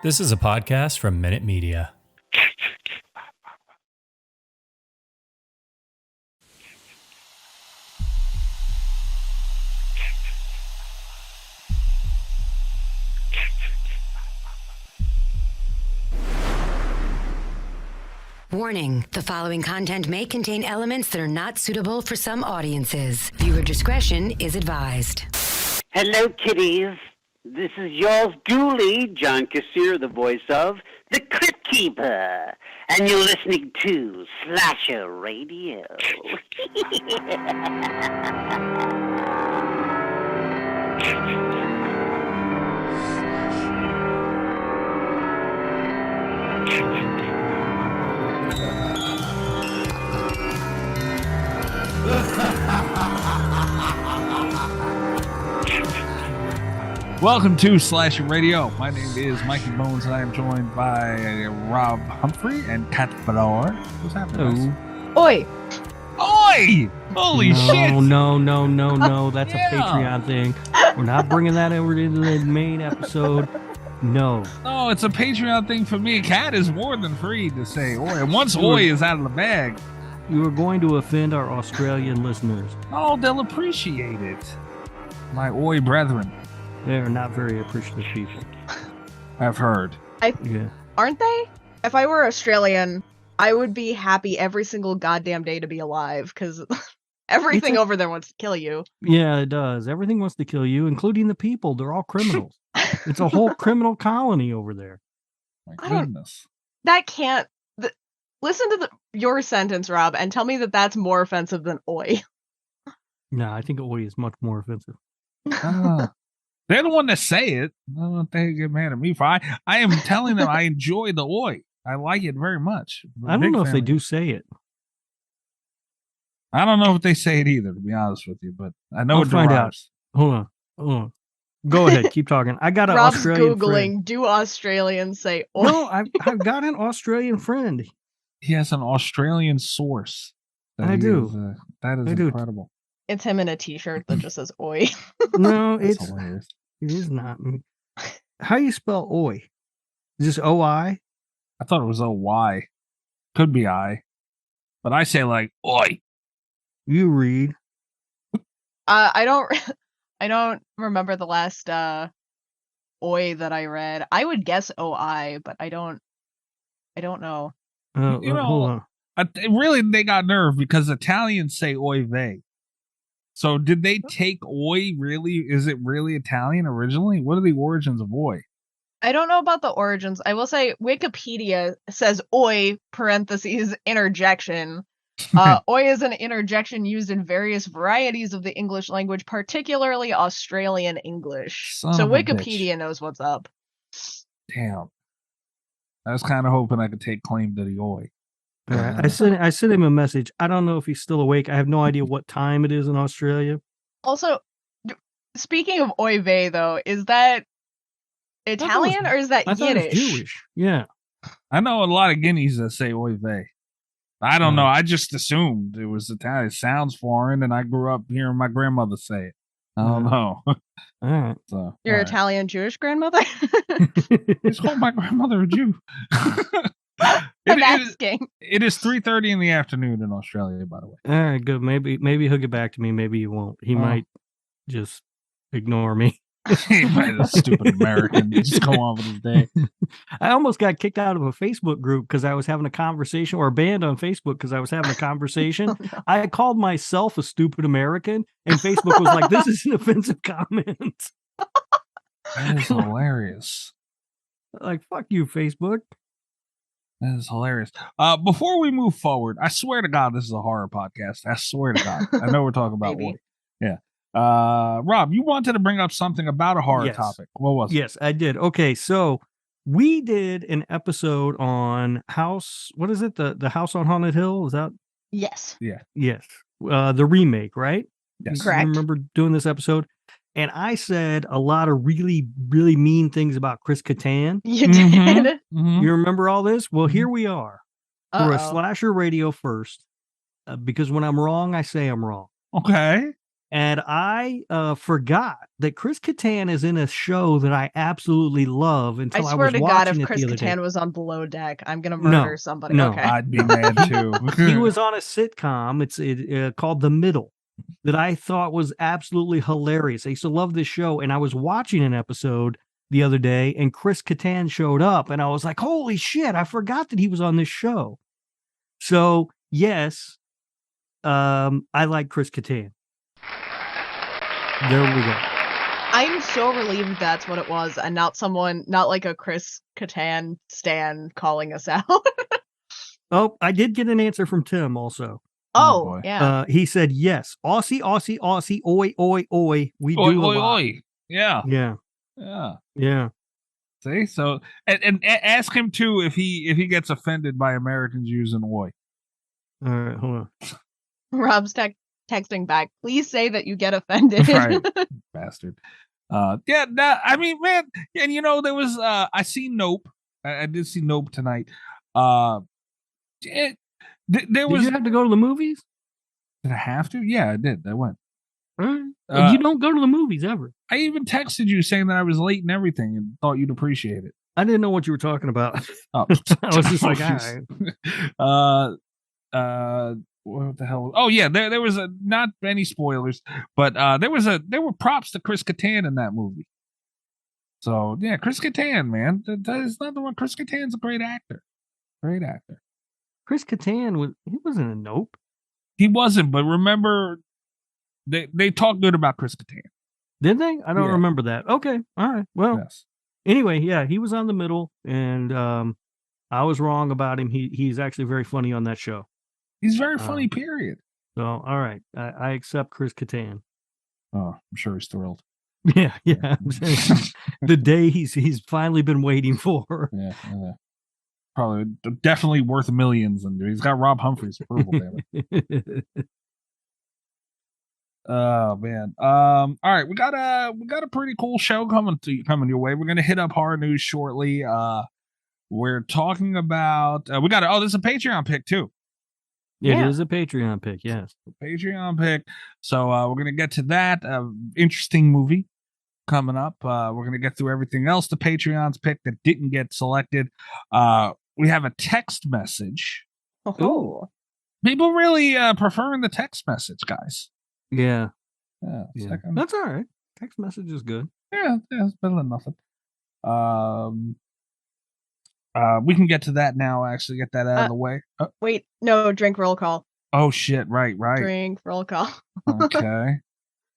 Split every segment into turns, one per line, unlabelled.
This is a podcast from Minute Media.
Warning, the following content may contain elements that are not suitable for some audiences. Viewer discretion is advised.
Hello, kiddies. This is yours duly, John Kassir, the voice of the Crypt Keeper. And you're listening to Slasher Radio.
Welcome to Slasher Radio. My name is Mikey Bones, and I am joined by Rob Humphrey and Kat Valor. What's happening?
Oi!
Oi! Holy shit!
No. That's a Patreon thing. We're not bringing that over into the main episode. No,
it's a Patreon thing for me. Kat is more than free to say oi. And once oi is out of the bag,
you are going to offend our Australian listeners.
Oh, they'll appreciate it. My oi brethren.
They are not very appreciative people.
I've heard.
Aren't they? If I were Australian, I would be happy every single goddamn day to be alive, because everything over there wants to kill you.
Yeah, it does. Everything wants to kill you, including the people. They're all criminals. It's a whole criminal colony over there.
My goodness.
That can't... Listen to your sentence, Rob, and tell me that that's more offensive than oi.
No, I think oi is much more offensive.
They're the one that say it. I don't know if they get mad at me for. I am telling them I enjoy the oi. I like it very much.
I don't know if they do say it.
I don't know if they say it either, to be honest with you, but I know
I'll
it
find
derives.
out. Hold on. Go ahead. Keep talking. I got an
Rob's
Australian
Googling,
friend.
do Australians say oi?
No, I've got an Australian friend.
He has an Australian source.
I do.
That is incredible.
It's him in a t-shirt that just says oi.
No, it
hilarious.
is not. How you spell oi? Is this O-I?
I thought it was O-Y. Could be I. But I say like oi.
You read.
I don't remember the last oi that I read. I would guess OI, but I don't know.
Hold on.
Really, they got nerve because Italians say oy vey. So did they take oi really? Is it really Italian originally? What are the origins of oi?
I don't know about the origins. I will say Wikipedia says oi, parentheses, interjection. Oi is an interjection used in various varieties of the English language, particularly Australian English. So Wikipedia knows what's up.
Damn. I was kind of hoping I could take claim to the oi.
I sent him a message. I don't know if he's still awake. I have no idea what time it is in Australia.
Also, speaking of oy vey, though, is that Italian or is that Yiddish?
It was Jewish. Yeah.
I know a lot of Guineas that say oy vey. I don't know. I just assumed it was Italian. It sounds foreign, and I grew up hearing my grandmother say it. I don't know.
All right.
So,
your Italian Jewish grandmother?
Just call my grandmother a Jew.
I'm asking.
It is 3:30 in the afternoon in Australia, by the way.
All right, good. Maybe he'll get back to me. Maybe he won't. He might just ignore me.
He might, a stupid American, just go on with his day.
I almost got kicked out of a Facebook group because I was having a conversation, or banned on Facebook because I was having a conversation. Oh, no. I called myself a stupid American, and Facebook was like, "This is an offensive comment."
That is hilarious.
Like, fuck you, Facebook.
That is hilarious. Before we move forward, I swear to God, this is a horror podcast. I swear to God. I know we're talking about war. Yeah. Rob, you wanted to bring up something about a horror topic. What was it?
Yes, I did. Okay, so we did an episode on House. What is it? The House on Haunted Hill? Is that?
Yes.
Yeah.
Yes. The remake, right?
Yes.
Correct.
I remember doing this episode. And I said a lot of really, really mean things about Chris Kattan.
You did?
Mm-hmm.
You remember all this? Well, here we are.
Uh-oh.
We're a slasher radio first. Because when I'm wrong, I say I'm wrong.
Okay.
And I forgot that Chris Kattan is in a show that I absolutely love until
I
I
swear
was
to God,
watching
if
it
Chris
the other day.
Kattan was on Below Deck, I'm gonna murder somebody.
no.
Okay.
I'd be mad too.
He was on a sitcom. It's called The Middle that I thought was absolutely hilarious. I used to love this show, and I was watching an episode the other day, and Chris Kattan showed up, and I was like, "Holy shit! I forgot that he was on this show." So yes, I like Chris Kattan. There we go.
I'm so relieved that's what it was, and not like a Chris Kattan stan calling us out.
Oh, I did get an answer from Tim also.
Oh,
boy.
yeah.
He said yes. Aussie, Aussie, Aussie, oi, oi, oi. We
Oi,
do a
oi,
lot.
oi. Yeah.
Yeah.
Yeah.
Yeah.
See, so and ask him too if he gets offended by Americans using oi.
All right, hold on.
Rob's texting back. Please say that you get offended.
Right, bastard. Yeah, I mean, man, and there was I see Nope. I did see Nope tonight. There
Did
was.
you have to go to the movies?
Did I have to? Yeah, I did. I went.
All right. You don't go to the movies ever.
I even texted you saying that I was late and everything, and thought you'd appreciate it.
I didn't know what you were talking about.
Oh,
I was just like, all right.
What the hell? Oh yeah, there was not any spoilers, but there were props to Chris Kattan in that movie. So yeah, Chris Kattan, man, that is not the one. Chris Kattan's a great actor. Great actor.
Chris Kattan he wasn't a Nope.
He wasn't, but remember, they talk good about Chris Kattan.
Did they? I don't
Yeah.
remember that. Okay. All right. Well,
Yes.
anyway, yeah, he was on The Middle, and I was wrong about him. He's actually very funny on that show.
He's very funny, period.
So, all right. I accept Chris Kattan.
Oh, I'm sure he's thrilled.
Yeah. The day he's finally been waiting for.
Yeah. Probably definitely worth millions, and he's got Rob Humphrey's approval. Damn it. Oh man. All right, we got a pretty cool show coming your way. We're gonna hit up horror news shortly. We're talking about this is a Patreon pick too.
It is a Patreon pick, yes.
Patreon pick. So we're gonna get to that. Interesting movie coming up. We're gonna get through everything else the Patreon's pick that didn't get selected. We have a text message.
Oh.
People really preferring the text message, guys.
Yeah.
Yeah.
That's all right. Text message is good.
Yeah, it's better than nothing. We can get to that now. Actually, get that out of the way.
Wait, no, drink roll call.
Oh shit! Right.
Drink roll call.
Okay.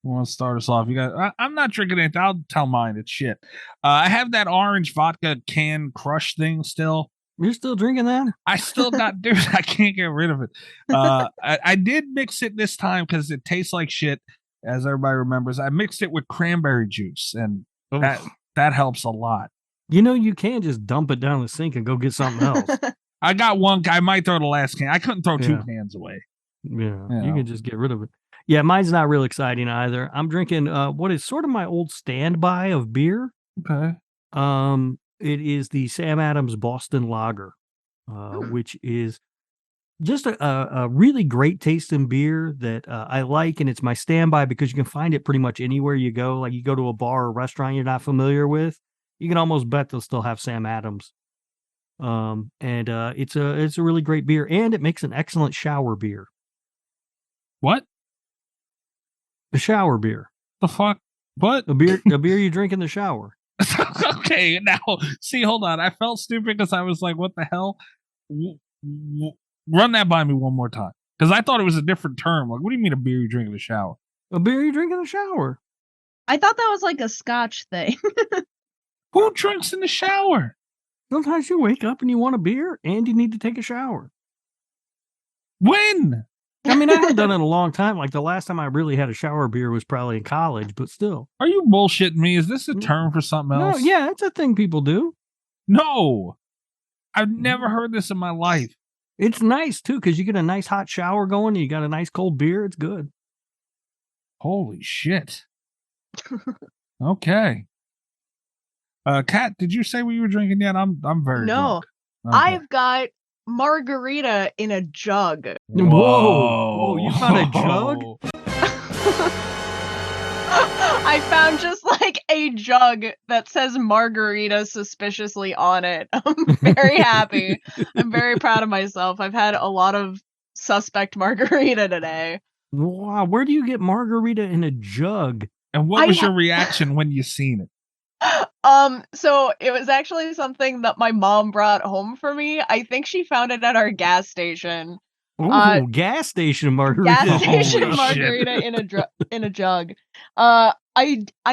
You want to start us off? You got. I'm not drinking it. I'll tell mine. It's shit. I have that orange vodka can crush thing still.
You're still drinking that?
I still got, dude. I can't get rid of it. I did mix it this time because it tastes like shit. As everybody remembers, I mixed it with cranberry juice, and that helps a lot.
You can just dump it down the sink and go get something else.
I got one. I might throw the last can. I couldn't throw two cans away.
Yeah, you can just get rid of it. Yeah, mine's not real exciting either. I'm drinking what is sort of my old standby of beer.
Okay.
It is the Sam Adams Boston Lager, which is just a really great tasting beer that I like, and it's my standby because you can find it pretty much anywhere you go. Like you go to a bar or restaurant you're not familiar with, you can almost bet they'll still have Sam Adams. And it's a really great beer, and it makes an excellent shower beer.
What?
A shower beer.
The fuck? What?
A beer you drink in the shower.
Okay, now see, hold on. I felt stupid because I was like, "What the hell?" Run that by me one more time, because I thought it was a different term. Like, what do you mean a beer you drink in the shower?
A beer you drink in the shower.
I thought that was like a Scotch thing.
Who drinks in the shower?
Sometimes you wake up and you want a beer, and you need to take a shower.
When?
I mean, I haven't done it in a long time. Like the last time I really had a shower beer was probably in college, but still.
Are you bullshitting me? Is this a term for something else?
No, yeah, it's a thing people do.
No, I've never heard this in my life.
It's nice too, because you get a nice hot shower going, and you got a nice cold beer. It's good.
Holy shit. Okay. Kat, did you say what you were drinking yet? I'm very drunk. Okay.
I've got margarita in a jug.
Whoa, you found a jug?
I found just like a jug that says margarita suspiciously on it. I'm very happy. I'm very proud of myself. I've had a lot of suspect margarita today.
Wow, where do you get margarita in a jug?
And what was your reaction when you seen it?
So it was actually something that my mom brought home for me. I think she found it at our gas station.
Oh, gas station margarita.
Gas station
Holy
margarita in a jug. I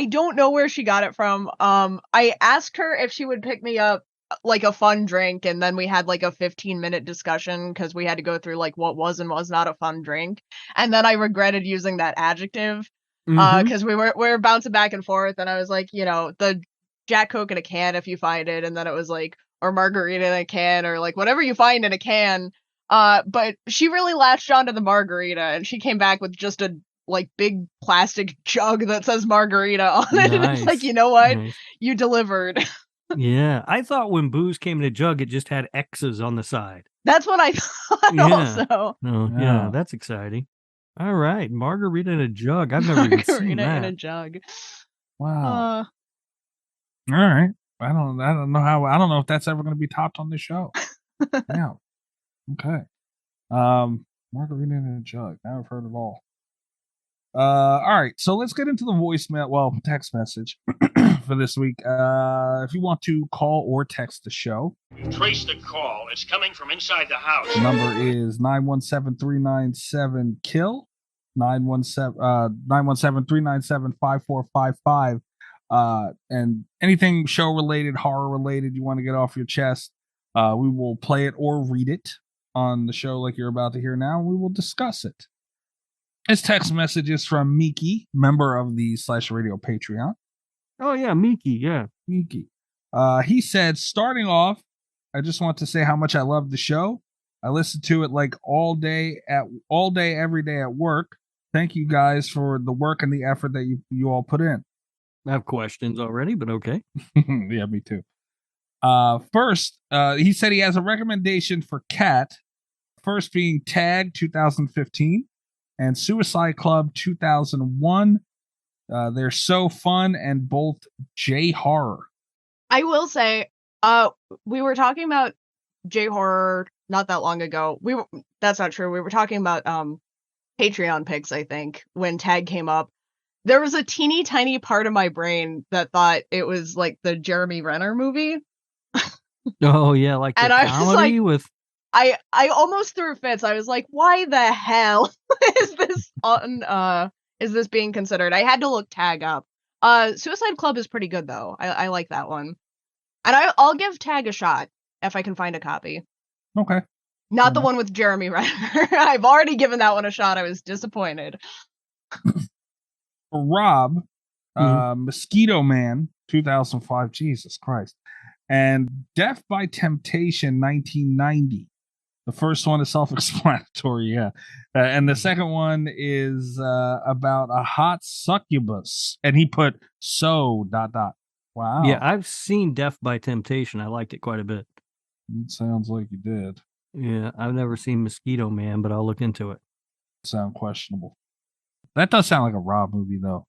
don't know where she got it from. I asked her if she would pick me up like a fun drink, and then we had like a 15-minute discussion because we had to go through like what was and was not a fun drink. And then I regretted using that adjective because we were bouncing back and forth, and I was like, the Jack Coke in a can if you find it, and then it was like, or margarita in a can, or like whatever you find in a can. But she really latched onto the margarita, and she came back with just a like big plastic jug that says margarita on it. And it's like, you know what?
Nice.
You delivered.
Yeah, I thought when booze came in a jug, it just had X's on the side.
That's what I thought also.
Oh, yeah, that's exciting. All right, margarita in a jug. I've never even seen
Margarita
that.
in a jug.
Wow. All right. I don't know if that's ever going to be topped on this show. Yeah. Okay. Margarita in a jug. Now I've heard it all. All right. So let's get into the voicemail. Well, text message for this week. If you want to call or text the show,
trace the call. It's coming from inside the house.
The number is 917-397-KILL. 917-397-5455. And anything show related, horror related, you want to get off your chest, we will play it or read it on the show like you're about to hear now. We will discuss it. This text message is from Miki, member of the Slash Radio Patreon.
Oh yeah, Miki. Yeah,
Miki. He said, starting off, I just want to say how much I love the show. I listen to it like all day, every day at work. Thank you guys for the work and the effort that you all put in.
I have questions already, but okay.
Yeah, me too. First, he said he has a recommendation for Cat. First being Tag 2015 and Suicide Club 2001. They're so fun and both J-horror.
I will say, we were talking about J-horror not that long ago. That's not true. We were talking about Patreon picks, I think, when Tag came up. There was a teeny tiny part of my brain that thought it was like the Jeremy Renner movie.
Oh yeah, like the
And I was
comedy
like,
with.
I almost threw fits. I was like, why the hell is this is this being considered? I had to look Tag up. Suicide Club is pretty good though. I like that one. And I'll give Tag a shot if I can find a copy.
Okay.
Not the one with Jeremy Renner. I've already given that one a shot. I was disappointed.
For Rob, Mosquito Man 2005, Jesus Christ, and Death by Temptation 1990. The first one is self-explanatory, yeah. And the second one is about a hot succubus. And he put so ... Wow.
Yeah, I've seen Death by Temptation. I liked it quite a bit.
It sounds like you did.
Yeah, I've never seen Mosquito Man, but I'll look into it.
Sound questionable. That does sound like a Rob movie, though.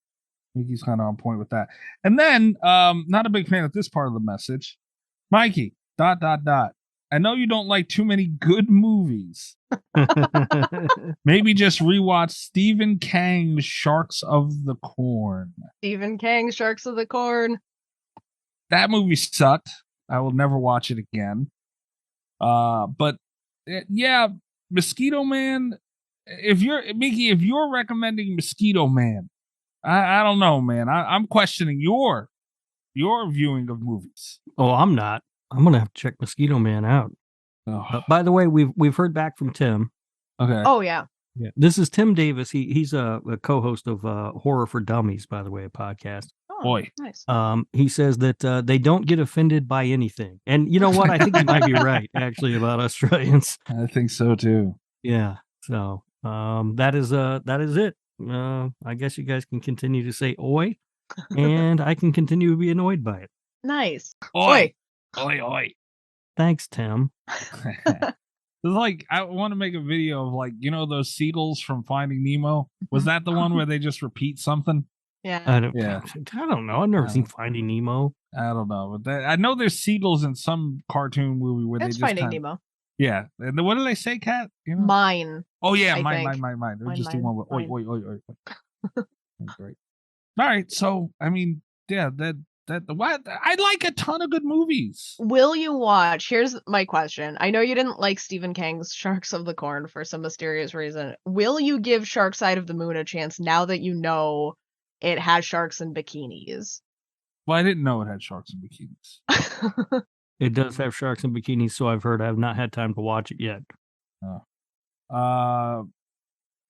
I think he's kind of on point with that. And then, not a big fan of this part of the message. Mikey, ... I know you don't like too many good movies. Maybe just rewatch Stephen Kang's Sharks of the Corn.
Stephen King, Sharks of the Corn.
That movie sucked. I will never watch it again. But yeah, Mosquito Man. If you're recommending Mosquito Man, I don't know, man. I'm questioning your viewing of movies.
Oh, I'm not. I'm gonna have to check Mosquito Man out.
Oh.
By the way, we've heard back from Tim.
Okay.
Oh yeah.
Yeah, this is Tim Davis. He's a co-host of Horror for Dummies, by the way, a podcast.
Oh,
Boy.
nice.
He says that they don't get offended by anything, and you know what? I think he might be right, actually, about Australians.
I think so too.
Yeah. So that is it. I guess you guys can continue to say "oi," and I can continue to be annoyed by it.
Nice.
Oi. Oi.
Thanks, Tim.
It's like, I want to make a video of, like, those seagulls from Finding Nemo. Was that the one where they just repeat something?
Yeah.
I don't know. I've never seen Finding Nemo.
I don't know. But I know there's seagulls in some cartoon movie where
It's
they just
Finding Nemo.
Yeah. And what do they say, Kat? You know?
Mine.
Oh yeah,
I
mine.
think.
They just do one with oi,
Mine.
oi, oi, oi. Great. All right. So I mean, yeah, that what I like a ton of good movies.
Will you watch? Here's my question. I know you didn't like Stephen King's Sharks of the Corn for some mysterious reason. Will you give Shark Side of the Moon a chance now that you know it has sharks and bikinis?
Well, I didn't know it had sharks and bikinis.
It does have sharks and bikinis, so I've heard. I've not had time to watch it yet.
No, I'm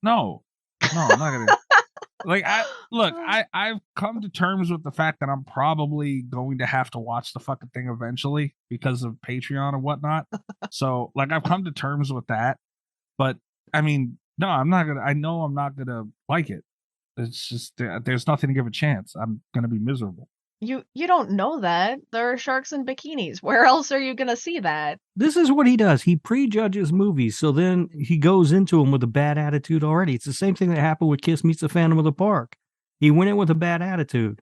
not gonna. I've come to terms with the fact that I'm probably going to have to watch the fucking thing eventually because of Patreon and whatnot. So, I've come to terms with that. But I mean, no, I'm not gonna. I know I'm not gonna like it. It's just there's nothing to give a chance. I'm gonna be miserable.
You don't know that. There are sharks in bikinis. Where else are you going to see that?
This is what he does. He prejudges movies, so then he goes into them with a bad attitude already. It's the same thing that happened with Kiss Meets the Phantom of the Park. He went in with a bad attitude.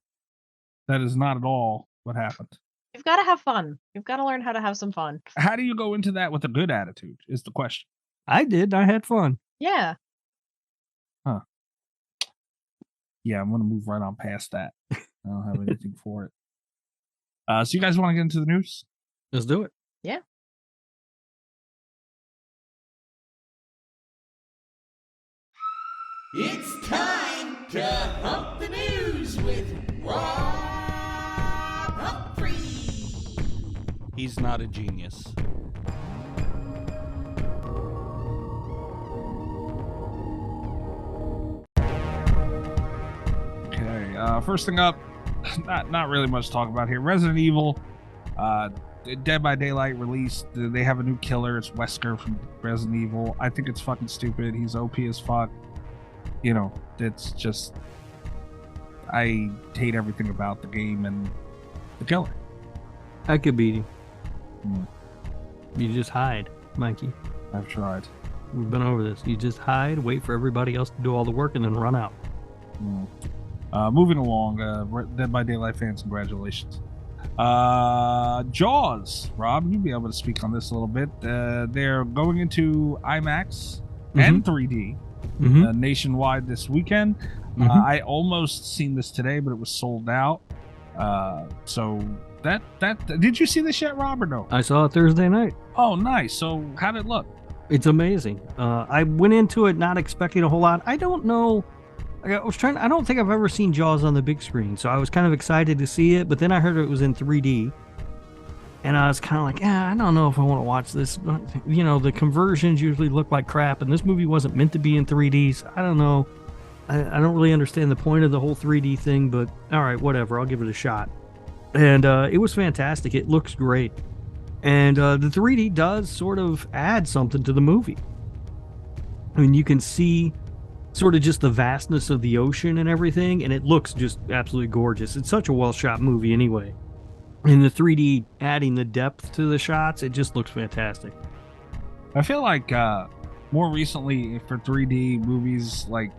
That is not at all what happened.
You've got to have fun. You've got to learn how to have some fun.
How do you go into that with a good attitude is the question.
I did. I had fun.
Yeah.
Huh. Yeah, I'm going to move right on past that. I don't have anything for it. So you guys want to get into the news?
Let's do it.
Yeah.
It's time to hump the news with Rob Humphrey.
He's not a genius.
Okay, first thing up, not really much to talk about here. Resident Evil, Dead by Daylight released. They have a new killer. It's Wesker from Resident Evil. I think it's fucking stupid. He's OP as fuck. You know, it's just, I hate everything about the game and the killer.
I could beat him. You just hide, Mikey.
I've tried.
We've been over this. You just hide, wait for everybody else to do all the work, and then run out.
Moving along, Dead by Daylight fans, congratulations. Jaws, Rob, you'll be able to speak on this a little bit. They're going into IMAX and 3D nationwide this weekend. I almost seen this today, but it was sold out. So that did you see this yet, Rob, or no?
I saw it Thursday night.
Oh, nice. So how'd it look?
It's amazing. I went into it not expecting a whole lot. I don't know. I don't think I've ever seen Jaws on the big screen, so I was kind of excited to see it, but then I heard it was in 3D, and I was kind of like, I don't know if I want to watch this. You know, the conversions usually look like crap, and this movie wasn't meant to be in 3D, so I don't know. I don't really understand the point of the whole 3D thing, but all right, whatever. I'll give it a shot. And it was fantastic. It looks great. And the 3D does sort of add something to the movie. I mean, you can see sort of just the vastness of the ocean and everything, and it looks just absolutely gorgeous. It's such a well-shot movie anyway. And the 3D adding the depth to the shots, it just looks fantastic.
I feel like more recently for 3D movies, like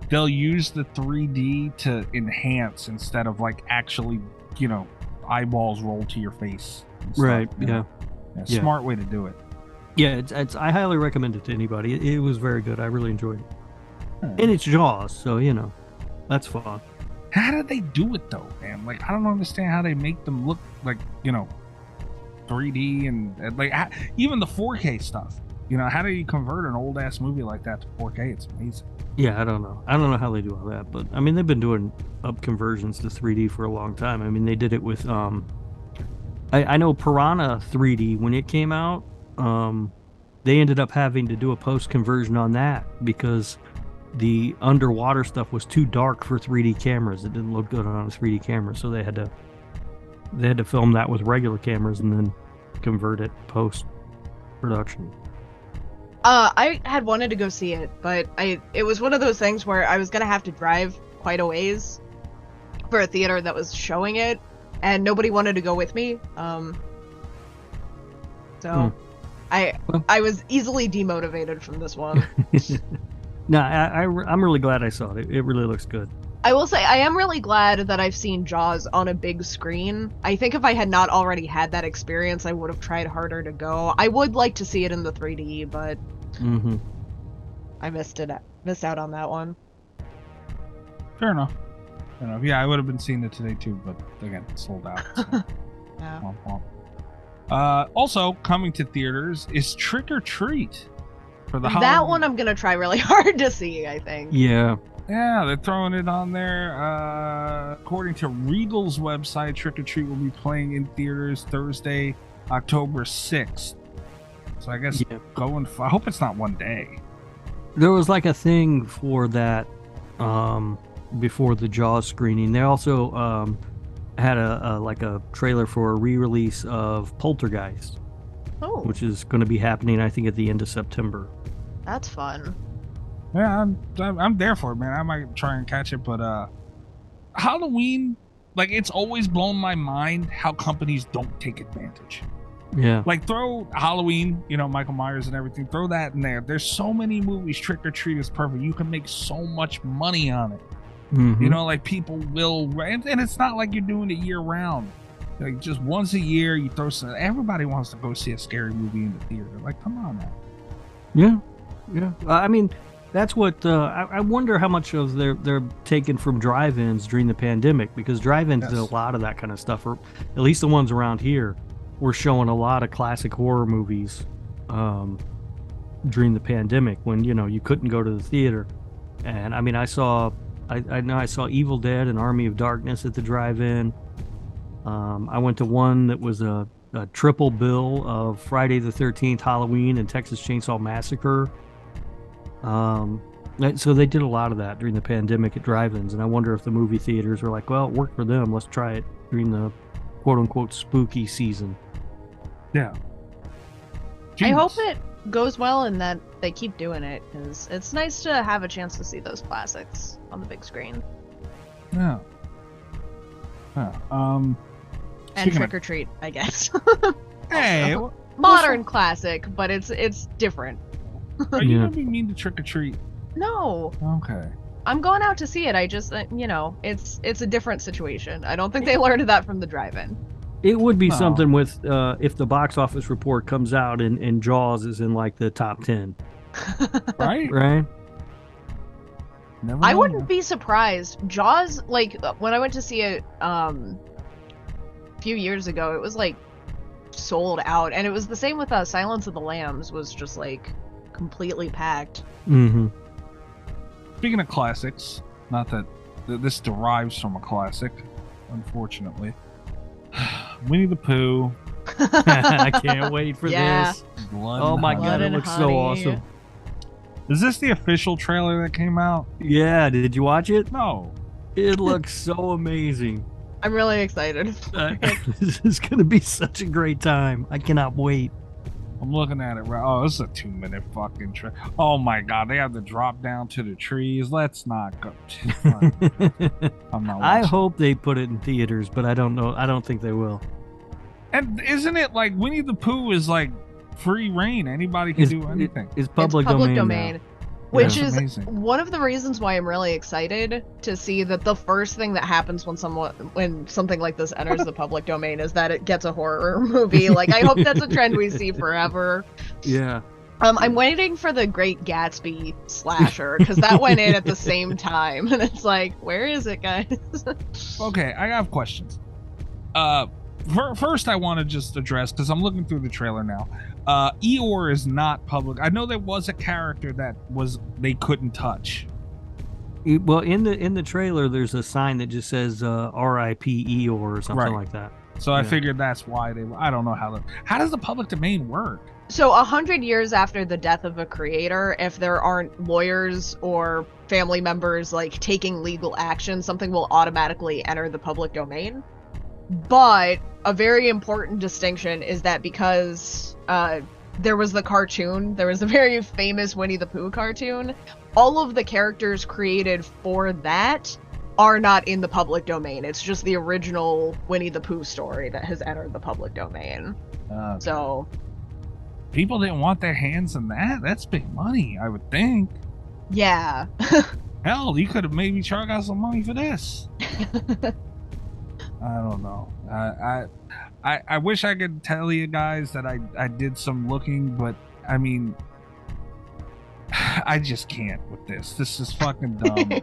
they'll use the 3D to enhance instead of like actually, you know, eyeballs roll to your face.
Right,
yeah. Smart way to do it.
Yeah, it's I highly recommend it to anybody. It was very good. I really enjoyed it. And it's Jaws, so, you know, that's fun.
How did they do it, though, man? Like, I don't understand how they make them look like, you know, 3D and like even the 4K stuff. You know, how do you convert an old-ass movie like that to 4K? It's amazing.
Yeah, I don't know. I don't know how they do all that, but, I mean, they've been doing up conversions to 3D for a long time. I mean, they did it with, I know Piranha 3D, when it came out, they ended up having to do a post-conversion on that because the underwater stuff was too dark for 3D cameras. It didn't look good on a 3D camera, so they had to film that with regular cameras and then convert it post production.
I had wanted to go see it, but it was one of those things where I was gonna have to drive quite a ways for a theater that was showing it, and nobody wanted to go with me. I was easily demotivated from this one.
No, I'm really glad I saw it. It really looks good.
I will say I am really glad that I've seen Jaws on a big screen. I think if I had not already had that experience, I would have tried harder to go. I would like to see it in the 3D, but I missed out on that one.
Fair enough. Yeah, I would have been seeing it today too, but again, it's sold out. So.
Yeah.
Womp womp. Also coming to theaters is Trick or Treat for the Halloween.
That one I'm gonna try really hard to see, I think.
Yeah.
Yeah, they're throwing it on there. According to Regal's website, Trick or Treat will be playing in theaters Thursday, October 6th. So I guess I hope it's not one day.
There was like a thing for that before the Jaws screening. They also had a trailer for a re-release of Poltergeist, which is going to be happening, I think, at the end of September.
That's fun.
Yeah, I'm there for it, man. I might try and catch it, but Halloween, like, it's always blown my mind how companies don't take advantage.
Yeah.
Like, throw Halloween, Michael Myers and everything, throw that in there. There's so many movies. Trick or Treat is perfect. You can make so much money on it. Like, people will, and it's not like you're doing it year round. Like, just once a year, you throw some. Everybody wants to go see a scary movie in the theater. Like, come on, man.
Yeah. I mean, that's what I wonder how much of they're taken from drive-ins during the pandemic, because drive-ins did a lot of that kind of stuff, or at least the ones around here were showing a lot of classic horror movies during the pandemic when you couldn't go to the theater. And I mean, I know I saw Evil Dead and Army of Darkness at the drive-in. I went to one that was a triple bill of Friday the 13th, Halloween, and Texas Chainsaw Massacre. So they did a lot of that during the pandemic at drive-ins, and I wonder if the movie theaters were like, well, it worked for them, let's try it during the quote-unquote spooky season.
Yeah.
I hope it goes well and that they keep doing it, because it's nice to have a chance to see those classics on the big screen.
Yeah.
And Trick or Treat, I guess.
Hey,
modern classic, but it's different.
Are you gonna be mean to Trick or Treat?
No.
Okay.
I'm going out to see it. I just, it's a different situation. I don't think they learned that from the drive-in.
It would be something with if the box office report comes out and Jaws is in like the top 10. Right?
I wouldn't be surprised. Jaws, like, when I went to see it a few years ago, it was like sold out, and it was the same with Silence of the Lambs, was just like completely packed.
Speaking of classics, not that this derives from a classic, unfortunately. Winnie the Pooh.
I can't wait for this.
Blood
my God, it looks so awesome.
Is this the official trailer that came out?
Yeah, did you watch it?
No.
It looks so amazing.
I'm really excited.
This is going to be such a great time. I cannot wait.
I'm looking at it right. Oh, this is a 2-minute fucking trailer. Oh my God, they have to drop down to the trees. Let's not go. I'm not.
I hope they put it in theaters, but I don't know. I don't think they will.
And isn't it like Winnie the Pooh is like free reign? Anybody can do anything.
It's public domain.
Which is amazing. One of the reasons why I'm really excited to see that the first thing that happens when something like this enters the public domain is that it gets a horror movie. Like, I hope that's a trend we see forever.
Yeah.
I'm waiting for the Great Gatsby slasher, because that went in at the same time, and it's like, where is it, guys?
Okay, I have questions. First, I want to just address, because I'm looking through the trailer now. Eeyore is not public. I know there was a character that they couldn't touch.
Well, in the trailer, there's a sign that just says R.I.P. Eeyore or something like that.
So I figured that's why I don't know how does the public domain work?
So 100 years after the death of a creator, if there aren't lawyers or family members like taking legal action, something will automatically enter the public domain. But a very important distinction is that because there was the cartoon, there was a very famous Winnie the Pooh cartoon, all of the characters created for that are not in the public domain. It's just the original Winnie the Pooh story that has entered the public domain. So
people didn't want their hands in that? That's big money, I would think.
Yeah.
Hell, you could have maybe charged out some money for this. I don't know. I wish I could tell you guys that I did some looking, but I mean, I just can't with this. This is fucking dumb.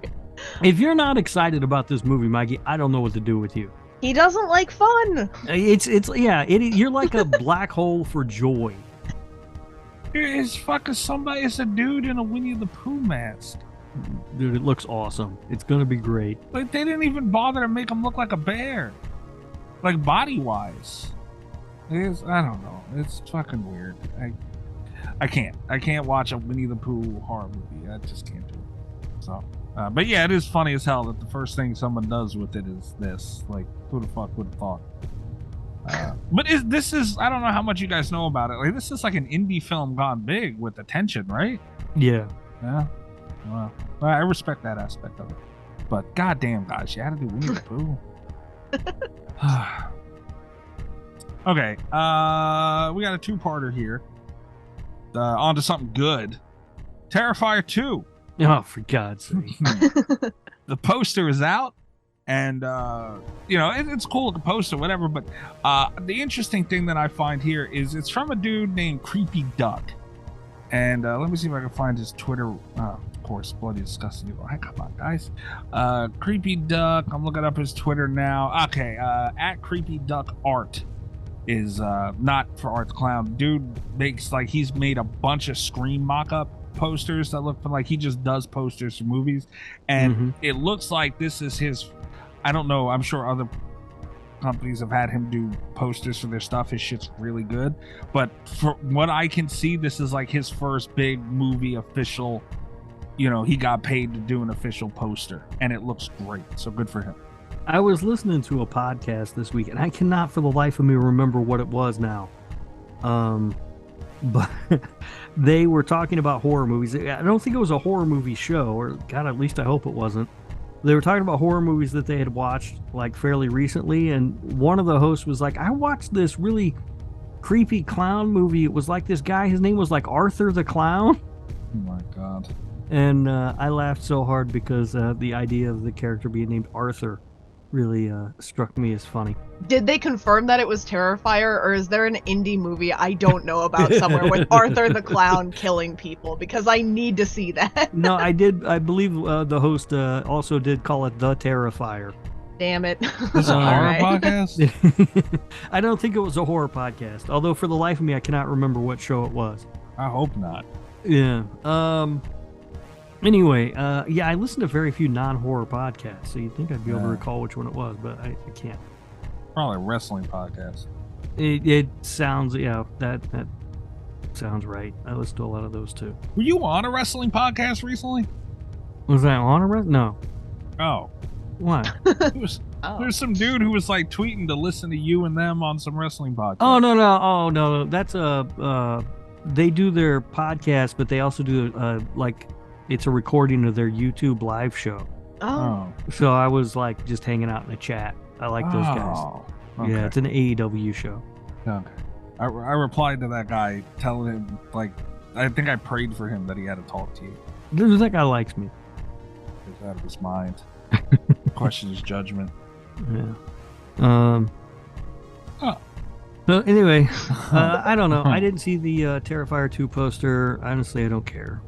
If you're not excited about this movie, Mikey, I don't know what to do with you.
He doesn't like fun.
You're like a black hole for joy.
It's fucking somebody. It's a dude in a Winnie the Pooh mask.
Dude, it looks awesome. It's gonna be great.
Like, they didn't even bother to make him look like a bear, like body wise. I don't know. It's fucking weird. I can't watch a Winnie the Pooh horror movie. I just can't do it. So, but yeah, it is funny as hell that the first thing someone does with it is this. Like, who the fuck would have thought? But this is I don't know how much you guys know about it. Like, this is like an indie film gone big with attention, right?
Yeah.
Yeah. Well, I respect that aspect of it. But goddamn, guys, you had to do Winnie the Pooh. Okay. We got a two-parter here. On to something good. Terrifier 2.
Oh, for God's sake.
The poster is out, and it's cool looking poster, whatever. But the interesting thing that I find here is it's from a dude named Creepy Duck, and let me see if I can find his Twitter. Of course, bloody disgusting. Oh, come on, guys. Creepy Duck. I'm looking up his Twitter now. Okay, at Creepy Duck Art is not for Art the Clown. Dude makes he's made a bunch of Scream mock-up posters that look like he just does posters for movies, and it looks like this is his. I don't know, I'm sure other companies have had him do posters for their stuff. His shit's really good, but for what I can see, this is like his first big movie official. He got paid to do an official poster, and it looks great, so good for him.
I was listening to a podcast this week, and I cannot for the life of me remember what it was now. But they were talking about horror movies. I don't think it was a horror movie show, or God, at least I hope it wasn't. They were talking about horror movies that they had watched fairly recently, and one of the hosts was like, I watched this really creepy clown movie. It was like this guy, his name was like Arthur the Clown.
Oh my God.
And I laughed so hard because the idea of the character being named Arthur really struck me as funny.
Did they confirm that it was Terrifier, or is there an indie movie I don't know about somewhere with Arthur the Clown killing people? Because I need to see that.
No, I did. I believe the host also did call it The Terrifier.
Damn it.
It's a horror podcast?
I don't think it was a horror podcast. Although for the life of me, I cannot remember what show it was.
I hope not.
Yeah. Anyway, I listen to very few non-horror podcasts, so you'd think I'd be able to recall which one it was, but I can't.
Probably a wrestling podcast.
It sounds, that sounds right. I listen to a lot of those too.
Were you on a wrestling podcast recently?
Was I on a wrestling? No.
Oh.
What?
There's some dude who was tweeting to listen to you and them on some wrestling podcast.
Oh, no. Oh, no. That's they do their podcast, but they also do it's a recording of their YouTube live show.
Oh.
So I was just hanging out in the chat. I like those guys.
Okay.
Yeah, it's an AEW show.
Okay. I replied to that guy telling him, I think I prayed for him that he had to talk to you.
That guy likes me.
He's out of his mind. Question his judgment.
Yeah. So anyway, I don't know. I didn't see the Terrifier 2 poster. Honestly, I don't care.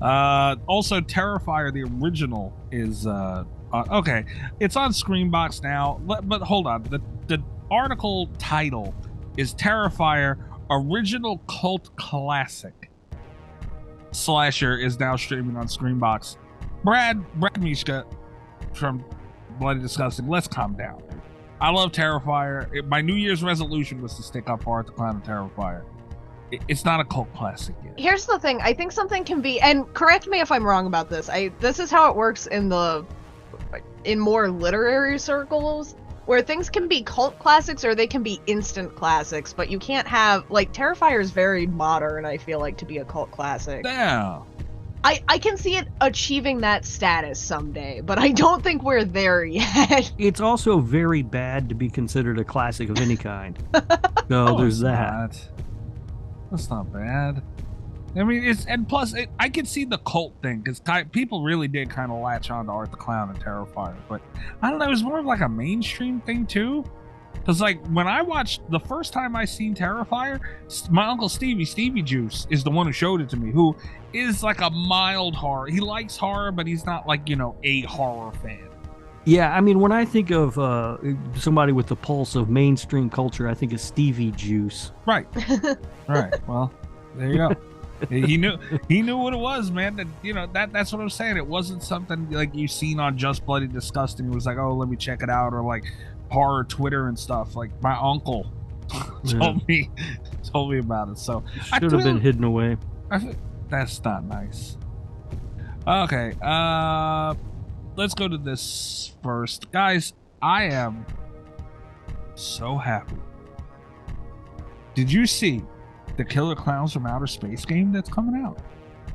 Also, Terrifier, the original, is okay. It's on Screenbox now, but hold on. The article title is Terrifier Original Cult Classic. Slasher is now streaming on Screenbox. Brad Mishka from Bloody Disgusting. Let's calm down. I love Terrifier. My New Year's resolution was to stick up Art the Clown and Terrifier. It's not a cult classic yet.
Here's the thing. I think something can be, and correct me if I'm wrong about this. This is how it works in more literary circles, where things can be cult classics or they can be instant classics, but you can't have Terrifier is very modern. I feel to be a cult classic.
Yeah.
I can see it achieving that status someday, but I don't think we're there yet.
It's also very bad to be considered a classic of any kind. So there's that.
That's not bad. I mean, I could see the cult thing because people really did kind of latch on to Art the Clown and Terrifier, but I don't know, it was more of like a mainstream thing too. Because like when I watched the first time I seen Terrifier, my uncle Stevie Juice is the one who showed it to me, who is like a mild horror. He likes horror, but he's not like, a horror fan.
Yeah, I mean, when I think of somebody with the pulse of mainstream culture, I think of Stevie Juice.
Right. Right. Well, there you go. He knew what it was, man. That's what I'm saying. It wasn't something like you seen on Just Bloody Disgusting. It was like, oh, let me check it out, or like horror Twitter and stuff. Like my uncle told me about it. So
should have been hidden away.
That's not nice. Okay, let's go to this first, guys. I am so happy. Did you see the Killer Clowns from Outer Space game that's coming out?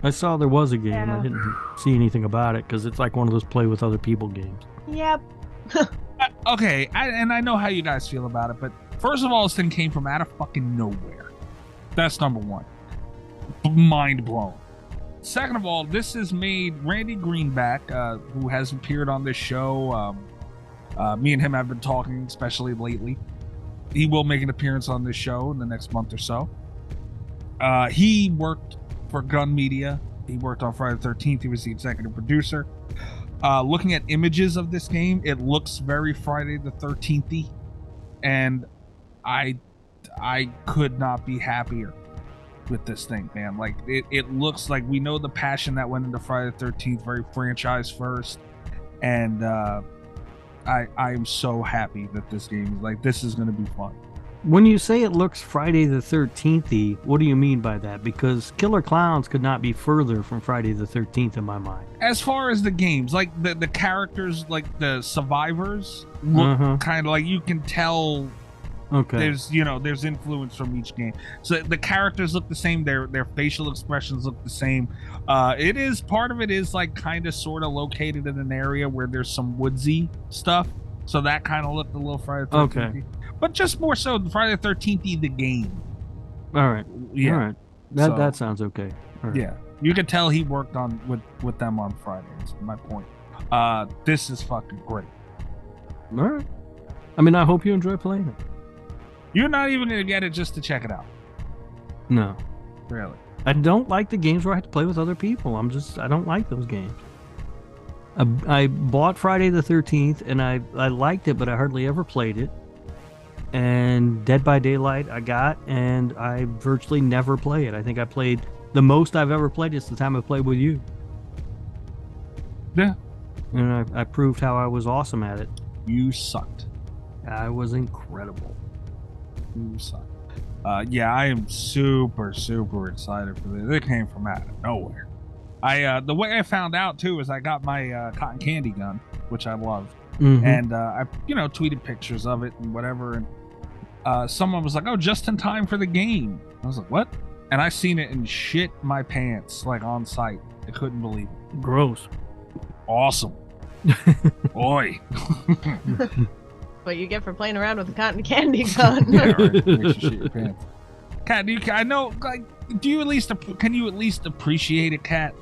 I saw there was a game. Yeah. I didn't see anything about it because it's like one of those play with other people games.
Yep.
Okay, I know how you guys feel about it, but first of all, this thing came from out of fucking nowhere. That's number one. Mind blown. Second of all, this has made Randy Greenback, who has appeared on this show. Me and him have been talking, especially lately. He will make an appearance on this show in the next month or so. He worked for Gun Media. He worked on Friday the 13th. He was the executive producer. Looking at images of this game, it looks very Friday the 13th-y, and I could not be happier with this thing, man. Like it looks like we know the passion that went into Friday the 13th, very franchise first, and I am so happy that this game this is going to be fun.
When you say it looks Friday the 13th-y, what do you mean by that? Because Killer Clowns could not be further from Friday the 13th in my mind.
As far as the games, like the characters, like the survivors, look kind of like you can tell. Okay. There's influence from each game. So the characters look the same. Their facial expressions look the same. It is part of it is like kind of sort of located in an area where there's some woodsy stuff. So that kind of looked a little Friday the 13th. Okay. But just more so Friday the 13th, the game.
All right.
Yeah.
All right. That sounds okay. All right.
Yeah. You could tell he worked on with them on Friday. That's my point. This is fucking great.
All right. I mean, I hope you enjoy playing it.
You're not even going to get it just to check it out.
No.
Really?
I don't like the games where I have to play with other people. I don't like those games. I bought Friday the 13th, and I liked it, but I hardly ever played it. And Dead by Daylight I got, and I virtually never play it. I think I played the most I've ever played is the time I played with you.
Yeah.
And I proved how I was awesome at it.
You sucked.
I was incredible.
You sucked. Yeah, I am super, super excited for this. It came from out of nowhere. The way I found out too is I got my cotton candy gun, which I love, and I tweeted pictures of it and whatever, and someone was like, "Oh, just in time for the game." I was like, "What?" And I seen it and shit my pants like on site. I couldn't believe it.
Gross.
Awesome. Oi.
What you get for playing around with a cotton candy gun.
Yeah, right. Makes you shit your pants. Kat, I know, like, can you at least appreciate it, Kat?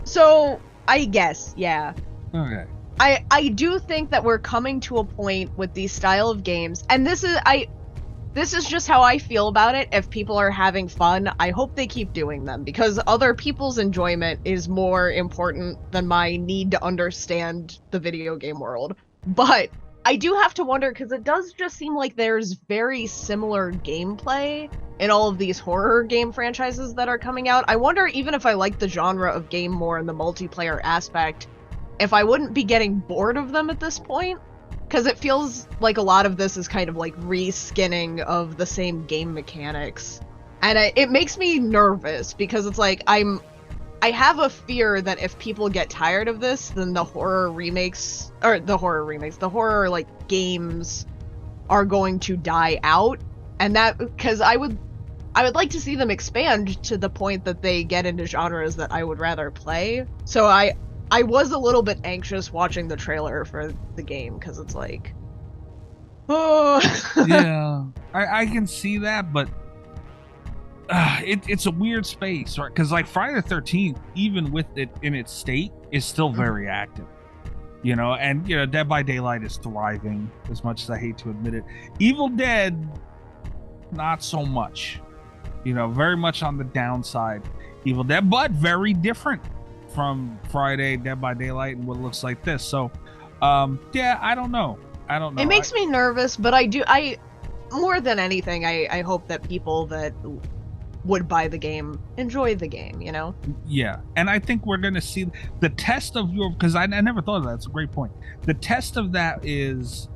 So I guess, yeah.
Okay.
I do think that we're coming to a point with these style of games, and this is just how I feel about it. If people are having fun, I hope they keep doing them, because other people's enjoyment is more important than my need to understand the video game world. But I do have to wonder, because it does just seem like there's very similar gameplay in all of these horror game franchises that are coming out. I wonder, even if I like the genre of game more and the multiplayer aspect, if I wouldn't be getting bored of them at this point. Because it feels like a lot of this is kind of like reskinning of the same game mechanics. And it makes me nervous, because it's like I have a fear that if people get tired of this, then the horror like games are going to die out. And that, because I would like to see them expand to the point that they get into genres that I would rather play. So I was a little bit anxious watching the trailer for the game, because it's like, oh.
Yeah, I can see that, but it's a weird space, right? Because like Friday the 13th, even with it in its state, is still very active. And Dead by Daylight is thriving, as much as I hate to admit it. Evil Dead, not so much. Very much on the downside. Evil Dead, but very different from Friday, Dead by Daylight, and what looks like this. So, I don't know.
It makes me nervous, but more than anything, I hope that people that would buy the game enjoy the game.
Yeah, and I think we're going to see the test of because I never thought of that. It's a great point. The test of that is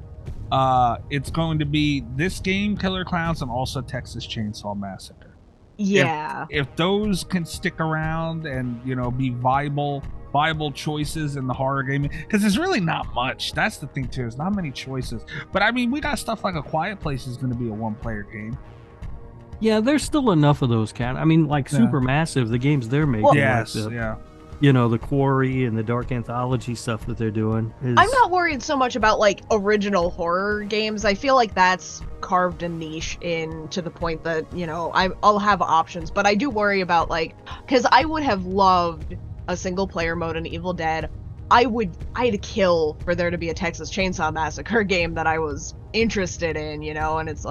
it's going to be this game, Killer Clowns, and also Texas Chainsaw Massacre.
Yeah,
if those can stick around and be viable choices in the horror game, because there's really not much. That's the thing too, there's not many choices. But I mean, we got stuff like A Quiet Place is going to be a one-player game.
Yeah, there's still enough of those Supermassive, the games they're making.
Well, yes,
the Quarry and the Dark Anthology stuff that they're doing.
I'm not worried so much about original horror games. I feel like that's carved a niche in to the point that I'll have options. But I do worry about because I would have loved a single player mode in Evil Dead. I'd kill for there to be a Texas Chainsaw Massacre game that I was interested in. And it's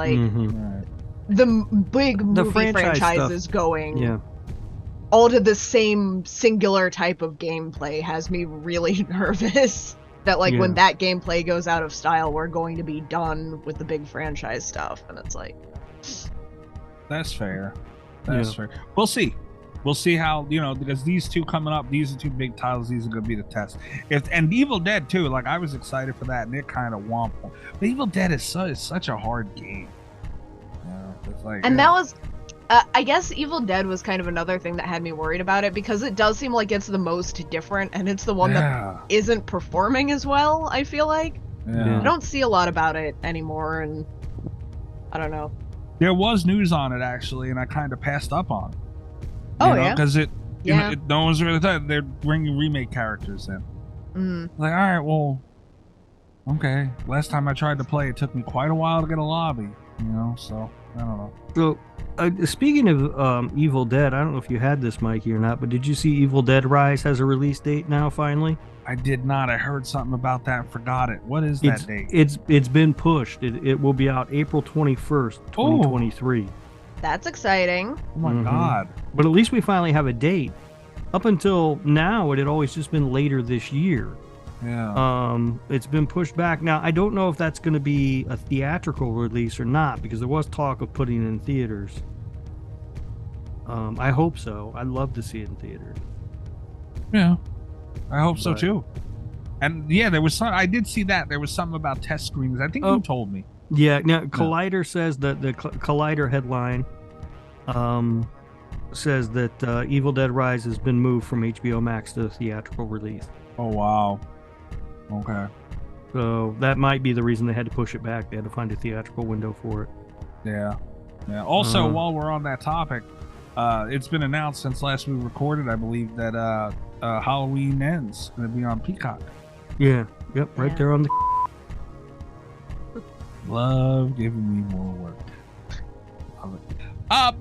the big movie franchises going all to the same singular type of gameplay has me really nervous that when that gameplay goes out of style, we're going to be done with the big franchise stuff. And it's
that's fair. That's fair. We'll see how, because these two coming up, these are two big titles. These are going to be the test. And Evil Dead too, I was excited for that, and it kind of womp. But Evil Dead is such a hard game.
That was, I guess Evil Dead was kind of another thing that had me worried about it, because it does seem like it's the most different, and it's the one that isn't performing as well, I feel like. I don't see a lot about it anymore, and I don't know.
There was news on it, actually, and I kind of passed up on it. Because no one's really thought they're bringing remake characters in. All right, well, okay. Last time I tried to play, it took me quite a while to get a lobby. So I don't know.
So, speaking of Evil Dead, I don't know if you had this, Mikey, or not, but did you see Evil Dead Rise has a release date now? Finally,
I did not. I heard something about that and forgot it. What is that date?
It's been pushed. It will be out April 21st, 2023.
That's exciting.
Oh my God!
But at least we finally have a date. Up until now, it had always just been later this year.
Yeah.
It's been pushed back. Now, I don't know if that's going to be a theatrical release or not, because there was talk of putting it in theaters. I hope so. I'd love to see it in theaters.
Yeah, I hope so too. And there was I did see that. There was something about test screenings. I think you told me.
Yeah. Now, Collider says that the Collider headline says that Evil Dead Rise has been moved from HBO Max to theatrical release.
Oh, wow. Okay.
So that might be the reason they had to push it back. They had to find a theatrical window for it.
Yeah. Also, while we're on that topic, it's been announced since last we recorded, I believe, that Halloween Ends going to be on Peacock.
Yeah. Yep. Right there on the.
Love giving me more work.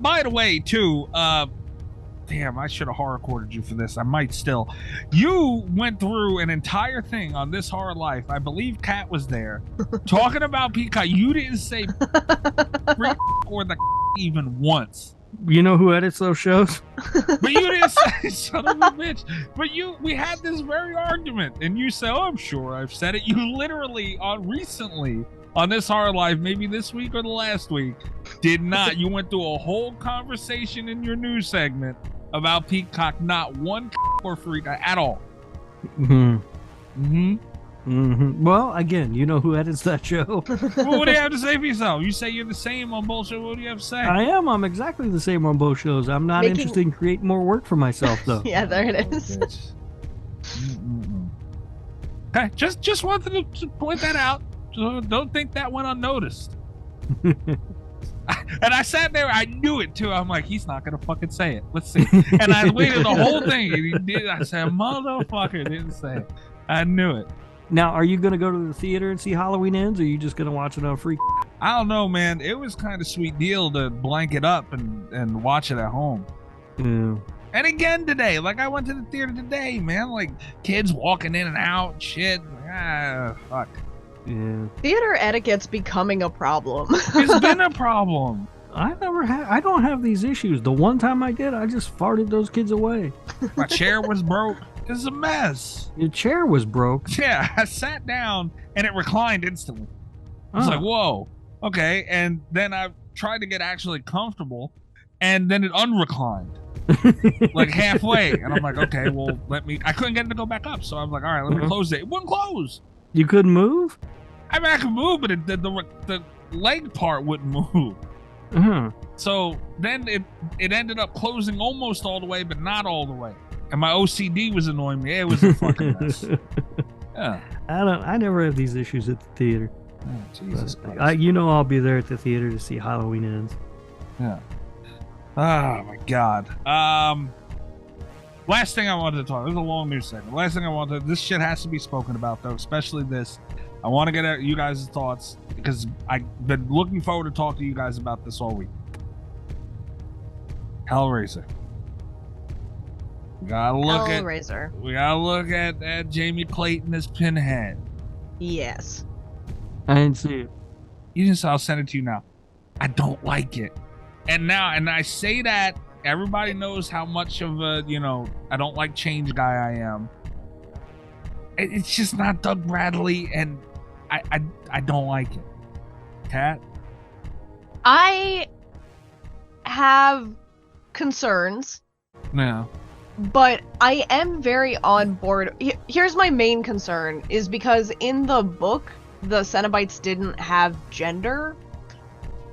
By the way, too, damn, I should have horror recorded you for this. I might still. You went through an entire thing on This Horror Life. I believe Kat was there talking about Peacock. You didn't say or the even once.
You know who edits those shows?
But you didn't say, son of a bitch. But we had this very argument, and you said, "Oh, I'm sure I've said it." You literally recently on This Horror Life, maybe this week or the last week, did not. You went through a whole conversation in your news segment about Peacock, not one or freak at all.
Well, again, you know who edits that show.
Well, what do you have to say for yourself? You say you're the same on both shows. What do you have to say?
I am. I'm exactly the same on both shows. I'm not interested in creating more work for myself, though.
Yeah, there it is.
Okay, just wanted to point that out. Don't think that went unnoticed. And I sat there, I knew it too. I'm like, he's not gonna fucking say it. Let's see. And I waited the whole thing, and he did. I said, motherfucker didn't say it. I knew it.
Now, are you going to go to the theater and see Halloween Ends, or are you just going to watch it on free?
I don't know, man. It was kind of sweet deal to blank it up and watch it at home.
Yeah.
And again today, like I went to the theater today, man. Like kids walking in and out, shit. Fuck.
Yeah.
Theater etiquette's becoming a problem.
It's been a problem.
I don't have these issues. The one time I did, I just farted those kids away.
My chair was broke. This is a mess.
Your chair was broke.
Yeah, I sat down and it reclined instantly. I was like, whoa, okay. And then I tried to get actually comfortable, and then it unreclined. Like halfway. And I'm like, okay, well, I couldn't get it to go back up. So I'm like, all right, let me close it. It wouldn't close.
You couldn't move?
I mean, I could move, but the leg part wouldn't move. So then it ended up closing almost all the way, but not all the way. And my OCD was annoying me. It was a fucking mess. Yeah.
I never have these issues at the theater.
Oh, Jesus Christ.
I'll be there at the theater to see Halloween Ends.
Yeah. Oh my God. Last thing I wanted to talk. This is a long news segment. Last thing I wanted. This shit has to be spoken about, though, especially this. I want to get at you guys' thoughts because I've been looking forward to talk to you guys about this all week. Hellraiser. We gotta look at Jamie Clayton as Pinhead.
Yes.
I didn't see it.
I'll send it to you now. I don't like it. And I say that everybody knows how much of a, I don't like change guy I am. It's just not Doug Bradley, and I don't like it. Kat?
I have concerns.
No.
But I am very on board. Here's my main concern, is because in the book, the Cenobites didn't have gender.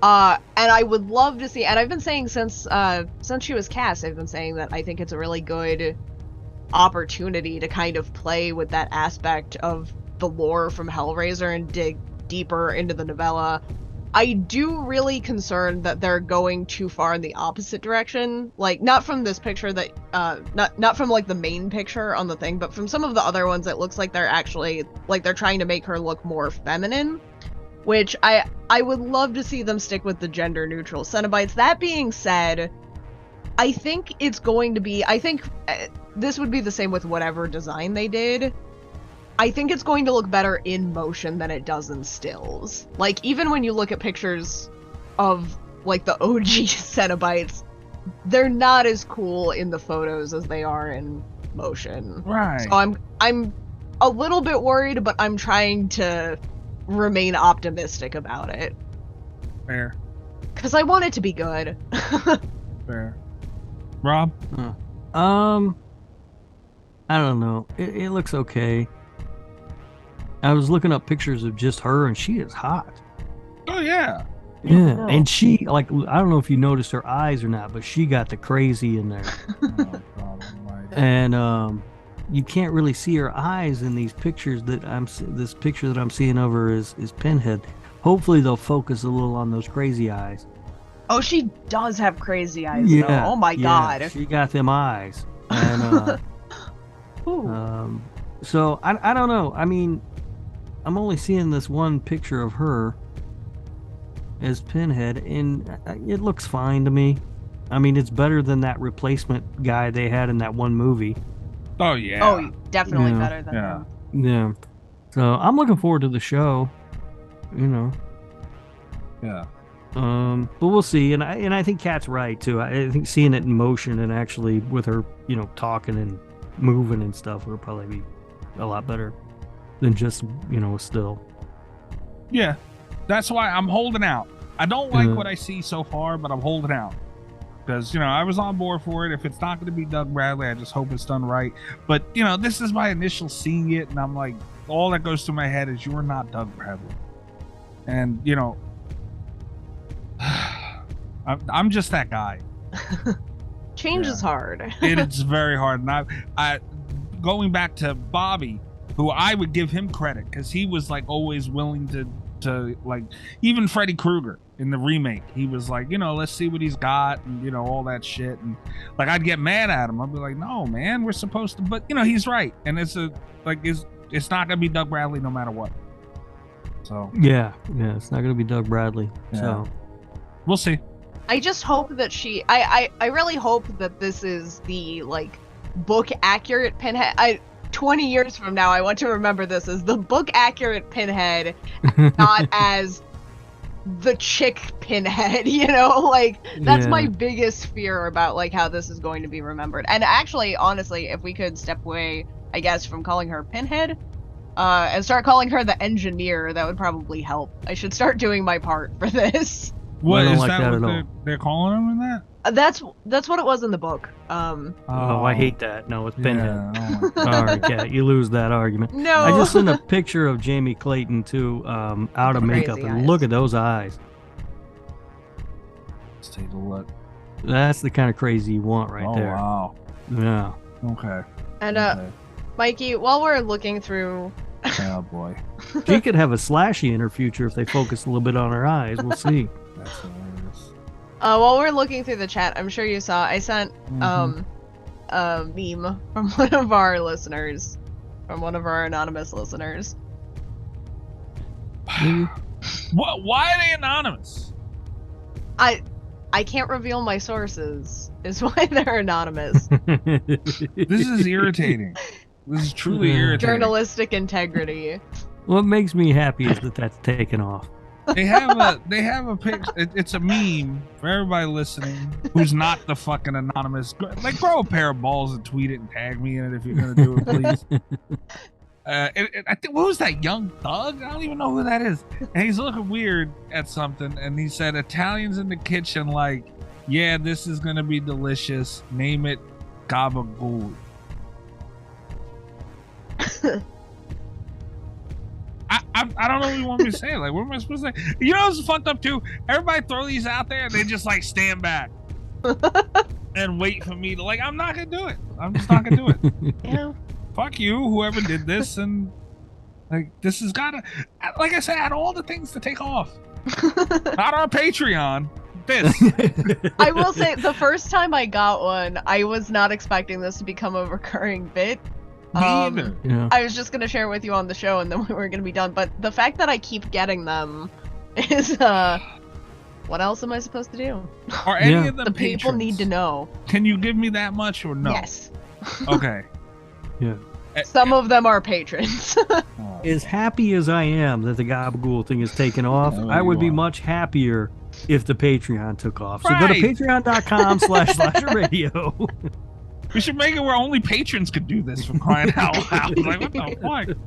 And I would love to see, and I've been saying since she was cast, I've been saying that I think it's a really good opportunity to kind of play with that aspect of the lore from Hellraiser and dig deeper into the novella. I do really concern that they're going too far in the opposite direction. Like, not from this picture that, not from, like, the main picture on the thing, but from some of the other ones, it looks like they're actually, like, they're trying to make her look more feminine, which I would love to see them stick with the gender-neutral Cenobites. That being said, I think it's going to be, this would be the same with whatever design they did. I think it's going to look better in motion than it does in stills. Like, even when you look at pictures of, like, the OG Cenobites, they're not as cool in the photos as they are in motion.
Right.
So I'm a little bit worried, but I'm trying to remain optimistic about it.
Fair.
Because I want it to be good.
Fair. Rob?
I don't know. It looks okay. I was looking up pictures of just her, and she is hot.
Oh, yeah.
Yeah, and she, like, I don't know if you noticed her eyes or not, but she got the crazy in there.
Oh, God almighty.
And you can't really see her eyes in these pictures this picture that I'm seeing of her is Pinhead. Hopefully they'll focus a little on those crazy eyes.
Oh, she does have crazy eyes, though. Oh my God.
She got them eyes. And so I don't know. I mean, I'm only seeing this one picture of her as Pinhead, and it looks fine to me. I mean, it's better than that replacement guy they had in that one movie.
Oh, yeah.
Oh, definitely better than him.
Yeah. So I'm looking forward to the show.
Yeah.
But we'll see, and I think Kat's right too. I think seeing it in motion and actually with her, talking and moving and stuff will probably be a lot better than just still.
Yeah, that's why I'm holding out. I don't like what I see so far, but I'm holding out because I was on board for it. If it's not going to be Doug Bradley, I just hope it's done right. But this is my initial seeing it, and I'm like, all that goes through my head is you're not Doug Bradley, and I'm just that guy.
Change is hard.
It's very hard. And I going back to Bobby, who I would give him credit because he was like always willing to like, even Freddy Krueger in the remake, he was like, let's see what he's got and all that shit. And like, I'd get mad at him. I'd be like, no, man, we're supposed to, but he's right. And it's it's not gonna be Doug Bradley no matter what. So
Yeah, it's not gonna be Doug Bradley.
Yeah.
So
we'll see.
I just hope that I really hope that this is the like book accurate Pinhead. 20 years from now, I want to remember this as the book accurate Pinhead, not as the chick Pinhead, you know? Like, that's my biggest fear about like how this is going to be remembered. And actually, honestly, if we could step away, I guess, from calling her Pinhead, and start calling her the engineer, that would probably help. I should start doing my part for this.
What
don't
is
like
that?
that
What
at all.
they're calling him in that?
That's what it was in the book.
oh, I hate that. No, it's Pinhead.
Yeah, oh my
All right, Cat, you lose that argument.
No.
I just sent a picture of Jamie Clayton too, out of makeup,
Crazy
and
eyes.
look at those eyes.
Let's take a look.
That's the kind of crazy you want right there.
Wow.
Yeah.
Okay.
And
Okay.
Mikey, while we're looking through,
Oh boy.
She could have a slashy in her future if they focus a little bit on her eyes. We'll see.
That's hilarious.
while we're looking through the chat, I'm sure you saw I sent a meme from one of our listeners, from one of our anonymous listeners.
What? Why are they anonymous?
I can't reveal my sources, is why they're anonymous.
This is irritating. This is truly irritating.
Journalistic integrity.
What makes me happy is that that's taken off.
They have a picture. It's a meme for everybody listening who's not the fucking anonymous. Like, grow a pair of balls and tweet it and tag me in it if you're gonna do it, please. I think, what was that, Young Thug? I don't even know who that is. And he's looking weird at something, and he said, "Italians in the kitchen, like, yeah, this is gonna be delicious. Name it gabagool." I don't know what you want me to say. Like, what am I supposed to say? You know what's fucked up too? Everybody throw these out there and they just like stand back and wait for me to, like, I'm not gonna do it. I'm just not gonna do it.
Yeah.
Fuck you, whoever did this, and like, this has gotta, like I said, out of all the things to take off, not our Patreon, this.
I will say, the first time I got one, I was not expecting this to become a recurring bit.
Me either.
Yeah.
I was just gonna share with you on the show, and then we were gonna be done. But the fact that I keep getting them is, what else am I supposed to do?
Are any of them
The people
patrons?
need to know.
Can you give me that much or no?
Yes.
Okay.
Yeah.
Some of them are patrons.
As happy as I am that the Gabagool thing is taken off,
Yeah,
I would
you
be
are.
much happier if the Patreon took off. So go to
Right.
patreon.com/radio.
We should make it where only patrons could do this, for crying out loud. Like, what the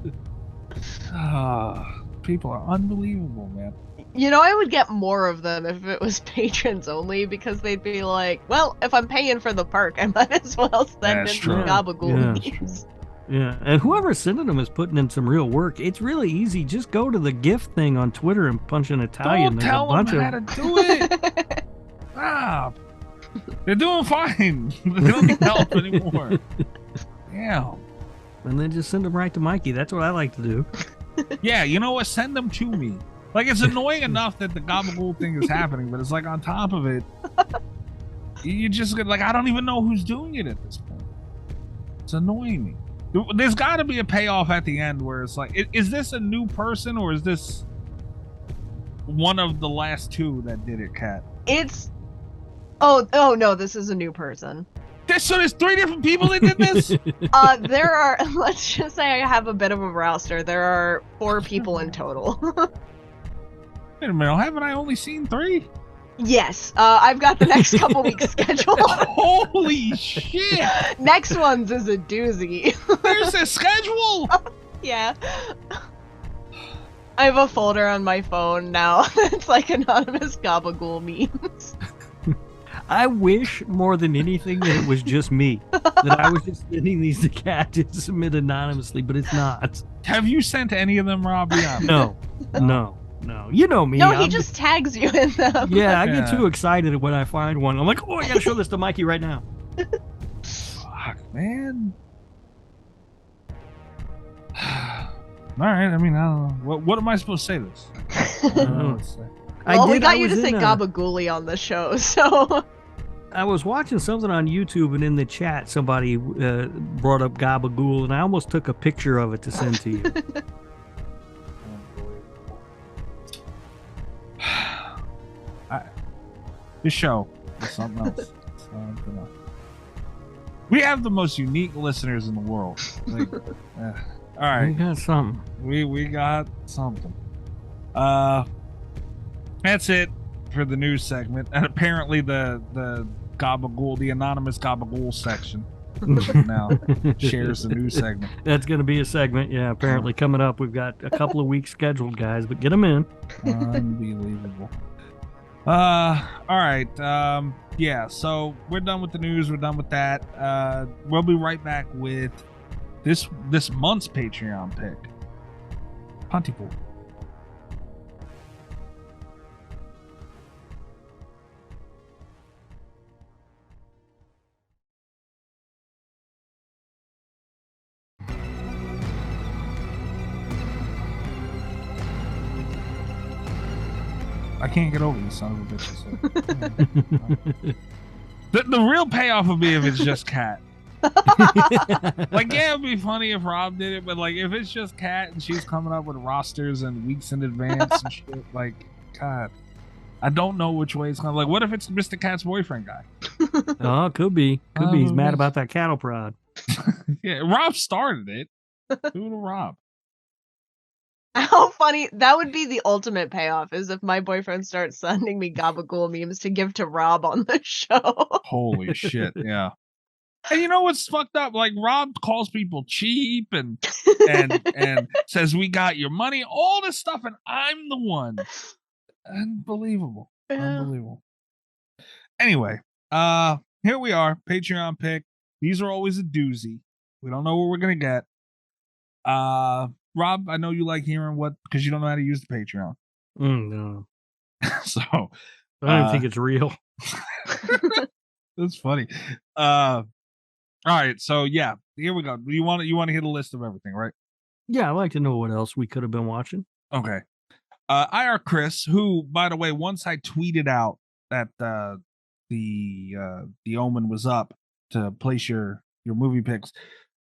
fuck? People are unbelievable, man.
You know, I would get more of them if it was patrons only, because they'd be like, well, if I'm paying for the perk, I might as well send
That's
in
true.
the gabagool
Yeah.
memes.
Yeah, and whoever's sending them is putting in some real work. It's really easy. Just go to the gift thing on Twitter and punch in Italian.
Don't
There's
tell
a bunch
them how
of
to do it. Stop. They're doing fine. They don't need help anymore. Damn.
and then just send them right to Mikey. That's what I like to do.
Yeah, you know what? Send them to me. Like, it's annoying enough that the gabagool thing is happening, but it's like, on top of it, you just get, like, I don't even know who's doing it at this point. It's annoying me. There's got to be a payoff at the end where it's like, is this a new person, or is this one of the last two that did it, Kat?
It's... Oh no, this is a new person.
So there's 3 different people that did this?
There are, let's just say I have a bit of a roster. There are 4 people in total.
Wait a minute, haven't I only seen 3?
Yes, I've got the next couple weeks scheduled.
Holy shit!
Next one's is a doozy.
There's a schedule!
Yeah. I have a folder on my phone now. It's like anonymous gabagool memes.
I wish more than anything that it was just me. That I was just sending these to Cat to submit anonymously, but it's not.
Have you sent any of them, Rob? Yeah.
No. You know me.
No, he
I'm
just tags you in them.
Yeah, I get
Yeah.
too excited when I find one. I'm like, oh, I gotta show this to Mikey right now.
Fuck, man. All right, I mean, I don't know. What am I supposed to say to this? I don't know what to say.
Well, we got
I
you to
was
say
in a-
gabagooli on the show, so...
I was watching something on YouTube, and in the chat, somebody brought up Gabagool, and I almost took a picture of it to send to you.
This show is something else. We have the most unique listeners in the world. Like, all right,
We got something.
we got something. That's it for the news segment, and apparently the Gabagool, the anonymous Gabagool section, now shares the news segment.
That's going to be a segment. Yeah, apparently coming up. We've got a couple of weeks scheduled, guys, but get them in.
Unbelievable. All right. Yeah, so we're done with the news. We're done with that. We'll be right back with this month's Patreon pick. Pontypool. I can't get over you, son of a bitch. The real payoff would be if it's just Kat. Like, yeah, it'd be funny if Rob did it, but like if it's just Kat and she's coming up with rosters and weeks in advance and shit, like, God, I don't know which way it's going. Like, what if it's Mr. Kat's boyfriend guy?
Oh, could be. Could be. He's mad about that cattle prod.
Yeah, Rob started it. Who to Rob?
How funny. That would be the ultimate payoff, is if my boyfriend starts sending me Gabagool memes to give to Rob on the show.
Holy shit, yeah. And you know what's fucked up? Like, Rob calls people cheap and says we got your money, all this stuff, and I'm the one. Unbelievable.
Yeah.
Unbelievable. Anyway, here we are, Patreon pick. These are always a doozy. We don't know what we're gonna get. Rob, I know you like hearing what, because you don't know how to use the Patreon.
No.
So
I don't think it's real.
That's funny. All right, so yeah, here we go. You want to hit a list of everything, right?
Yeah, I'd like to know what else we could have been watching.
Okay. EyeRChris, who, by the way, once I tweeted out that the Omen was up to place your movie picks,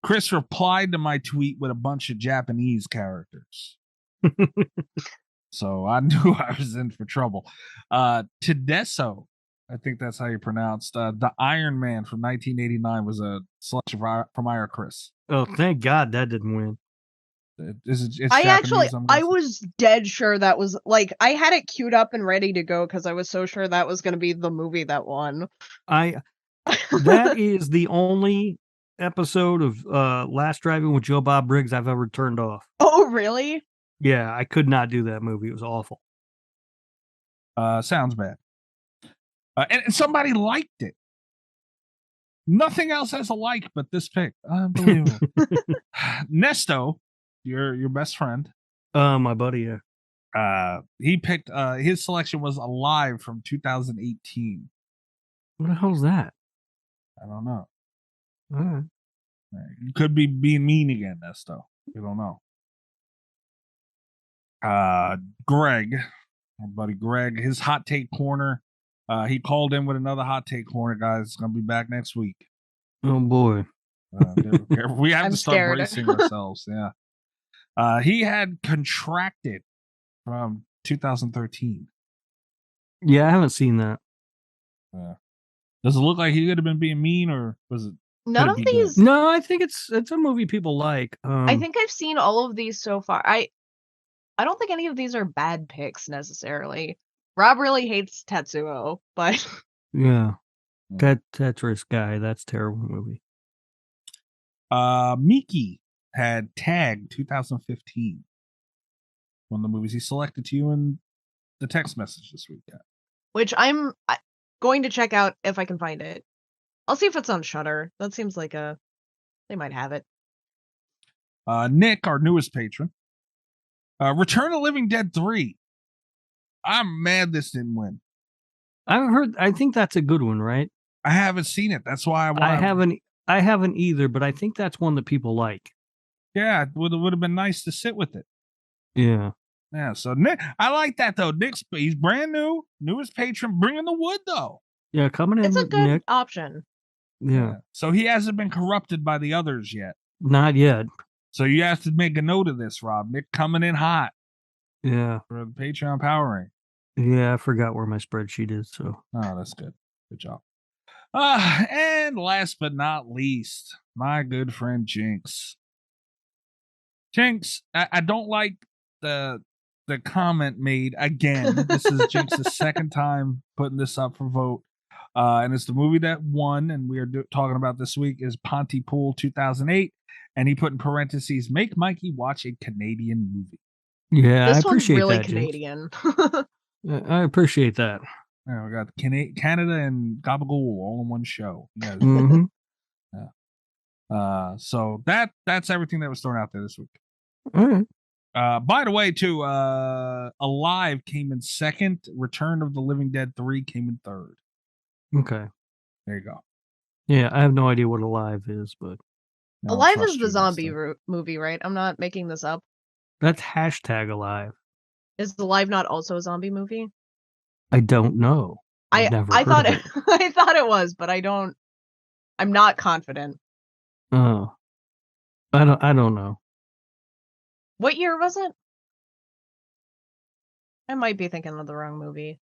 Chris replied to my tweet with a bunch of Japanese characters. So I knew I was in for trouble. Tedeso, I think that's how you pronounce the Iron Man from 1989 was a selection from EyeRChris.
Oh, thank God that didn't win.
It's
I
Japanese,
actually,
I'm
I
guessing.
was dead sure that was, like, I had it queued up and ready to go because I was so sure that was going to be the movie that won.
That is the only episode of Last Driving with Joe Bob Briggs I've ever turned off.
Oh, really?
Yeah, I could not do that movie. It was awful.
Sounds bad. And somebody liked it. Nothing else has a like but this pick. Unbelievable. Nesto, your best friend.
My buddy, yeah.
He picked his selection was Alive from 2018.
What the hell's that?
I don't know.
All right.
You could be being mean again, Nesto. We don't know. Greg, our buddy Greg, his hot take corner. He called in with another hot take corner, guys. It's gonna be back next week.
Oh boy.
We have
I'm
to start
scared.
bracing ourselves. Yeah. He had Contracted from 2013.
Yeah, I haven't seen that.
Does it look like he could have been being mean, or was it?
None of
be good?
these.
No, I think it's a movie people like.
I think I've seen all of these so far. I don't think any of these are bad picks necessarily. Rob really hates Tetsuo, but
Yeah. That Tetris guy, that's a terrible movie.
Miki had Tag 2015. One of the movies he selected to you in the text message this week. Yeah.
which I'm going to check out if I can find it. I'll see if it's on Shudder. That seems like they might have it.
Nick, our newest patron. Return of Living Dead 3. I'm mad this didn't win.
I think that's a good one, right?
I haven't seen it. That's why
I haven't either, but I think that's one that people like.
Yeah, it would have been nice to sit with it.
Yeah.
Yeah, so Nick, I like that though. Nick's, he's brand new, newest patron, bringing the wood though.
Yeah, coming in
It's a
with
good
Nick.
option.
Yeah,
So he hasn't been corrupted by the others yet.
not yet.
So you have to make a note of this, Rob. Nick coming in hot
Yeah,
for the Patreon power rank.
yeah. I forgot where my spreadsheet is. So
Oh, that's good. Good job. And last but not least, my good friend Jinx. Jinx, I don't like the comment made again. This is Jinx's second time putting this up for vote. And it's the movie that won, and we are talking about this week is Pontypool 2008. And he put in parentheses, make Mikey watch a Canadian movie.
yeah, I
This one's
appreciate
really
that, Jinx.
Canadian.
Yeah, I appreciate that.
Yeah, we got Canada and Gabagool all in one show. You guys,
Mhm.
so that's everything that was thrown out there this week.
All right.
By the way, too, Alive came in second. Return of the Living Dead 3 came in third.
Okay.
There you go.
Yeah, I have no idea what Alive is, but
I don't
Alive
trust
is
you
the
this
zombie
time.
movie, right? I'm not making this up.
that's hashtag Alive.
Is Alive not also a zombie movie?
I don't know. I've never
I
heard
thought
of
it, I thought it was, but I'm not confident.
Oh, I don't know.
What year was it? I might be thinking of the wrong movie.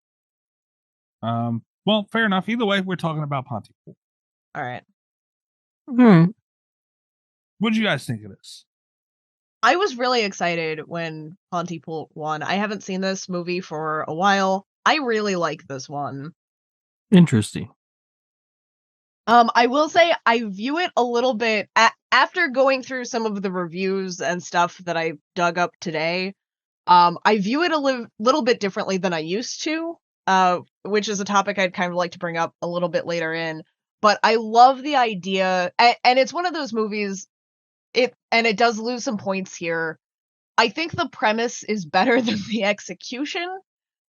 Well, fair enough. Either way, we're talking about Pontypool.
All right.
All right.
What did you guys think of this?
I was really excited when Pontypool won. I haven't seen this movie for a while. I really like this one.
Interesting.
I will say I view it a little bit after going through some of the reviews and stuff that I dug up today. I view it a little bit differently than I used to, which is a topic I'd kind of like to bring up a little bit later in. But I love the idea, and it's one of those movies. It does lose some points here. I think the premise is better than the execution,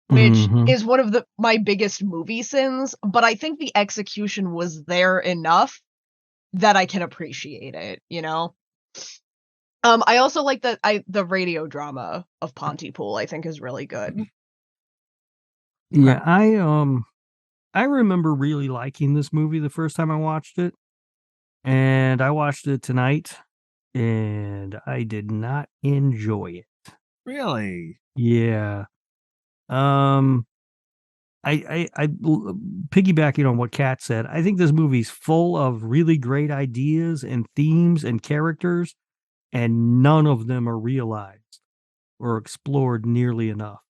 which
Mhm.
is one of my biggest movie sins, but I think the execution was there enough that I can appreciate it, you know? I also like the radio drama of Pontypool, I think is really good.
Yeah, I remember really liking this movie the first time I watched it, and I watched it tonight, and I did not enjoy it.
Really?
Yeah. Piggybacking on what Kat said, I think this movie's full of really great ideas and themes and characters, and none of them are realized or explored nearly enough.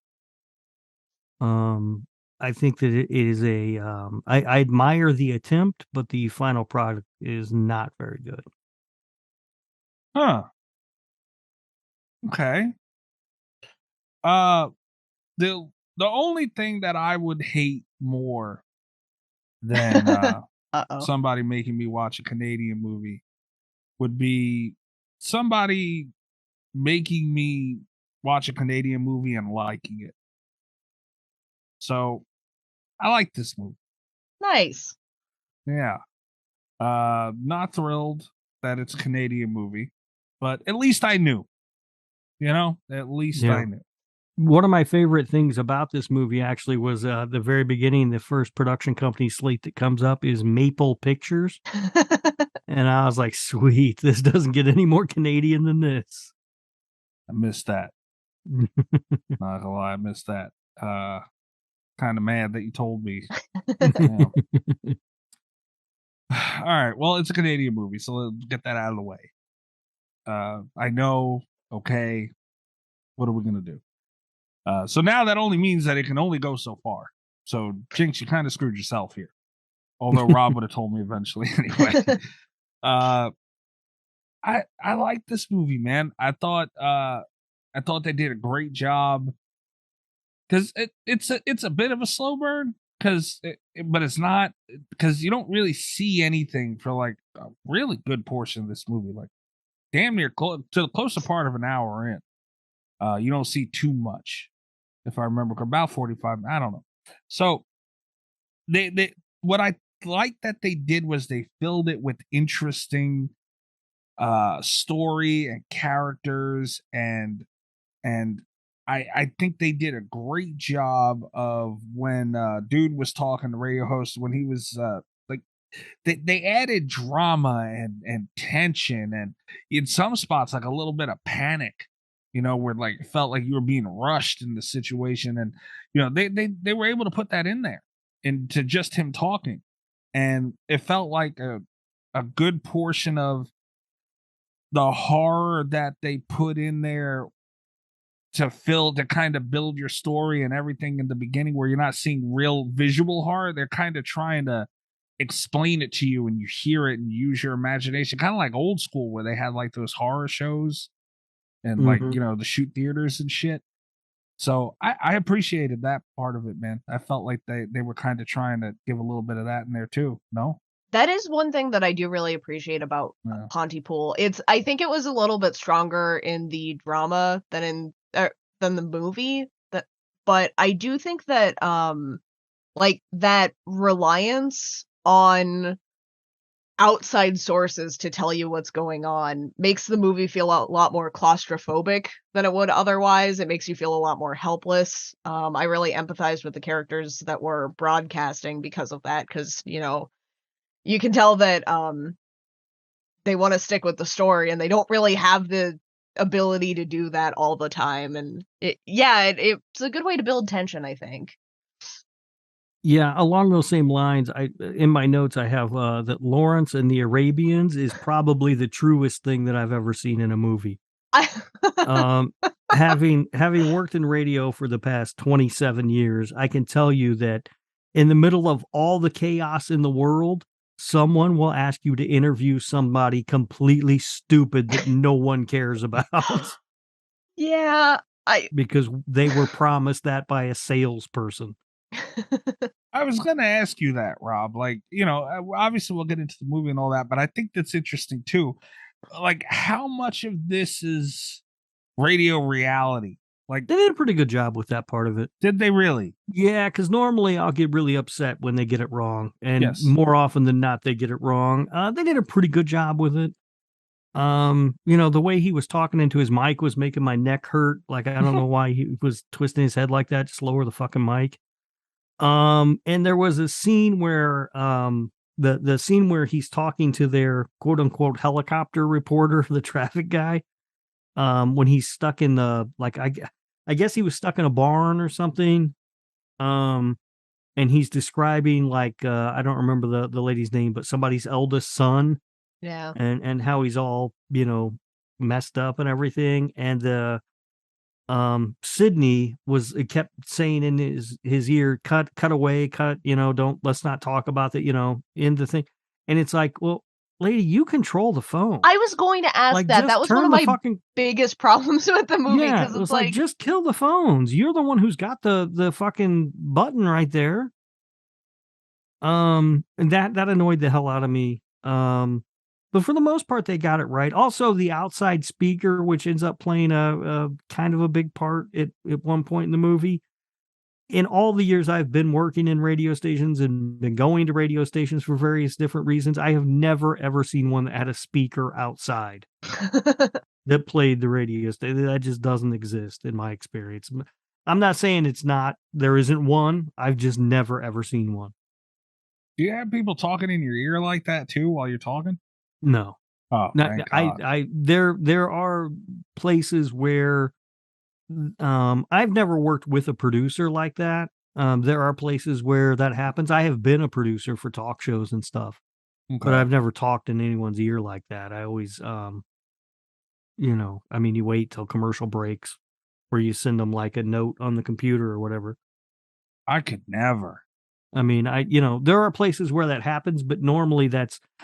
I think that it is I admire the attempt, but the final product is not very good.
Huh. Okay. The only thing that I would hate more than
Uh-oh.
somebody making me watch a Canadian movie would be somebody making me watch a Canadian movie and liking it. So I like this movie.
Nice.
Yeah. Not thrilled that it's a Canadian movie, but at least I knew. You know, at least
Yeah.
I knew.
One of my favorite things about this movie actually was the very beginning. The first production company slate that comes up is Maple Pictures, and I was like, "Sweet, this doesn't get any more Canadian than this."
I missed that. Not gonna lie, I missed that. Kind of mad that you told me. Yeah. All right. Well, it's a Canadian movie, so let's get that out of the way. I know. Okay. What are we gonna do? So now that only means that it can only go so far. So Jinx, you kind of screwed yourself here. Although Rob would have told me eventually anyway. I like this movie, man. I thought they did a great job because it's a bit of a slow burn but it's not because you don't really see anything for like a really good portion of this movie, like damn near to the closer part of an hour in. You don't see too much, if I remember, about 45. I don't know. So they what I like that they did was they filled it with interesting story and characters and I think they did a great job of when dude was talking, the radio host, when he was like they added drama and tension, and in some spots like a little bit of panic, where like it felt like you were being rushed in the situation, and they were able to put that in there into just him talking, and it felt like a good portion of the horror that they put in there to kind of build your story and everything in the beginning, where you're not seeing real visual horror. They're kind of trying to explain it to you, and you hear it and use your imagination, kind of like old school where they had like those horror shows and like the shoot theaters and shit. So I appreciated that part of it, man. I felt like they were kind of trying to give a little bit of that in there too. No?
That is one thing that I do really appreciate about Pontypool. I think it was a little bit stronger in the drama than the movie. But I do think that like that reliance on outside sources to tell you what's going on makes the movie feel a lot more claustrophobic than it would otherwise. It makes you feel a lot more helpless. I really empathized with the characters that were broadcasting because of that, because you can tell that they want to stick with the story, and they don't really have the ability to do that all the time. And it's a good way to build tension, I think.
Yeah, along those same lines, in my notes I have that Lawrence and the Arabians is probably the truest thing that I've ever seen in a movie. Having worked in radio for the past 27 years, I can tell you that in the middle of all the chaos in the world, someone will ask you to interview somebody completely stupid that no one cares about.
Yeah,
because they were promised that by a salesperson.
I was going to ask you that, Rob. Like, obviously we'll get into the movie and all that, but I think that's interesting too. Like, how much of this is radio reality? Like,
they did a pretty good job with that part of it.
Did they really?
Yeah, because normally I'll get really upset when they get it wrong, and more often than not, they get it wrong. They did a pretty good job with it. The way he was talking into his mic was making my neck hurt. Like, I don't know why he was twisting his head like that. Just lower the fucking mic. And there was a scene where the scene where he's talking to their quote unquote helicopter reporter, the traffic guy, when he's stuck in the, like, I guess he was stuck in a barn or something. And he's describing, like, I don't remember the lady's name, but somebody's eldest son.
Yeah.
And how he's all, messed up and everything. And Sydney kept saying in his ear, cut away, let's not talk about that, in the thing. And it's like, well, lady, you control the phone.
I was going to ask that. That was one of my biggest problems with the movie.
Yeah, it was like, just kill the phones. You're the one who's got the fucking button right there. And that annoyed the hell out of me. But for the most part, they got it right. Also, the outside speaker, which ends up playing a kind of a big part at one point in the movie. In all the years I've been working in radio stations and been going to radio stations for various different reasons, I have never, ever seen one that had a speaker outside that played the radio station. That just doesn't exist in my experience. I'm not saying there isn't one. I've just never, ever seen one.
Do you have people talking in your ear like that too while you're talking?
No.
Oh, thank God.
There are places where I've never worked with a producer like that. There are places where that happens. I have been a producer for talk shows and stuff, but I've never talked in anyone's ear like that. I always, you wait till commercial breaks where you send them like a note on the computer or whatever.
I could never.
I mean, there are places where that happens, but normally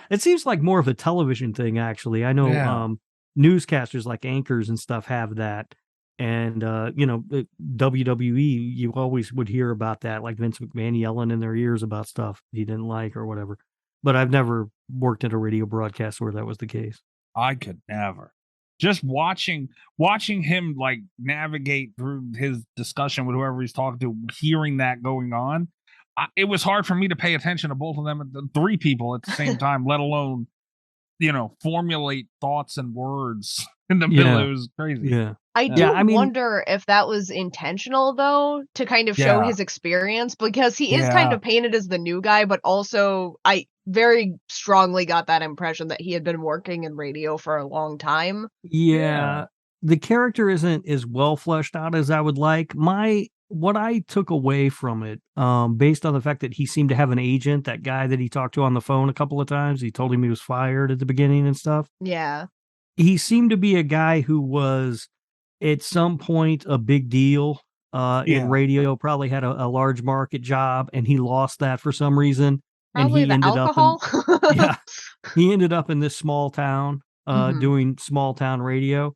it seems like more of a television thing, actually. I know newscasters like anchors and stuff have that. And, WWE, you always would hear about that, like Vince McMahon yelling in their ears about stuff he didn't like or whatever. But I've never worked at a radio broadcast where that was the case.
I could never. Just watching him like navigate through his discussion with whoever he's talking to, hearing that going on. It was hard for me to pay attention to both of them, the three people at the same time, let alone, formulate thoughts and words in the middle. It was crazy.
Yeah.
I do
I mean,
wonder if that was intentional, though, to kind of show
Yeah.
his experience, because he is kind
Yeah.
of painted as the new guy, but also I very strongly got that impression that he had been working in radio for a long time.
yeah, the character isn't as well fleshed out as I would like. What I took away from it, based on the fact that he seemed to have an agent, that guy that he talked to on the phone a couple of times, he told him he was fired at the beginning and stuff.
Yeah.
He seemed to be a guy who was at some point a big deal in
Yeah.
radio, probably had a large market job, and he lost that for some reason. And
Probably
he
the
ended
alcohol.
up in, yeah, he ended up in this small town
Mhm.
doing small town radio.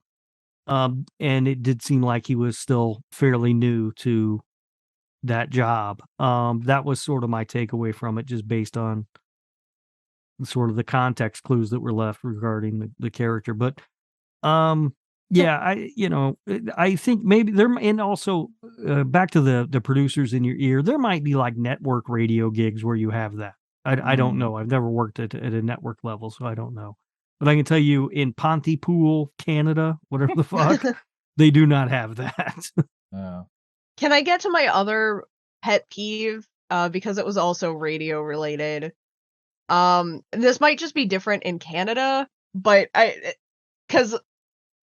And it did seem like he was still fairly new to that job. That was sort of my takeaway from it, just based on sort of the context clues that were left regarding the character. But yeah, I think maybe there, and also back to the producers in your ear, there might be like network radio gigs where you have that. I don't know. I've never worked at a network level, so I don't know. But I can tell you in Pontypool, Canada, whatever the fuck, they do not have that.
Can I get to my other pet peeve? Because it was also radio related. This might just be different in Canada, but because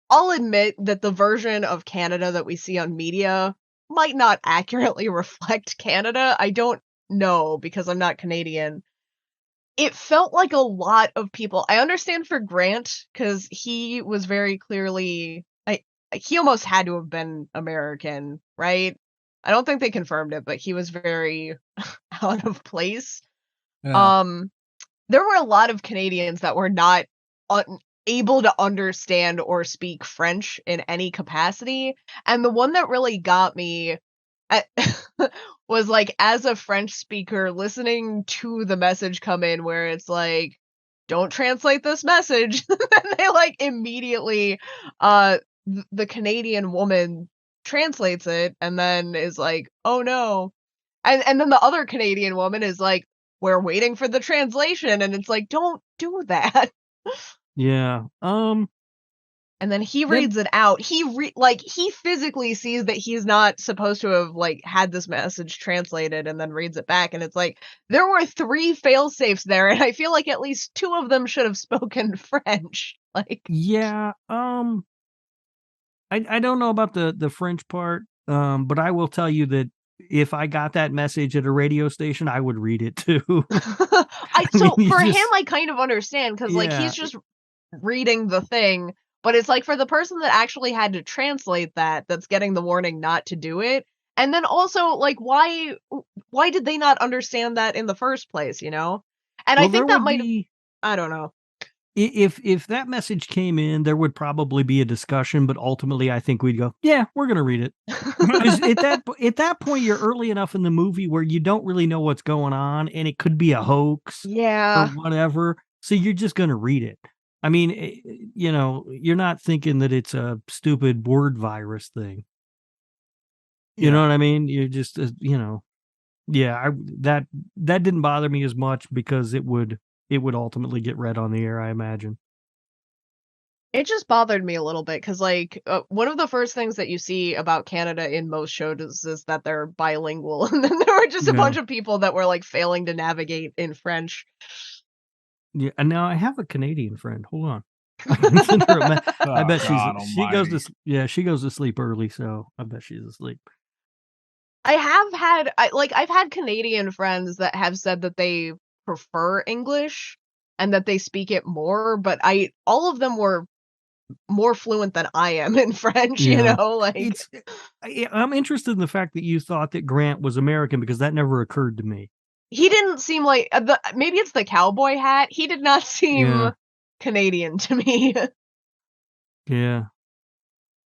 I'll admit that the version of Canada that we see on media might not accurately reflect Canada. I don't know because I'm not Canadian. It felt like a lot of people. I understand for Grant because he was very clearly. He almost had to have been American, right? I don't think they confirmed it, but he was very out of place.
Yeah.
There were a lot of Canadians that were not able to understand or speak French in any capacity, and the one that really got me at was, like, as a French speaker, listening to the message come in where it's like, "Don't translate this message." And they, like, immediately, the Canadian woman translates it and then is like, "Oh, no." And then the other Canadian woman is like, "We're waiting for the translation," and it's like, "Don't do that."
Yeah.
And then he
Then
reads it out. He physically sees that he's not supposed to have, like, had this message translated and then reads it back, and it's like, there were 3 fail-safes there, and I feel like at least 2 of them should have spoken French. Like,
yeah, I don't know about the French part, but I will tell you that if I got that message at a radio station, I would read it too. I mean,
so
you
for him,
just
I kind of understand because, like, he's
yeah,
just reading the thing, but it's like for the person that actually had to translate that, that's getting the warning not to do it, and then also, like, why did they not understand that in the first place, you know? And I
well, there
think that
would
might have
be
I don't know.
if that message came in, there would probably be a discussion, but ultimately, I think we'd go, "Yeah, we're gonna read it." 'Cause at that point, you're early enough in the movie where you don't really know what's going on, and it could be a hoax or
Yeah.
whatever, so you're just gonna read it. I mean, you're not thinking that it's a stupid word virus thing. You know
Yeah.
what I mean? You're just, yeah, that didn't bother me as much because it would ultimately get read on the air, I imagine.
It just bothered me a little bit because, like, one of the first things that you see about Canada in most shows is that they're bilingual, and then there were just a
Yeah.
bunch of people that were, like, failing to navigate in French.
Yeah, and now I have a Canadian friend. Hold on. I can send her a I
Oh
bet
God
she goes to
Almighty.
she goes to sleep early, so I bet she's asleep.
I've had Canadian friends that have said that they prefer English and that they speak it more, but all of them were more fluent than I am in French, you
Yeah.
know, like,
It's I'm interested in the fact that you thought that Grant was American because that never occurred to me.
he didn't seem like maybe it's the cowboy hat, he did not seem
Yeah.
Canadian to me.
Yeah.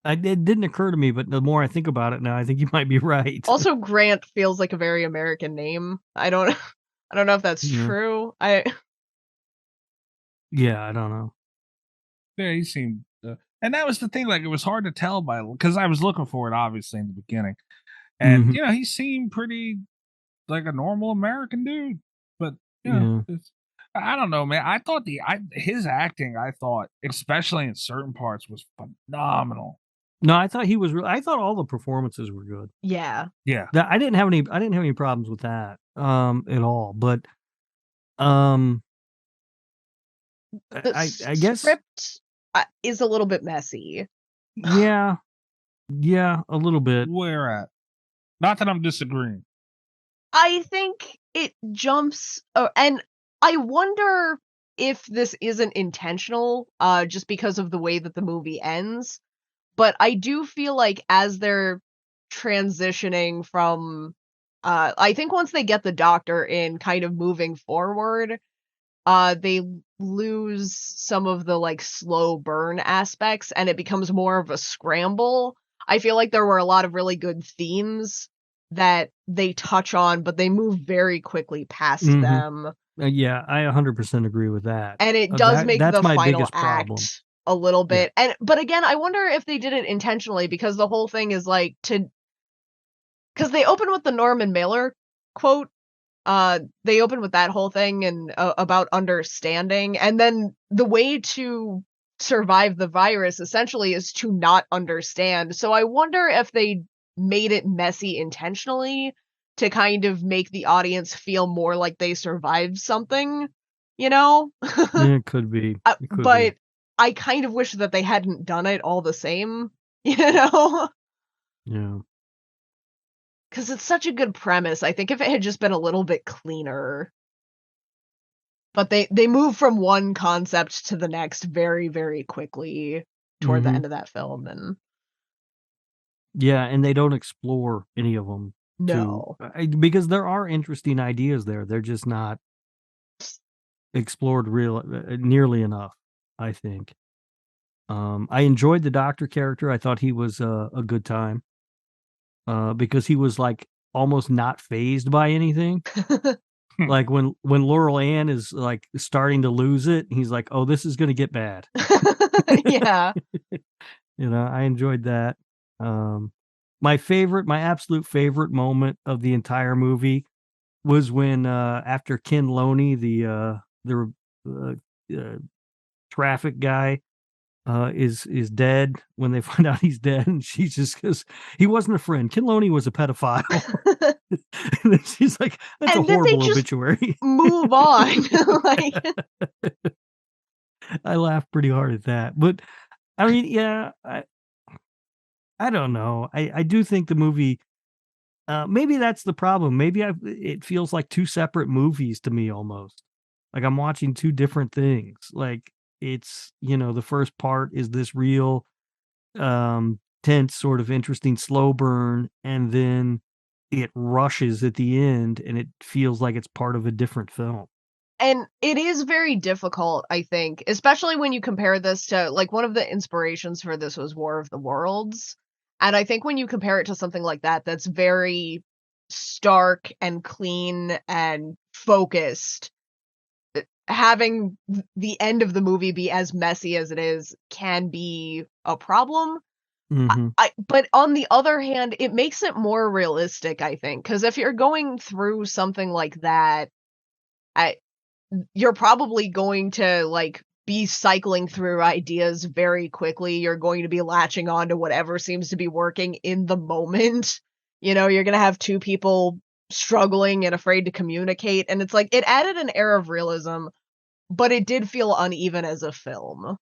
It didn't occur to me, but the more I think about it now, I think you might be right.
Also, Grant feels like a very American name. I don't I don't know if that's
Yeah.
true.
Yeah, I don't know.
Yeah, he seemed, and that was the thing. Like, it was hard to tell because I was looking for it obviously in the beginning, and
Mhm.
he seemed pretty like a normal American dude. But
Yeah.
I don't know, man. I thought his acting, I thought, especially in certain parts, was phenomenal.
No, I thought he was. I thought all the performances were good.
Yeah.
Yeah.
I didn't have any problems with that at all. But I guess
Script is a little bit messy.
yeah, a little bit.
Where at? Not that I'm disagreeing.
I think it jumps, and I wonder if this isn't intentional, just because of the way that the movie ends. But I do feel like as they're transitioning from, I think once they get the doctor in, kind of moving forward, they lose some of the like slow burn aspects, and it becomes more of a scramble. I feel like there were a lot of really good themes that they touch on, but they move very quickly past
Mhm.
them.
Yeah, I 100% agree with that.
And it does make
that's
the
my
final
biggest problem.
act a little bit. But again, I wonder if they did it intentionally, because the whole thing is like because they open with the Norman Mailer quote. They open with that whole thing and about understanding, and then the way to survive the virus essentially is to not understand. So I wonder if they made it messy intentionally to kind of make the audience feel more like they survived something, you know?
Yeah, it could be. It could
But I kind of wish that they hadn't done it all the same, you know?
be. Yeah.
Because it's such a good premise. I think if it had just been a little bit cleaner. But they move from one concept to the next very, very quickly toward the
Mhm.
end of that film, and
Yeah, and they don't explore any of them
no.
because there are interesting ideas there. They're just not explored nearly enough, I think. I enjoyed the doctor character. I thought he was a good time. Because he was like almost not phased by anything. Like when Laurel Ann is like starting to lose it, he's like, "Oh, this is going to get bad."
Yeah.
I enjoyed that. My absolute favorite moment of the entire movie was when after Ken Loney, the traffic guy, is dead, when they find out he's dead, and she just goes, "He wasn't a friend. Ken Loney was a pedophile." And then she's like, "That's
And
a
then they
horrible
just
obituary."
move on. Like,
I laughed pretty hard at that, but I mean, yeah, I don't know. I do think the movie. Maybe that's the problem. Maybe it feels like two separate movies to me almost. Like I'm watching two different things. Like it's, the first part is this real tense, sort of interesting slow burn, and then it rushes at the end and it feels like it's part of a different film.
and it is very difficult, I think, especially when you compare this to, like, one of the inspirations for this was War of the Worlds. And I think when you compare it to something like that, that's very stark and clean and focused, having the end of the movie be as messy as it is can be a problem.
Mhm.
But on the other hand, it makes it more realistic, I think, because if you're going through something like that, you're probably going to like be cycling through ideas very quickly. You're going to be latching on to whatever seems to be working in the moment. You're going to have two people struggling and afraid to communicate. And it's like it added an air of realism, but it did feel uneven as a film.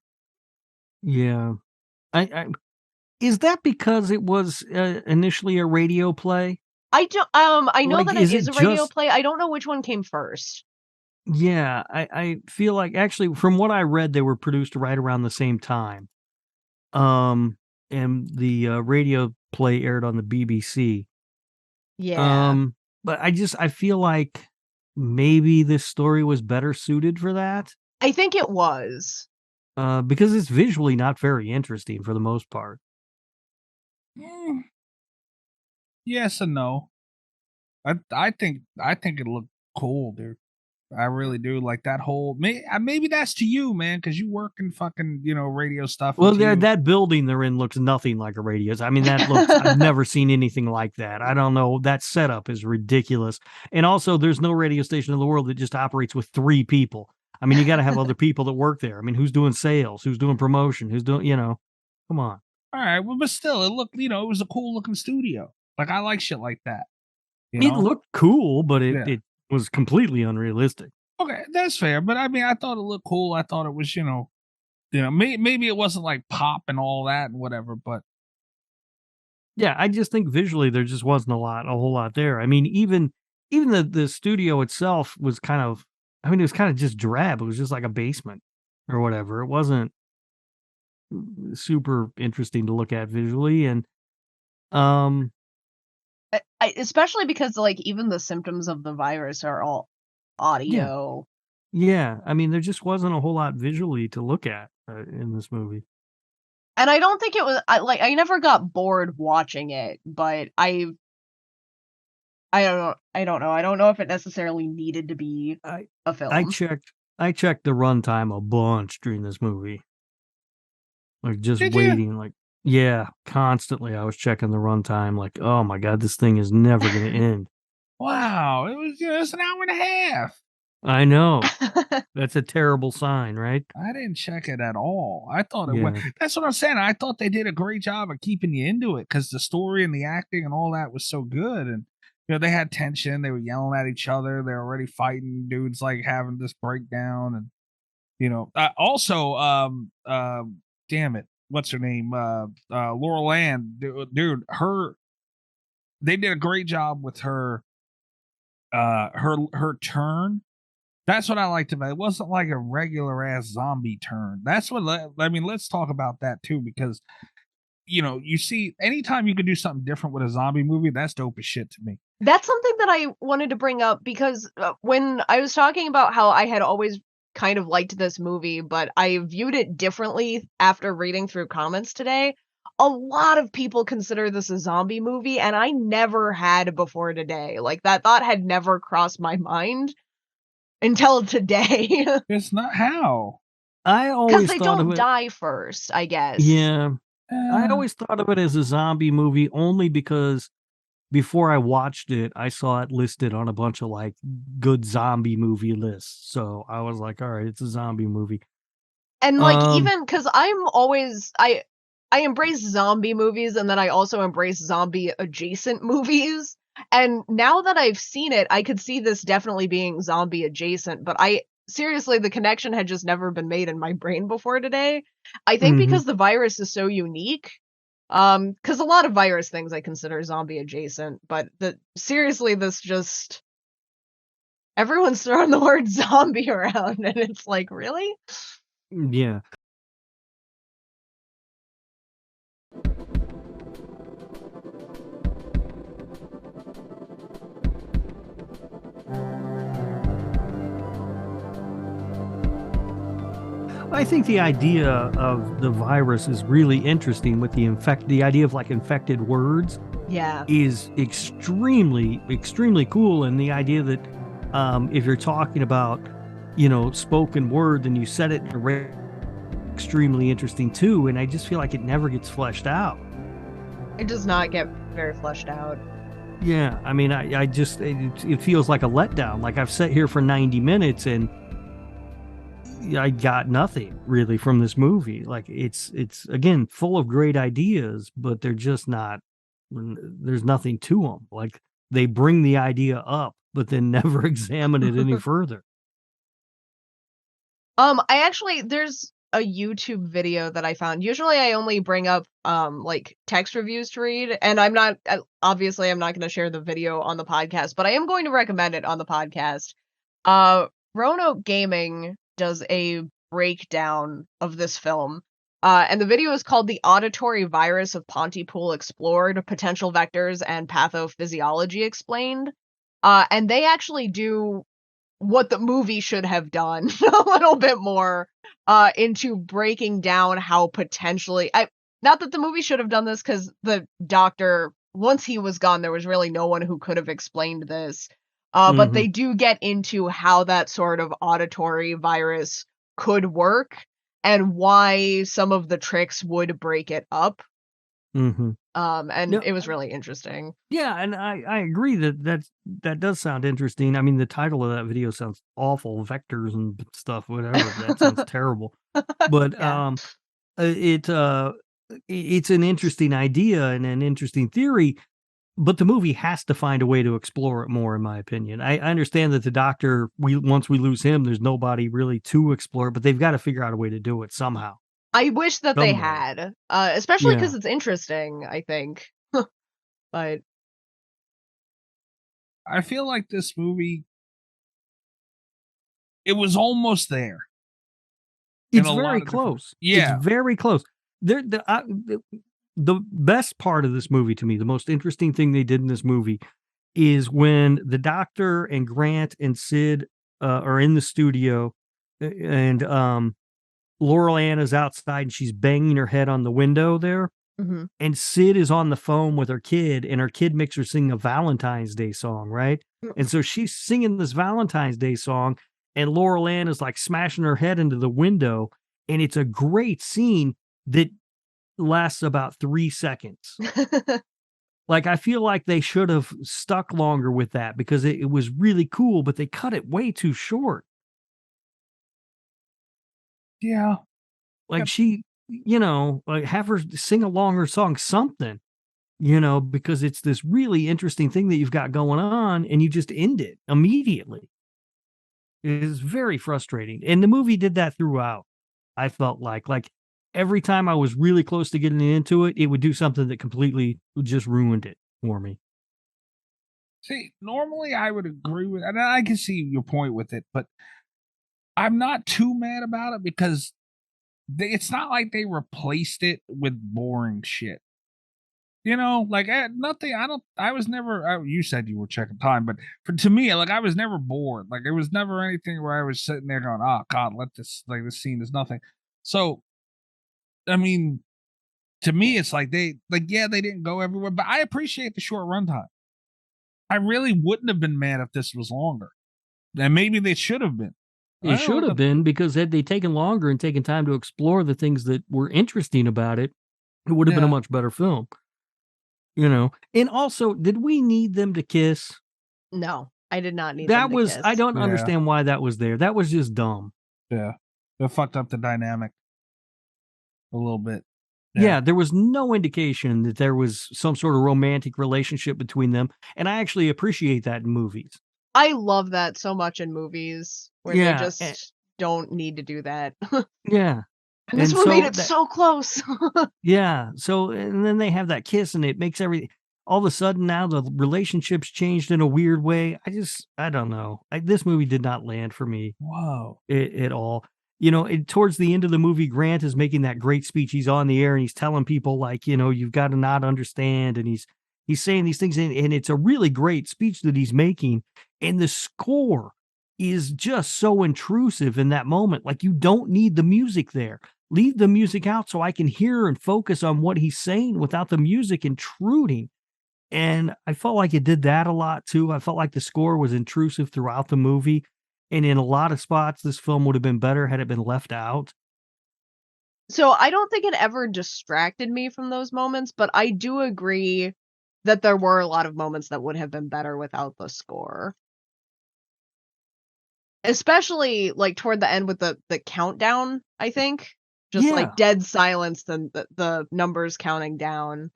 Yeah. Is that because it was initially a radio play?
I know
Like,
that
is
it is
it
a radio
just
play. I don't know which one came first.
Yeah, I feel like actually from what I read, they were produced right around the same time. And the radio play aired on the BBC.
Yeah.
But I feel like maybe this story was better suited for that.
I think it was.
Because it's visually not very interesting for the most part.
Yes and no. I think it looked cool, dude. I really do. Like that whole maybe that's to you, man, because you work in fucking radio stuff.
Well,
and to you-
that building they're in looks nothing like a radio. I mean, I've never seen anything like that. I don't know. That setup is ridiculous. And also, there's no radio station in the world that just operates with 3 people. I mean, you got to have other people that work there. I mean, who's doing sales? Who's doing promotion? Who's doing, come on.
All all right, well, but still, it looked, it was a cool looking studio. Like I like shit like that.
It looked cool, but
Yeah.
it was completely unrealistic.
Okay, that's fair. But I mean, I thought it looked cool. I thought it was, maybe it wasn't like pop and all that and whatever, but
Yeah, I just think visually there just wasn't a whole lot there. I mean, even the studio itself was kind of, I mean, it was kind of just drab. It was just like a basement or whatever. It wasn't super interesting to look at visually, and um
especially because like even the symptoms of the virus are all audio.
yeah, I mean, there just wasn't a whole lot visually to look at in this movie.
And I don't think it was I never got bored watching it, but I don't know. I don't know if it necessarily needed to be a film.
I checked the runtime a bunch during this movie. Like just
Did you?
waiting, like yeah, constantly I was checking the runtime, like, oh my god, this thing is never gonna end.
wow, it was it's an hour and a half.
I know. That's a terrible sign, right?
I didn't check it at all. I thought it
Yeah.
was. That's what I'm saying. I thought they did a great job of keeping you into it because the story and the acting and all that was so good. And they had tension. They were yelling at each other. They're already fighting. Dudes like having this breakdown, and also, damn it, what's her name? Laurel Ann, dude. They did a great job with her. Her turn. That's what I liked about it. It wasn't like a regular ass zombie turn. That's what I mean. Let's talk about that too, because you see, anytime you could do something different with a zombie movie, that's dope as shit to me.
That's something that I wanted to bring up because when I was talking about how I had always kind of liked this movie, but I viewed it differently after reading through comments today. A lot of people consider this a zombie movie, and I never had before today. Like, that thought had never crossed my mind until today.
It's not how.
I
Because
always
they
thought of
don't
it.
die first, I guess.
Yeah, I always thought of it as a zombie movie only because before I watched it, I saw it listed on a bunch of like good zombie movie lists. So I was like, all right, it's a zombie movie.
And like even because I'm always I embrace zombie movies, and then I also embrace zombie adjacent movies. And now that I've seen it, I could see this definitely being zombie adjacent, but seriously, the connection had just never been made in my brain before today. I think because the virus is so unique. Because a lot of virus things I consider zombie adjacent, but seriously, this just everyone's throwing the word zombie around, and it's like, really?
Yeah. I think the idea of the virus is really interesting with the idea of like infected words
Yeah.
is extremely, extremely cool. And the idea that if you're talking about, spoken word, then you said it in a way extremely interesting too. And I just feel like it never gets fleshed out.
It does not get very fleshed out.
Yeah. I mean, I just, it feels like a letdown. Like I've sat here for 90 minutes and I got nothing really from this movie. Like it's again full of great ideas, but they're just not. There's nothing to them. Like they bring the idea up, but then never examine it any further.
There's a YouTube video that I found. Usually I only bring up like text reviews to read, and I'm not going to share the video on the podcast, but I am going to recommend it on the podcast. Roanoke Gaming does a breakdown of this film. And the video is called The Auditory Virus of Pontypool Explored, Potential Vectors and Pathophysiology Explained. And they actually do what the movie should have done a little bit more into breaking down how potentially... not that the movie should have done this, because the doctor, once he was gone, there was really no one who could have explained this. But they do get into how that sort of auditory virus could work and why some of the tricks would break it up. And it was really interesting.
Yeah, and I agree that does sound interesting. I mean, the title of that video sounds awful, vectors and stuff, whatever. That sounds terrible. But it's an interesting idea and an interesting theory, but the movie has to find a way to explore it more, in my opinion. I understand that the doctor, once we lose him, there's nobody really to explore, but they've got to figure out a way to do it somehow.
I wish that they
Some way.
had, especially
Yeah.
because it's interesting, I think. But
I feel like this movie, it was almost there.
It's very close.
Yeah.
It's very close. The best part of this movie to me, the most interesting thing they did in this movie is when the doctor and Grant and Sid are in the studio and Laurel Ann is outside and she's banging her head on the window there.
Mm-hmm.
And Sid is on the phone with her kid and her kid makes her sing a Valentine's Day song, right? And so she's singing this Valentine's Day song and Laurel Ann is like smashing her head into the window. And it's a great scene that lasts about 3 seconds. Like, I feel like they should have stuck longer with that because it was really cool, but they cut it way too short.
Yeah.
Like she, like have her sing a longer song, something, because it's this really interesting thing that you've got going on and you just end it immediately. It is very frustrating. And the movie did that throughout. I felt like every time I was really close to getting into it, it would do something that completely just ruined it for me.
See, normally I would agree with, and I can see your point with it, but I'm not too mad about it because it's not like they replaced it with boring shit. Nothing. I was never. You said you were checking time, but to me, I was never bored. Like, it was never anything where I was sitting there going, "Oh God, this scene is nothing." So, I mean, to me, it's like they didn't go everywhere, but I appreciate the short runtime. I really wouldn't have been mad if this was longer, and maybe they should have been.
It should have been, because had they taken longer and taken time to explore the things that were interesting about it, it would have been a much better film. And also, did we need them to kiss?
No, I did not need them to kiss.
I don't understand why that was there. That was just dumb.
Yeah. It fucked up the dynamic a little bit.
Yeah, there was no indication that there was some sort of romantic relationship between them. And I actually appreciate that in movies.
I love that so much in movies where they just don't need to do that.
Yeah.
And this one made it so close.
Yeah. So, and then they have that kiss and it makes all of a sudden now the relationship's changed in a weird way. I don't know. This movie did not land for me.
Whoa.
At all. Towards the end of the movie, Grant is making that great speech. He's on the air and he's telling people you've got to not understand. And he's saying these things and it's a really great speech that he's making. And the score is just so intrusive in that moment. Like, you don't need the music there. Leave the music out so I can hear and focus on what he's saying without the music intruding. And I felt like it did that a lot too. I felt like the score was intrusive throughout the movie. And in a lot of spots, this film would have been better had it been left out.
So I don't think it ever distracted me from those moments, but I do agree that there were a lot of moments that would have been better without the score. Especially toward the end with the countdown, I think. Just dead silence and the numbers counting down.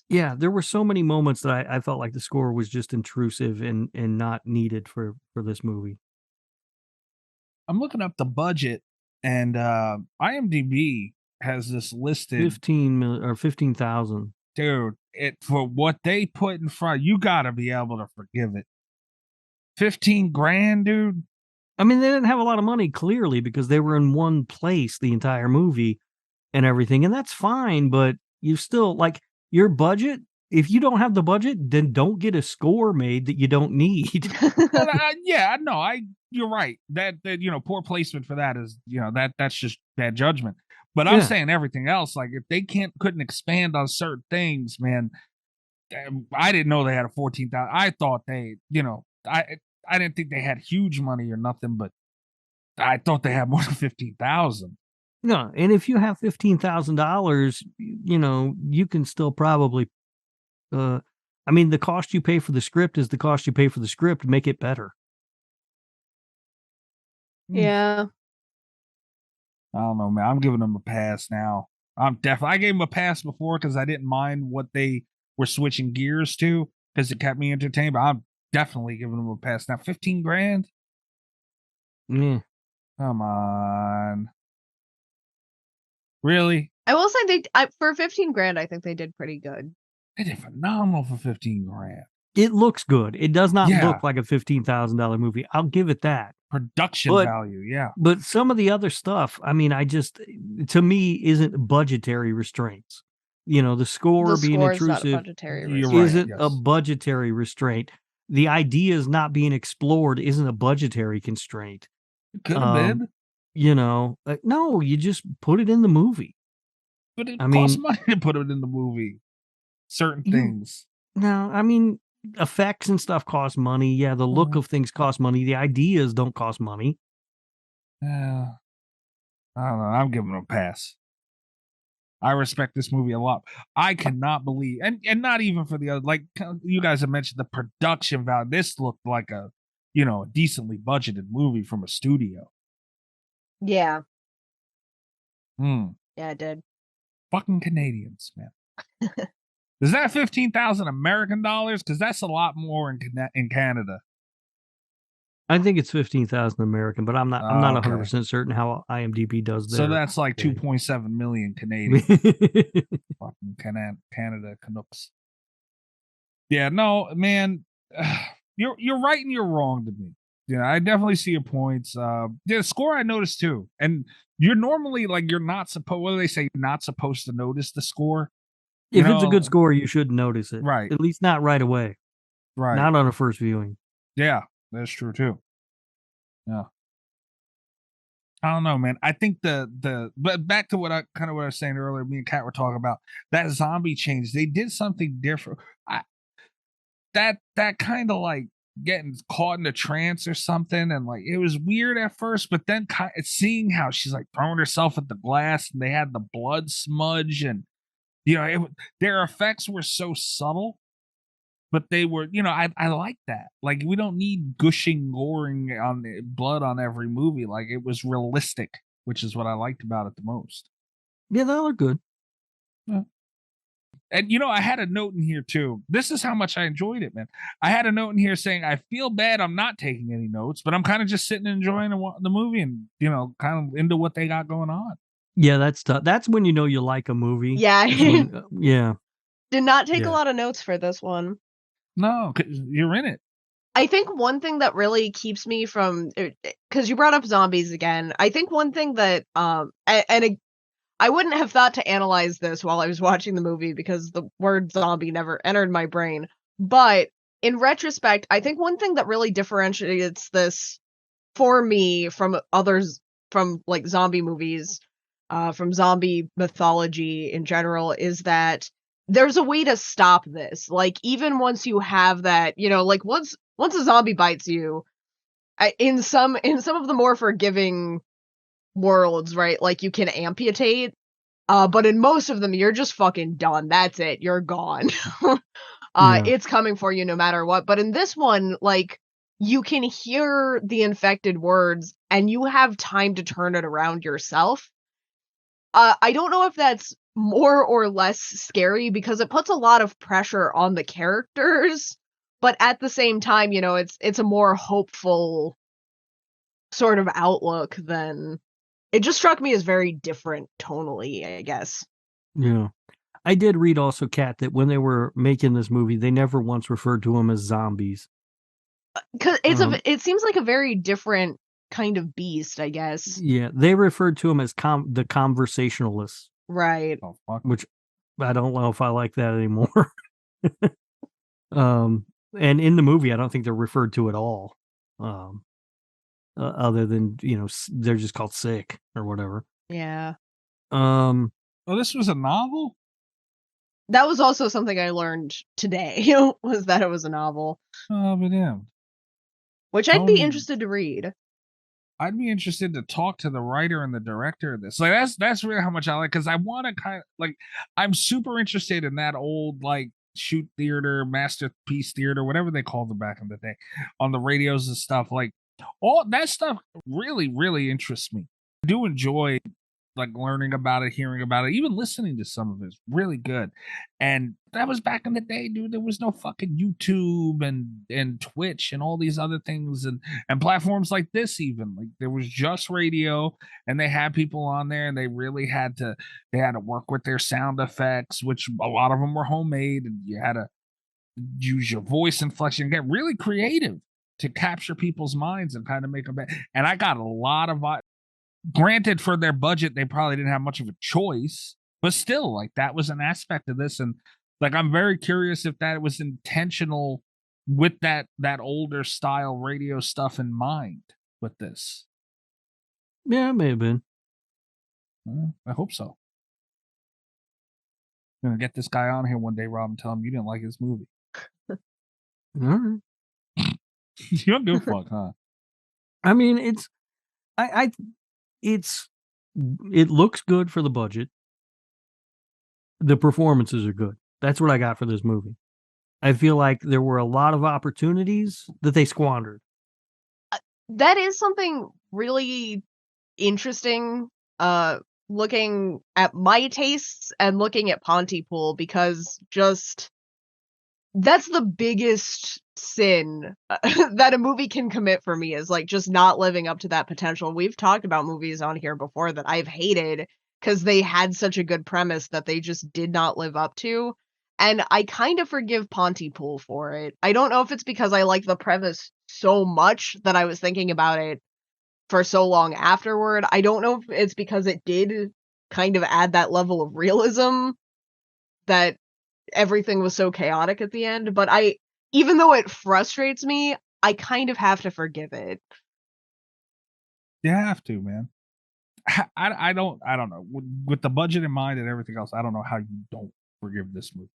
Yeah, there were so many moments that I felt like the score was just intrusive and not needed for this movie.
I'm looking up the budget, and IMDb has this listed
15,000.
Dude, for what they put in front, you got to be able to forgive it. 15 grand, dude.
I mean, they didn't have a lot of money, clearly, because they were in one place the entire movie and everything. And that's fine, but you still, your budget, if you don't have the budget, then don't get a score made that you don't need.
You're right. That poor placement for that is, that's just bad judgment. But I'm saying everything else, if they couldn't expand on certain things, man, I didn't know they had a 14,000. I thought they, I didn't think they had huge money or nothing, but I thought they had more than 15,000.
No, and if you have $15,000, you can still probably, the cost you pay for the script is the cost you pay for the script. Make it better.
Yeah.
I don't know, man. I'm giving them a pass now. I gave them a pass before because I didn't mind what they were switching gears to because it kept me entertained. But I'm definitely giving them a pass now. 15 grand.
Yeah.
Come on. Really?
I will say for 15 grand, I think they did pretty good.
They did phenomenal for 15 grand.
It looks good. It does not
Yeah.
look like a $15,000 movie. I'll give it that.
Production value, yeah.
But some of the other stuff, I mean, to me, isn't budgetary restraints. You know, the score being intrusive isn't a budgetary restraint. The ideas not being explored isn't a budgetary constraint.
It could have been.
You know, no, you just put it in the movie.
But it costs money to put it in the movie. Certain things.
No, I mean, effects and stuff cost money. Yeah, the look of things cost money. The ideas don't cost money.
Yeah. I don't know. I'm giving them a pass. I respect this movie a lot. I cannot believe, and not even for the other, like you guys have mentioned, the production value. This looked like a decently budgeted movie from a studio.
Yeah.
Yeah,
it did.
Fucking Canadians, man. Is that 15,000 American dollars? Because that's a lot more in Canada.
I think it's 15,000 American, but I'm not 100% certain how IMDb does that.
So that's like 2.7 million Canadian. Fucking Canada Canucks. Yeah, no, man, you're right and you're wrong to me. Yeah, I definitely see your points. The score I noticed too, and you're normally like you're not supposed. What do they say? You're not supposed to notice the score.
If it's a good score, you should notice it.
Right.
At least not right away.
Right.
Not on a first viewing.
Yeah, that's true too. Yeah. I don't know, man. I think but back to what I was saying earlier, me and Kat were talking about that zombie change. They did something different. That kind of like getting caught in a trance or something, and like it was weird at first, but then seeing how she's like throwing herself at the glass and they had the blood smudge, and their effects were so subtle, but they were, I like that. Like we don't need gushing, goring on blood on every movie. Like it was realistic, which is what I liked about it the most.
Yeah, they look good.
Yeah. And I had a note in here too. This is how much I enjoyed it, man. I had a note in here saying I feel bad I'm not taking any notes, but I'm kind of just sitting and enjoying the movie and kind of into what they got going on.
Yeah, that's tough. That's when you know you like a movie.
Yeah.
Yeah.
Did not take a lot of notes for this one.
No, 'cause you're in it.
I think one thing that really keeps me from, because you brought up zombies again. I think one thing that I wouldn't have thought to analyze this while I was watching the movie because the word zombie never entered my brain. But in retrospect, I think one thing that really differentiates this for me from others, from like zombie movies, from zombie mythology in general, is that there's a way to stop this. Like even once you have that, like once a zombie bites you, in some of the more forgiving worlds, right? Like you can amputate, but in most of them, you're just fucking done. That's it. You're gone. It's coming for you no matter what. But in this one, like you can hear the infected words and you have time to turn it around yourself. I don't know if that's more or less scary because it puts a lot of pressure on the characters, but at the same time, it's a more hopeful sort of outlook than. It just struck me as very different tonally, I guess.
Yeah. I did read also, Kat, that when they were making this movie, they never once referred to them as zombies.
Because it seems like a very different kind of beast, I guess.
Yeah, they referred to them as the conversationalists.
Right.
Oh, fuck.
Which I don't know if I like that anymore. And in the movie, I don't think they're referred to at all. Other than they're just called sick or whatever.
Yeah.
Oh, this was a novel?
That was also something I learned today, was that it was a novel.
Oh, but damn.
Which I'd be interested to read.
I'd be interested to talk to the writer and the director of this. Like that's really how much I like, because I want to kind of like, I'm super interested in that old like shoot theater, masterpiece theater, whatever they called them back in the day, on the radios and stuff. Like all that stuff really, really interests me. I do enjoy like learning about it, hearing about it, even listening to some of it is really good. And that was back in the day, dude. There was no fucking YouTube and Twitch and all these other things and platforms like this. Even like there was just radio, and they had people on there, and they really had to work with their sound effects, which a lot of them were homemade, and you had to use your voice inflection, get really creative to capture people's minds and kind of make them better. And I got a lot of granted, for their budget, they probably didn't have much of a choice, but still, like that was an aspect of this. And like, I'm very curious if that was intentional with that older style radio stuff in mind with this.
Yeah, it may have been.
I hope so. I'm gonna get this guy on here one day, Rob, and tell him you didn't like his movie.
All right.
You don't give a fuck, huh?
I mean, it looks good for the budget. The performances are good. That's what I got for this movie. I feel like there were a lot of opportunities that they squandered.
That is something really interesting, looking at my tastes and looking at Pontypool, because just that's the biggest sin that a movie can commit for me, is like just not living up to that potential. We've talked about movies on here before that I've hated because they had such a good premise that they just did not live up to. And I kind of forgive Pontypool for it. I don't know if it's because I like the premise so much that I was thinking about it for so long afterward. I don't know if it's because it did kind of add that level of realism that everything was so chaotic at the end, but even though it frustrates me, I kind of have to forgive it.
You have to, man. I don't know. With the budget in mind and everything else, I don't know how you don't forgive this movie.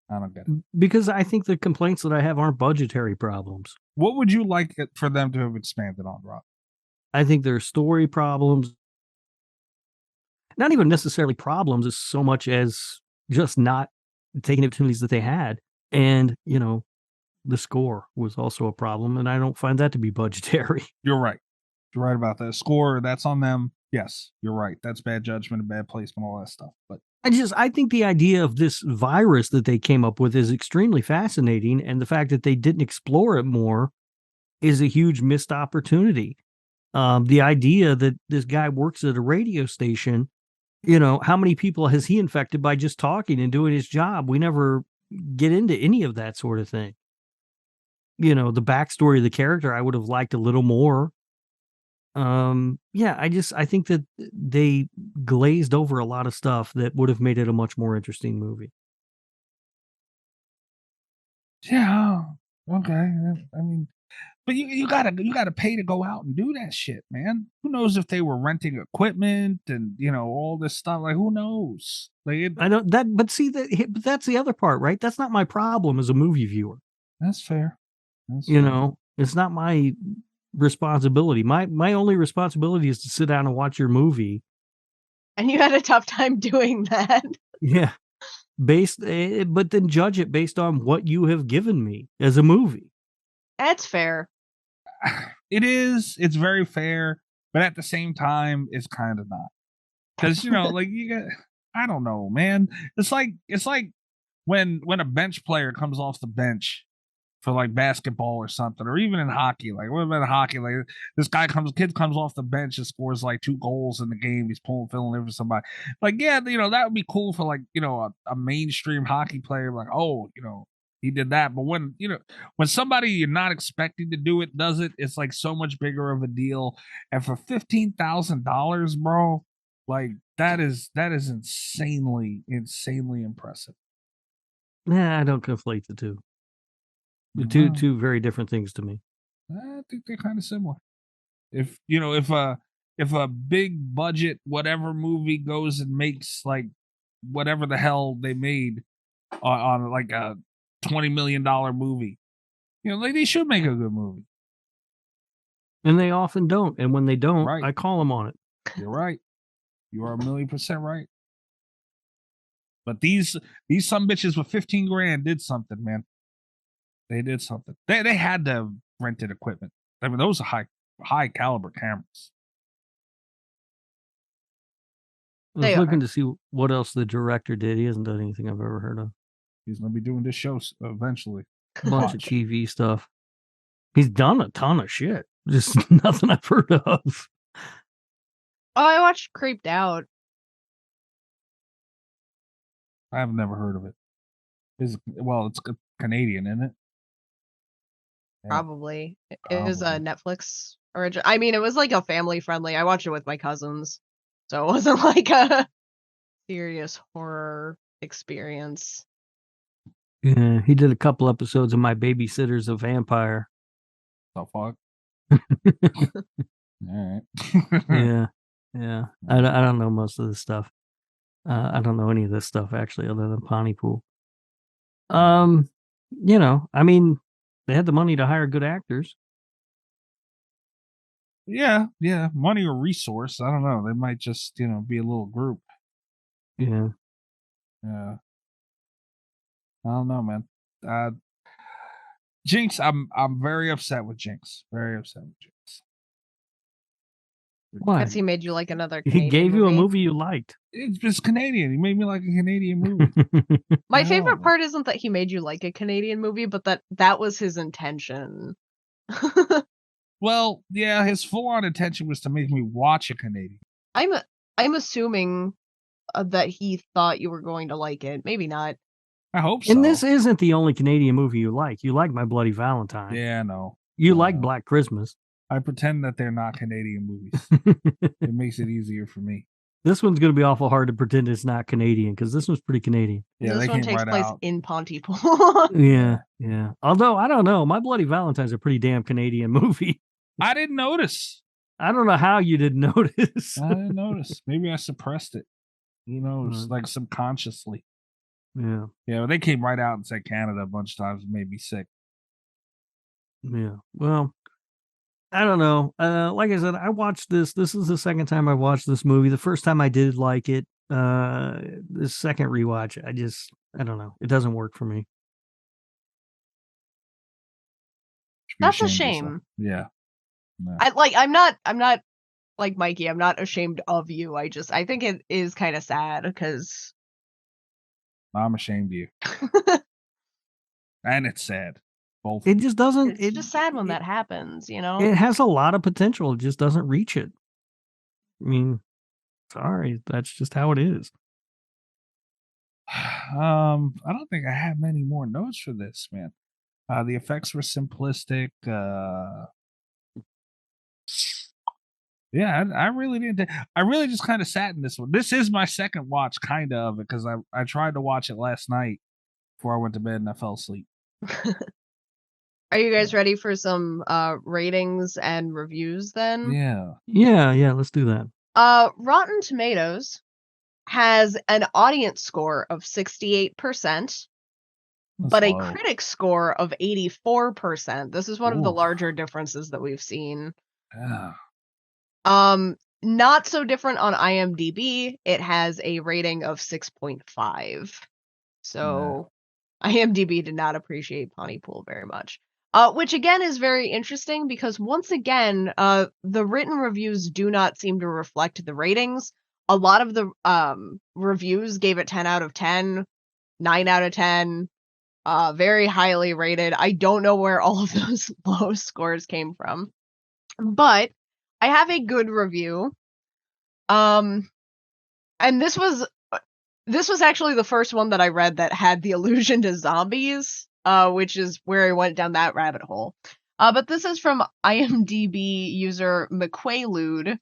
I don't get it.
Because I think the complaints that I have aren't budgetary problems.
What would you like it for them to have expanded on, Rob?
I think there are story problems. Not even necessarily problems as so much as just not taking opportunities that they had. And, you know, the score was also a problem, and I don't find that to be budgetary.
You're right. You're right about that. Score, that's on them. Yes, you're right. That's bad judgment and bad placement, all that stuff. But
I think the idea of this virus that they came up with is extremely fascinating, and the fact that they didn't explore it more is a huge missed opportunity. The idea that this guy works at a radio station, you know, how many people has he infected by just talking and doing his job? We never get into any of that sort of thing. You know, the backstory of the character, I would have liked a little more. I think that they glazed over a lot of stuff that would have made it a much more interesting movie.
yeah, okay. I mean, but you gotta pay to go out and do that shit, man. Who knows if they were renting equipment and all this stuff? Like, who knows? Like,
I don't that, but see but that's the other part, right? That's not my problem as a movie viewer.
That's fair.
It's not my responsibility. My only responsibility is to sit down and watch your movie.
And you had a tough time doing that.
Yeah. But then judge it based on what you have given me as a movie.
That's fair.
It is. It's very fair, but at the same time, it's kind of not. Because like I don't know, man. It's like when a bench player comes off the bench for like basketball or something, or even in hockey. Like, what about hockey? Like, this kid comes off the bench and scores like 2 goals in the game. He's filling in for somebody. Like, yeah, that would be cool for like a mainstream hockey player. Like, oh, he did that. But when somebody you're not expecting to do it does it, it's like so much bigger of a deal. And for $15,000, bro, like that is insanely impressive.
Nah, I don't conflate the two. Two very different things to me.
I think they're kind of similar. If a big budget whatever movie goes and makes like whatever the hell they made on like a $20 million movie, like they should make a good movie.
And they often don't. And when they don't,
right.
I call them on it.
You're right. You are 1,000,000% right. But these some bitches with 15 grand did something, man. They did something. They had to have rented equipment. I mean, those are high caliber cameras.
I was looking to see what else the director did. He hasn't done anything I've ever heard of.
He's going to be doing this show eventually.
A bunch of TV stuff. He's done a ton of shit. Just nothing I've heard of.
Oh, I watched Creeped Out.
I've never heard of it. It's Canadian, isn't it? Yeah.
Probably. It was a Netflix original. I mean, it was like a family friendly. I watched it with my cousins. So it wasn't like a serious horror experience.
Yeah, he did a couple episodes of My Babysitter's a Vampire.
The fuck? All right.
Yeah. I don't know most of this stuff. I don't know any of this stuff actually, other than Pontypool. I mean, they had the money to hire good actors.
Yeah, money or resource. I don't know. They might just, be a little group.
Yeah.
Yeah. I don't know, man. Jinx, I'm very upset with Jinx. Very upset with Jinx.
Why?
Because he made you like another
He
Canadian
gave you
movie.
a movie you liked.
It's just Canadian. He made me like a Canadian movie.
My favorite part isn't that he made you like a Canadian movie, but that was his intention.
Well, yeah, his full-on intention was to make me watch a Canadian.
I'm assuming that he thought you were going to like it. Maybe not.
I hope so.
And this isn't the only Canadian movie you like. You like My Bloody Valentine.
Yeah, no.
You like Black Christmas.
I pretend that they're not Canadian movies. It makes it easier for me.
This one's going to be awful hard to pretend it's not Canadian because this one's pretty Canadian.
Yeah,
this
they
one
came
takes
right
place
out.
in Pontypool.
Yeah. Although, I don't know. My Bloody Valentine's a pretty damn Canadian movie.
I didn't notice.
I don't know how you didn't notice.
I didn't notice. Maybe I suppressed it. Like subconsciously.
Yeah.
Yeah, but they came right out and said Canada a bunch of times and made me sick.
Yeah. Well, I don't know. Like I said, I watched this. This is the second time I watched this movie. The first time I did like it. The second rewatch, I don't know. It doesn't work for me.
That's a shame.
Yeah. No.
I'm not like Mikey. I'm not ashamed of you. I think it is kind of sad because
I'm ashamed of you. And it's sad. Both.
It just doesn't.
It's just sad when that happens,
It has a lot of potential. It just doesn't reach it. I mean, sorry, that's just how it is.
I don't think I have many more notes for this, man. The effects were simplistic. Yeah, I really didn't. I really just kind of sat in this one. This is my second watch, kind of, because I tried to watch it last night before I went to bed and I fell asleep.
Are you guys ready for some ratings and reviews then?
Yeah, let's do that.
Rotten Tomatoes has an audience score of 68%, but a critic score of 84%. This is one of the larger differences that we've seen.
Yeah.
Not so different on IMDb. It has a rating of 6.5. So IMDb did not appreciate Pontypool very much. Which again is very interesting because once again, the written reviews do not seem to reflect the ratings. A lot of the reviews gave it 10 out of 10, 9 out of 10, very highly rated. I don't know where all of those low scores came from, but I have a good review. And this was actually the first one that I read that had the allusion to zombies, which is where I went down that rabbit hole. But this is from IMDb user McQuaalude.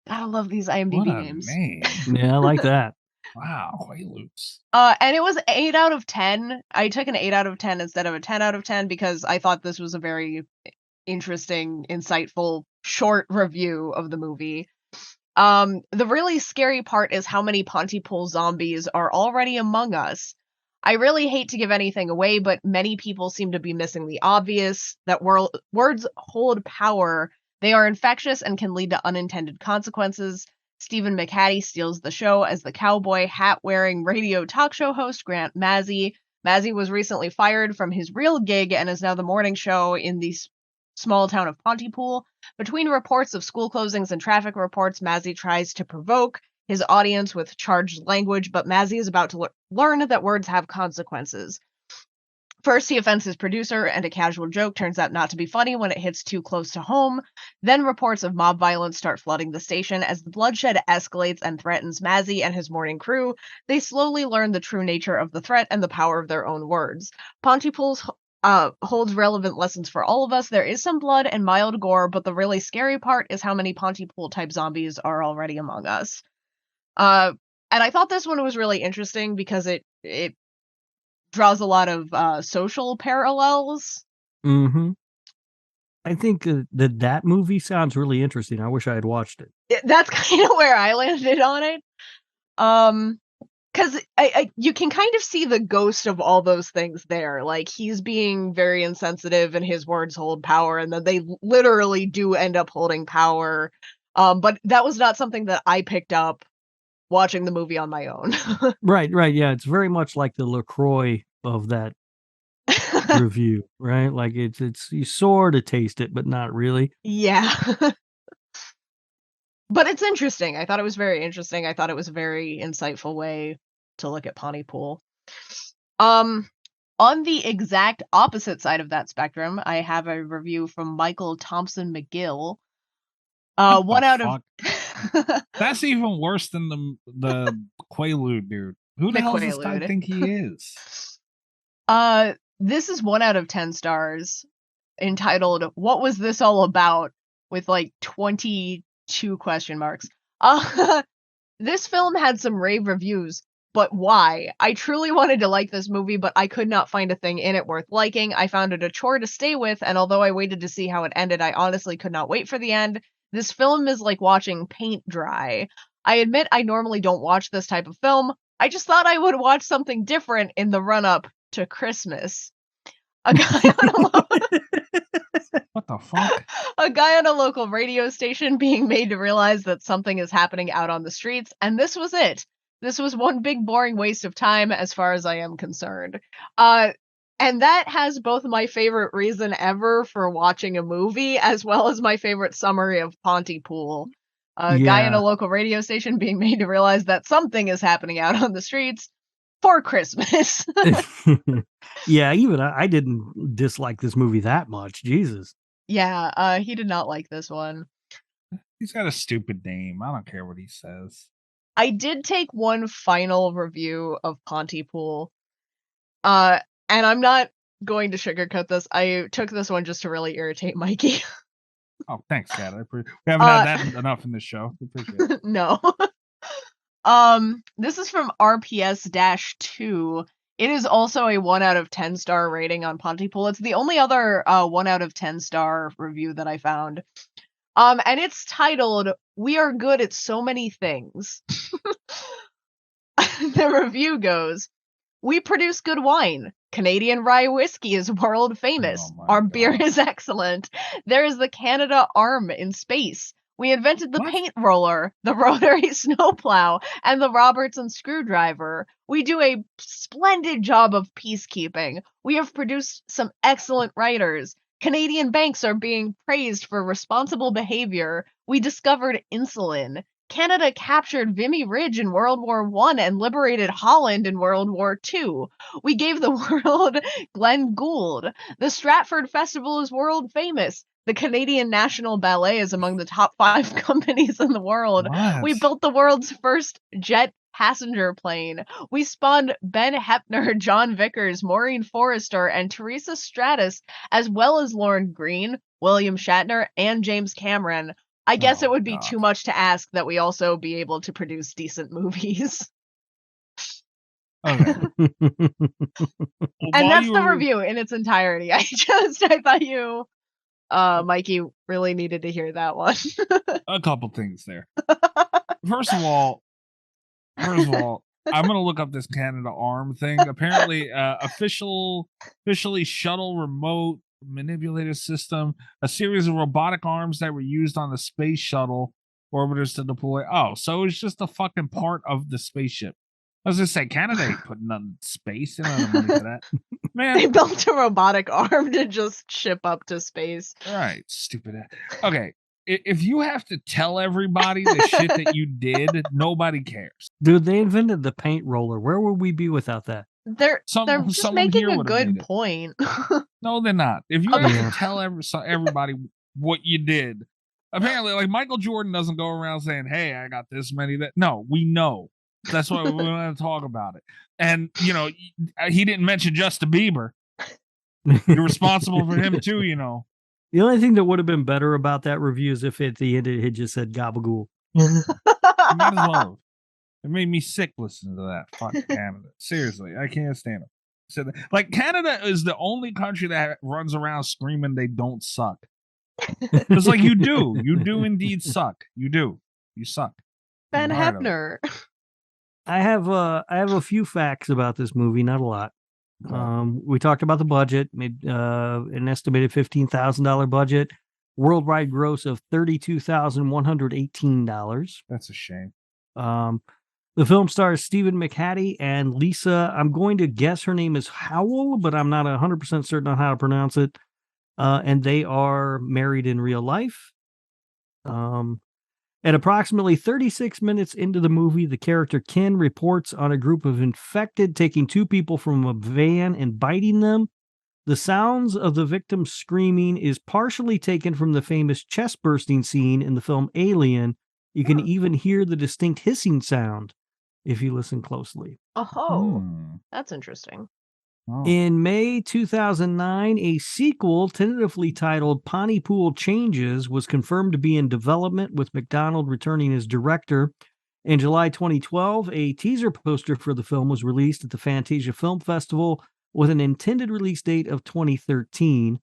Gotta love these IMDb names.
Yeah, I like that.
Wow, Quaaludes.
And it was 8 out of 10. I took an 8 out of 10 instead of a 10 out of 10 because I thought this was a very interesting, insightful, short review of the movie. The really scary part is how many Pontypool zombies are already among us. I really hate to give anything away, but many people seem to be missing the obvious, that words hold power. They are infectious and can lead to unintended consequences. Stephen McHattie steals the show as the cowboy hat-wearing radio talk show host Grant Mazzy. Mazzy was recently fired from his real gig and is now the morning show in the small town of Pontypool. Between reports of school closings and traffic reports, Mazzy tries to provoke his audience with charged language, but Mazzy is about to learn that words have consequences. First, he offends his producer, and a casual joke turns out not to be funny when it hits too close to home. Then reports of mob violence start flooding the station. As the bloodshed escalates and threatens Mazzy and his morning crew, they slowly learn the true nature of the threat and the power of their own words. Pontypool holds relevant lessons for all of us. There is some blood and mild gore, but the really scary part is how many Pontypool-type zombies are already among us. And I thought this one was really interesting because it draws a lot of social parallels.
Mm-hmm. I think that movie sounds really interesting. I wish I had watched it.
That's kind of where I landed on it. Because you can kind of see the ghost of all those things there. Like, he's being very insensitive and his words hold power, and then they literally do end up holding power. But that was not something that I picked up watching the movie on my own.
Right. Yeah, it's very much like the LaCroix of that review, right? Like it's you sort of taste it, but not really.
Yeah. But it's interesting. I thought it was very interesting. I thought it was a very insightful way to look at Pontypool. On the exact opposite side of that spectrum, I have a review from Michael Thompson McGill. One out of
That's even worse than the Quaalude dude. Who the hell does this guy think he is?
This is 1 out of 10 stars, entitled "What Was This All About?" with like 22 question marks. This film had some rave reviews, but why? I truly wanted to like this movie, but I could not find a thing in it worth liking. I found it a chore to stay with, and although I waited to see how it ended, I honestly could not wait for the end. This film is like watching paint dry. I admit I normally don't watch this type of film. I just thought I would watch something different in the run-up to Christmas. A guy
what the fuck?
A guy on a local radio station being made to realize that something is happening out on the streets, and this was it. This was one big boring waste of time as far as I am concerned. And that has both my favorite reason ever for watching a movie, as well as my favorite summary of Pontypool. A guy in a local radio station being made to realize that something is happening out on the streets for Christmas.
Yeah, even I didn't dislike this movie that much. Jesus.
Yeah, he did not like this one.
He's got a stupid name. I don't care what he says.
I did take one final review of Pontypool. And I'm not going to sugarcoat this. I took this one just to really irritate Mikey.
Oh, thanks, Kat. We haven't had that enough in this show. We appreciate it.
No. This is from RPS-2. It is also a 1 out of 10 star rating on Pontypool. It's the only other 1 out of 10 star review that I found. And it's titled, "We Are Good at So Many Things." The review goes, "We produce good wine. Canadian rye whiskey is world famous. Our beer is excellent. There is the Canada Arm in space. We invented the paint roller, the rotary snowplow, and the Robertson screwdriver. We do a splendid job of peacekeeping. We have produced some excellent writers. Canadian banks are being praised for responsible behavior. We discovered insulin. Canada captured Vimy Ridge in World War I and liberated Holland in World War II. We gave the world Glenn Gould. The Stratford Festival is world famous. The Canadian National Ballet is among the top 5 companies in the world.
What?
We built the world's first jet passenger plane. We spawned Ben Heppner, John Vickers, Maureen Forrester, and Teresa Stratus, as well as Lauren Green, William Shatner, and James Cameron. I guess it would be too much to ask that we also be able to produce decent movies."
Okay.
And that's the review in its entirety. I thought you, Mikey, really needed to hear that one.
A couple things there. First of all, I'm gonna look up this Canada Arm thing. Apparently, officially shuttle remote manipulated system, a series of robotic arms that were used on the space shuttle orbiters to deploy. Oh, so it's just a fucking part of the spaceship. I was gonna say Canada ain't putting on space. They don't have money for that. Man,
They built a robotic arm to just ship up to space.
right, stupid. Okay, if you have to tell everybody the shit that you did, nobody cares.
Dude, they invented the paint roller. Where would we be without that?
They're just
someone
making
here
a
would have made
good
it.
point.
No, they're not. If you have
Yeah.
to tell everybody what you did, apparently, like Michael Jordan doesn't go around saying, "Hey, I got this many." That no, we know. That's why we want to talk about it. And you know, he didn't mention Justin Bieber. You're responsible for him too. You know.
The only thing that would have been better about that review is if at the end it had just said gabagool.
You might as well. It made me sick listening to that. Fuck Canada. Seriously, I can't stand it. So, like, Canada is the only country that runs around screaming they don't suck. It's like you do. You do indeed suck. You do. You suck.
Ben Hefner.
I have a few facts about this movie, not a lot. We talked about the budget, made an estimated $15,000 budget, worldwide gross of $32,118.
That's a shame.
The film stars Stephen McHattie and Lisa. I'm going to guess her name is Howell, but I'm not 100% certain on how to pronounce it. And they are married in real life. At approximately 36 minutes into the movie, the character Ken reports on a group of infected taking two people from a van and biting them. The sounds of the victim screaming is partially taken from the famous chest bursting scene in the film Alien. You can even hear the distinct hissing sound if you listen closely.
That's interesting.
In May 2009, a sequel tentatively titled Pontypool Changes was confirmed to be in development, with McDonald returning as director. In July 2012, a teaser poster for the film was released at the Fantasia Film Festival with an intended release date of 2013.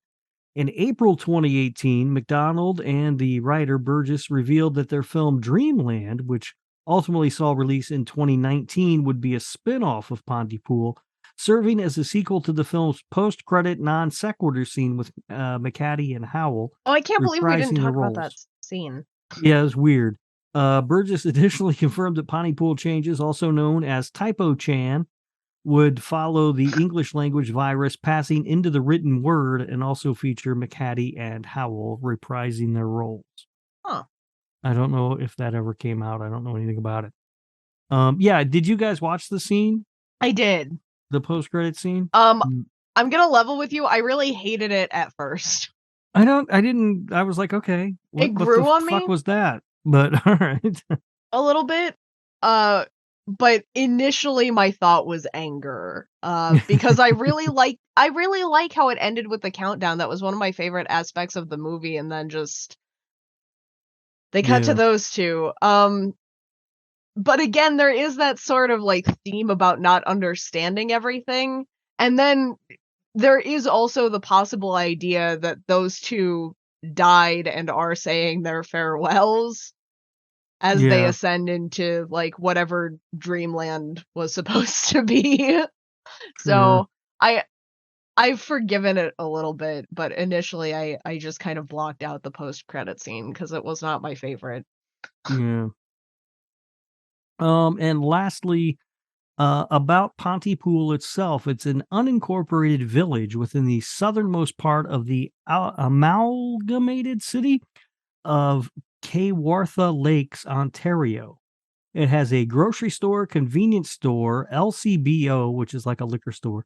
In April 2018, McDonald and the writer Burgess revealed that their film Dreamland, which ultimately saw release in 2019, would be a spin-off of Pontypool, serving as a sequel to the film's post-credit non-sequitur scene with McHattie and Howell.
Oh, I can't believe we didn't
reprising the
talk about
roles.
that scene.
Yeah, it was weird. Burgess additionally confirmed that Pontypool Changes, also known as Typo-Chan, would follow the English language virus passing into the written word and also feature McHattie and Howell reprising their roles.
Huh.
I don't know if that ever came out. I don't know anything about it. Yeah, did you guys watch the scene?
I did.
The post-credit scene?
I'm gonna level with you. I really hated it at first.
I was like, okay.
It grew on me?
What the fuck was that? But all right.
A little bit. But initially my thought was anger. Because I really like how it ended with the countdown. That was one of my favorite aspects of the movie, and then just they cut to those two. But again, there is that sort of like theme about not understanding everything. And then there is also the possible idea that those two died and are saying their farewells as they ascend into like whatever Dreamland was supposed to be. So I've forgiven it a little bit, but initially I just kind of blocked out the post-credit scene because it was not my favorite.
Yeah. And lastly, about Pontypool itself, it's an unincorporated village within the southernmost part of the amalgamated city of Kawartha Lakes, Ontario. It has a grocery store, convenience store, LCBO, which is like a liquor store,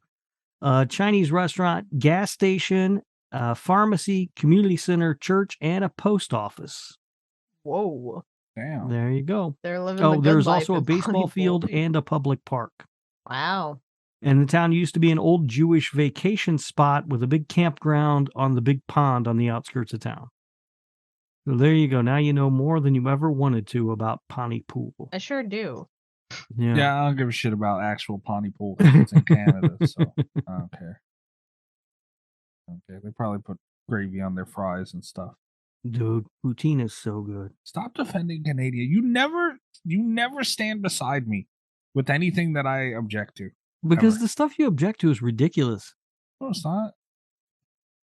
Chinese restaurant, gas station, pharmacy, community center, church, and a post office.
Whoa.
Damn.
There you go.
They're living the good
there's
life
also a
in
baseball
Pontypool.
field and a public park.
Wow.
And the town used to be an old Jewish vacation spot with a big campground on the big pond on the outskirts of town. So there you go. Now you know more than you ever wanted to about Pontypool.
I sure do.
Yeah, I don't give a shit about actual Pontypool. It's in Canada, so I don't care. Okay, they probably put gravy on their fries and stuff.
Dude, poutine is so good.
Stop defending Canada. You never stand beside me with anything that I object to.
Because
ever.
the stuff you object to is ridiculous.
No, it's not.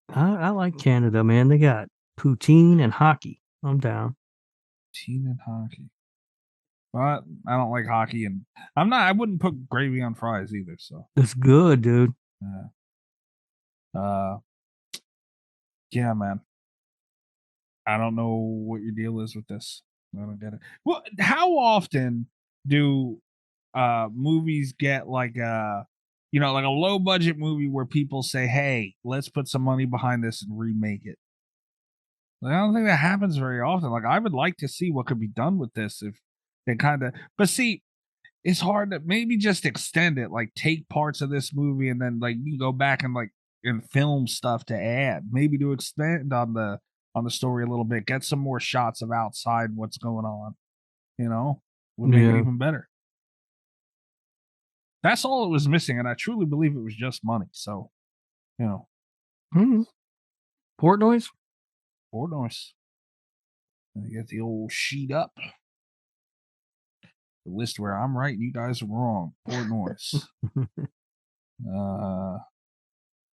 I like Canada, man. They got poutine and hockey. I'm down.
Poutine and hockey. But I don't like hockey, and I wouldn't put gravy on fries either. So
it's good, dude.
Yeah, man. I don't know what your deal is with this. I don't get it. Well, how often do movies get like a like a low budget movie where people say, "Hey, let's put some money behind this and remake it"? Like, I don't think that happens very often. Like, I would like to see what could be done with this if they kind of. But see, it's hard to maybe just extend it. Like, take parts of this movie and then like you go back and film stuff to add. Maybe to expand on the story a little bit. Get some more shots of outside what's going on. Would make it even better. That's all it was missing, and I truly believe it was just money. So,
Portnoy's.
I get the old sheet up. The list where I'm right and you guys are wrong. Portnoy's.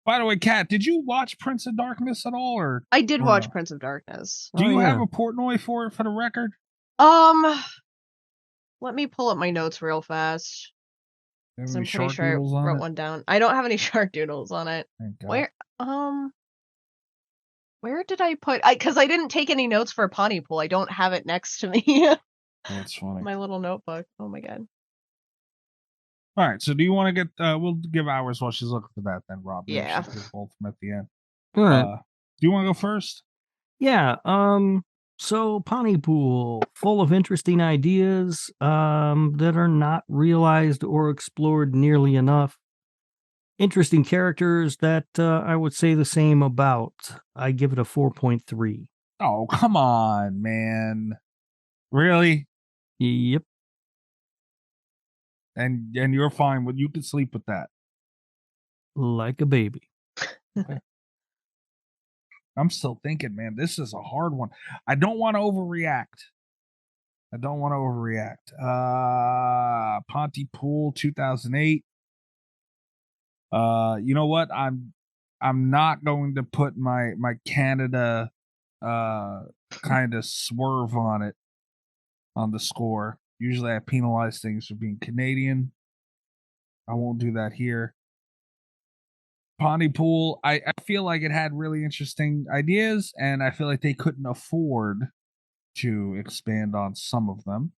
By the way, Kat, did you watch Prince of Darkness at all, or
I did watch Prince of Darkness.
Do you have a Portnoy for the record?
Let me pull up my notes real fast. I'm pretty sure I
wrote
one down. I don't have any shark doodles on it. Where did I put? Because I didn't take any notes for Pontypool. I don't have it next to me.
That's funny.
My little notebook. Oh my god.
All right. So do you want to get? We'll give hours while she's looking for that. Then Rob.
Yeah.
Both from at the end.
All right.
Do you want to go first?
Yeah. So Pontypool, full of interesting ideas that are not realized or explored nearly enough. Interesting characters that I would say the same about. I give it a 4.3.
Oh, come on, man. Really?
Yep.
And you're fine with, you can sleep with that.
Like a baby.
Okay. I'm still thinking, man, this is a hard one. I don't want to overreact. Pontypool 2008. You know what? I'm not going to put my Canada kind of swerve on it on the score. Usually I penalize things for being Canadian. I won't do that here. Pontypool, I feel like it had really interesting ideas, and I feel like they couldn't afford to expand on some of them.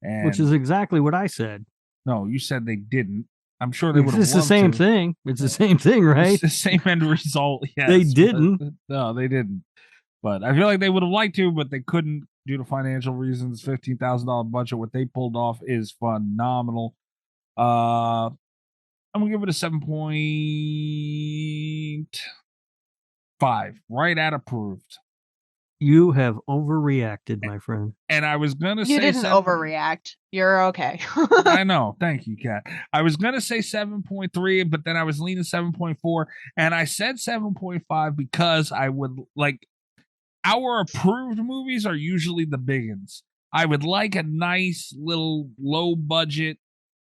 And
which is exactly what I said.
No, you said they didn't. I'm sure they would have.
It's the same thing. It's the same thing, right?
It's the same end result. Yes,
they didn't.
No, they didn't. But I feel like they would have liked to, but they couldn't due to financial reasons. $15,000 budget. What they pulled off is phenomenal. I'm gonna give it a 7.5. Right at approved.
You have overreacted, my friend.
And I was gonna say
you didn't overreact. You're okay.
I know. Thank you, Kat. I was gonna say 7.3, but then I was leaning 7.4, and I said 7.5 because I would like our approved movies are usually the big ones. I would like a nice little low budget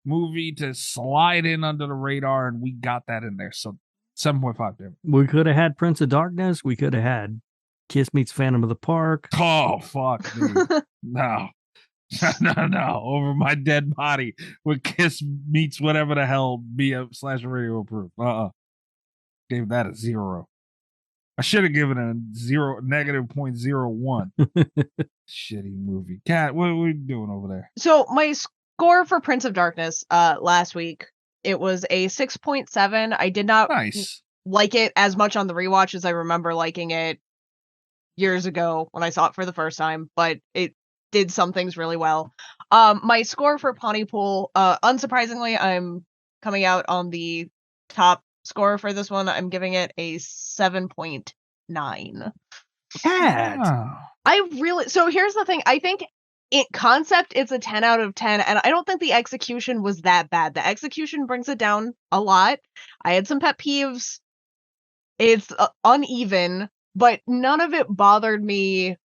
movie to slide in under the radar, and we got that in there. So 7.5 there.
We could have had Prince of Darkness. We could have had Kiss Meets Phantom of the Park.
Oh, fuck me. No. No. Over my dead body with Kiss Meets whatever the hell /radio approved. Gave that a 0. I should have given it a -0.01. Shitty movie. Kat, what are we doing over there?
So my score for Prince of Darkness last week, it was a 6.7. I did not like it as much on the rewatch as I remember liking it years ago when I saw it for the first time, but it did some things really well. My score for Pontypool, unsurprisingly, I'm coming out on the top score for this one. I'm giving it a 7.9. So here's the thing. I think in concept, it's a 10 out of 10, and I don't think the execution was that bad. The execution brings it down a lot. I had some pet peeves. It's uneven, but none of it bothered me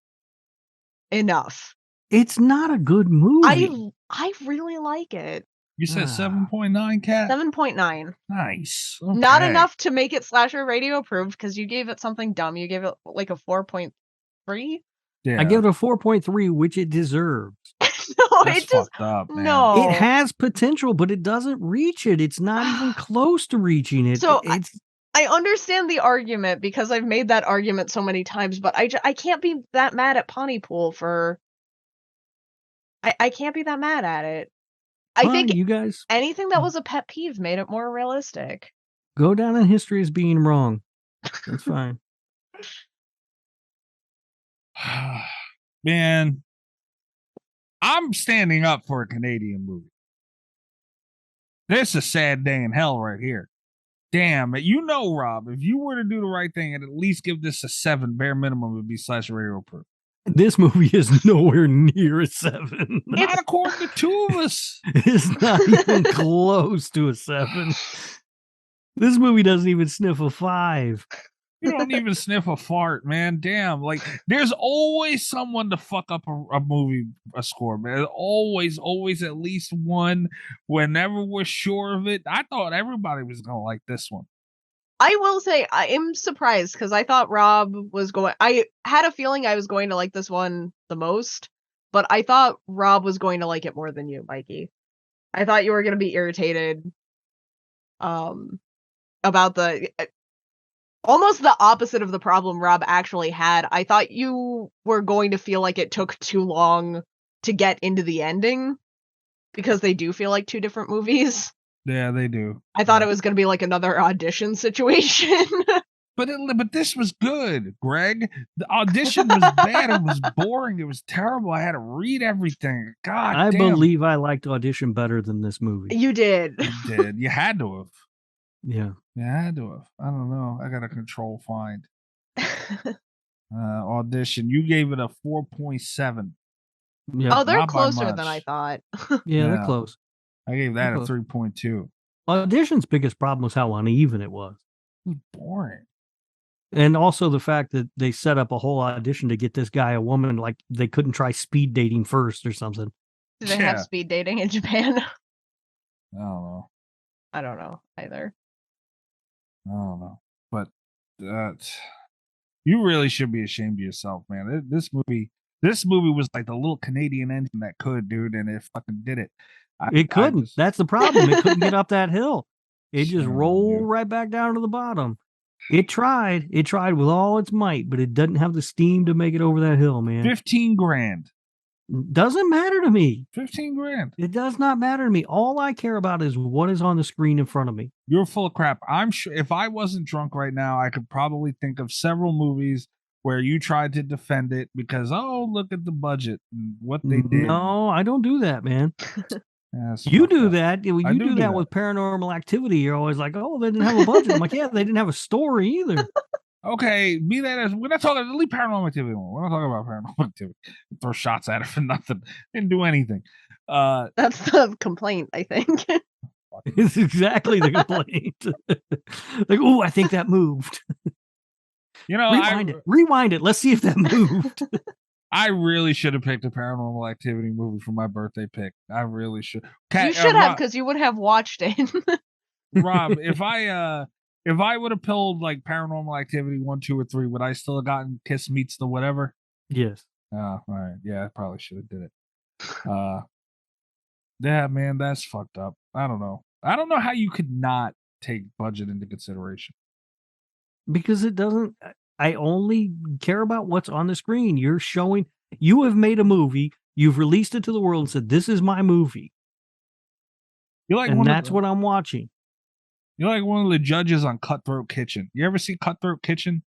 enough.
It's not a good movie.
I really like it.
You said 7.9, Kat?
7.9.
Nice. Okay.
Not enough to make it slasher radio approved because you gave it something dumb. You gave it like a 4.3.
Yeah. I give it a 4.3, which it deserves.
No,
that's
it just
fucked up, man.
no.
It has potential, but it doesn't reach it. It's not even close to reaching it.
So I understand the argument because I've made that argument so many times, but I can't be that mad at Pontypool for. I can't be that mad at it. I
Fine,
think
you guys
anything that was a pet peeve made it more realistic.
go down in history as being wrong. That's fine.
Man, I'm standing up for a Canadian movie. This is a sad day in hell right here. Damn, you know, Rob, if you were to do the right thing and at least give this a 7, bare minimum would be slash radio proof.
This movie is nowhere near a 7.
Not according to two of us.
It's not even close to a 7. This movie doesn't even sniff a 5.
You don't even sniff a fart, man. Damn, like there's always someone to fuck up a movie, a score, man. Always at least one. Whenever we're sure of it, I thought everybody was gonna like this one.
I will say I am surprised because I thought Rob was going. I had a feeling I was going to like this one the most, but I thought Rob was going to like it more than you, Mikey. I thought you were going to be irritated, about the. Almost the opposite of the problem Rob actually had. I thought you were going to feel like it took too long to get into the ending because they do feel like two different movies.
Yeah, they do.
I thought it was going to be like another audition situation.
But this was good, Greg. The audition was bad. It was boring. It was terrible. I had to read everything. God
I
damn.
believe I liked Audition better than this movie.
You did.
You did. You had to have.
Yeah.
You had to have. I don't know. I got a control find. Audition. You gave it a 4.7.
Yeah.
Oh, they're
Not by
closer than
much.
I thought.
Yeah, they're close.
I gave that a
Close.
3.2.
Audition's biggest problem was how uneven it was.
It was boring.
And also the fact that they set up a whole audition to get this guy a woman, like they couldn't try speed dating first or something.
Do they have speed dating in Japan?
I don't know.
I don't know either.
I don't know. But you really should be ashamed of yourself, man. This movie was like the little Canadian engine that could, dude, and it fucking did it.
It couldn't. That's the problem. It couldn't get up that hill. It just
Shame on
rolled
you.
right back down to the bottom. It tried. It tried with all its might, but it doesn't have the steam to make it over that hill, man.
15 grand.
Doesn't matter to me.
15 grand.
It does not matter to me. All I care about is what is on the screen in front of me.
You're full of crap. I'm sure if I wasn't drunk right now, I could probably think of several movies where you tried to defend it because, oh, look at the budget and what they did.
No, I don't do that, man.
Yeah, it's
You
fucked
do
up.
that. You
I
do that with Paranormal Activity. You're always like, oh, they didn't have a budget. I'm like, yeah, they didn't have a story either.
Okay, be that as we're not talking. Leave Paranormal Activity alone. We're not talking about Paranormal Activity. Throw shots at it for nothing. Didn't do anything.
That's the complaint, I think.
It's exactly the complaint. Like, oh, I think that moved.
You know,
Rewind it. Let's see if that moved.
I really should have picked a Paranormal Activity movie for my birthday pick. I really should.
You should have, because you would have watched it.
Rob, if I would have pulled like Paranormal Activity 1, 2, or 3, would I still have gotten Kiss Meets the Whatever?
Yes.
Oh, all right. Yeah, I probably should have did it. Yeah, man, that's fucked up. I don't know how you could not take budget into consideration.
Because it doesn't. I only care about what's on the screen. You have made a movie, you've released it to the world and said, this is my movie. And that's what I'm watching.
You're like one of the judges on Cutthroat Kitchen. You ever see Cutthroat Kitchen?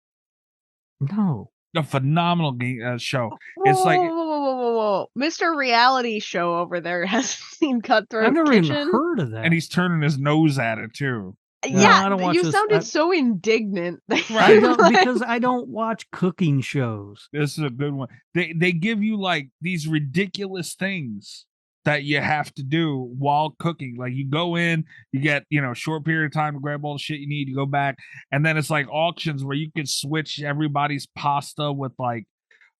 No.
A phenomenal show.
Whoa,
It's like
whoa. Mr. Reality Show over there has seen Cutthroat
I've never
Kitchen.
even heard of that.
and he's turning his nose at it too.
Yeah,
I don't watch
you
this.
sounded so indignant.
I don't, because I don't watch cooking shows.
This is a good one. They give you like these ridiculous things that you have to do while cooking. Like you go in, you get, a short period of time to grab all the shit you need, you go back, and then it's like auctions where you can switch everybody's pasta with like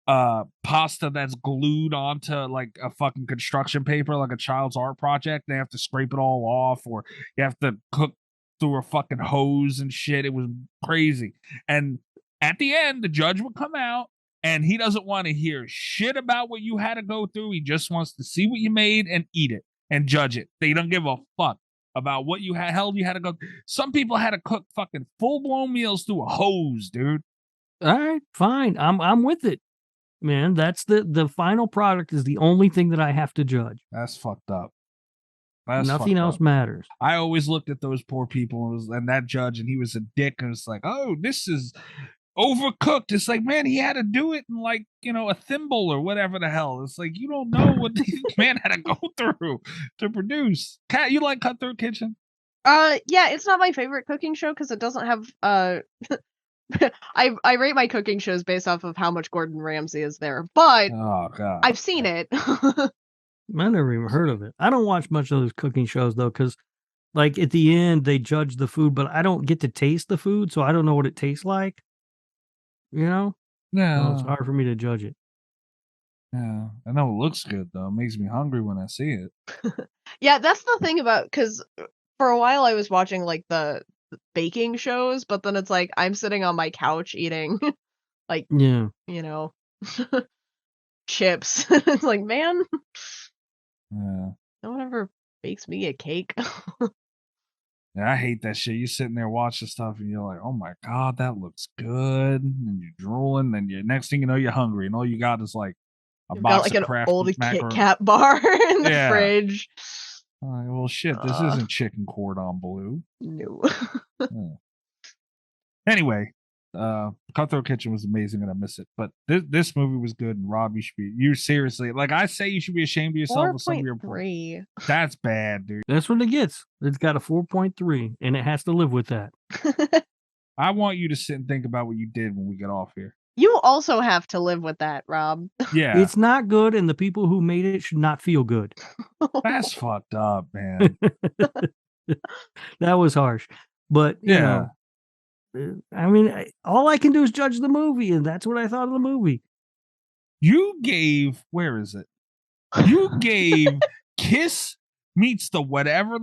pasta that's glued onto like a fucking construction paper, like a child's art project. They have to scrape it all off, or you have to cook through a fucking hose and shit. It was crazy. And at the end, the judge would come out and he doesn't want to hear shit about what you had to go through. He just wants to see what you made and eat it and judge it. They don't give a fuck. about what you had. Hell, you had to go. Some people had to cook fucking full-blown meals through a hose, dude.
All right, fine. I'm with it, man. That's the final product is the only thing that I have to judge.
That's fucked up.
Nothing else matters.
I always looked at those poor people and that judge, and he was a dick, and it's like, oh, this is overcooked. It's like, man, he had to do it in like, a thimble or whatever the hell. It's like, you don't know what this man had to go through to produce. Kat, you like Cutthroat Kitchen?
Yeah, it's not my favorite cooking show because it doesn't have I rate my cooking shows based off of how much Gordon Ramsay is there, but
Oh god,
I've seen it.
I never even heard of it. I don't watch much of those cooking shows though, because like at the end they judge the food, but I don't get to taste the food, so I don't know what it tastes like. So it's hard for me to judge it.
Yeah, I know it looks good though. It makes me hungry when I see it.
Yeah, that's the thing about because for a while I was watching like the baking shows, but then it's like I'm sitting on my couch eating like chips. It's like, man,
Yeah.
no one ever bakes me a cake.
Yeah, I hate that shit. You're sitting there watching stuff and you're like, oh my God, that looks good. And you're drooling. And next thing you know, you're hungry. And all you got is like a
You've
box
got like
of
an
Kraft
old Kit
macaroni.
Kat bar in the fridge.
Well, shit, this isn't chicken cordon bleu.
No.
Yeah. Anyway, Cutthroat Kitchen was amazing and I miss it. But this movie was good. And Rob, you seriously, like I say, you should be ashamed of yourself with some of your
4.3.
That's bad, dude.
That's what it gets. It's got a 4.3, and it has to live with that.
I want you to sit and think about what you did when we get off here.
You also have to live with that, Rob.
Yeah.
It's not good, and the people who made it should not feel good.
That's fucked up, man.
That was harsh. But, you know, I mean, all I can do is judge the movie, and that's what I thought of the movie.
You gave, where is it? You gave Kiss Meets the whatever,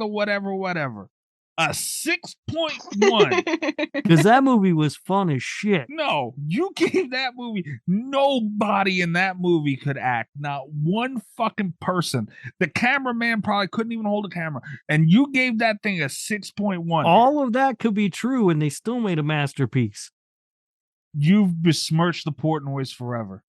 a 6.1.
Because that movie was fun as shit.
No, you gave that movie, nobody in that movie could act. Not one fucking person. The cameraman probably couldn't even hold a camera. And you gave that thing a 6.1.
All of that could be true, and they still made a masterpiece.
You've besmirched the Portnoys forever.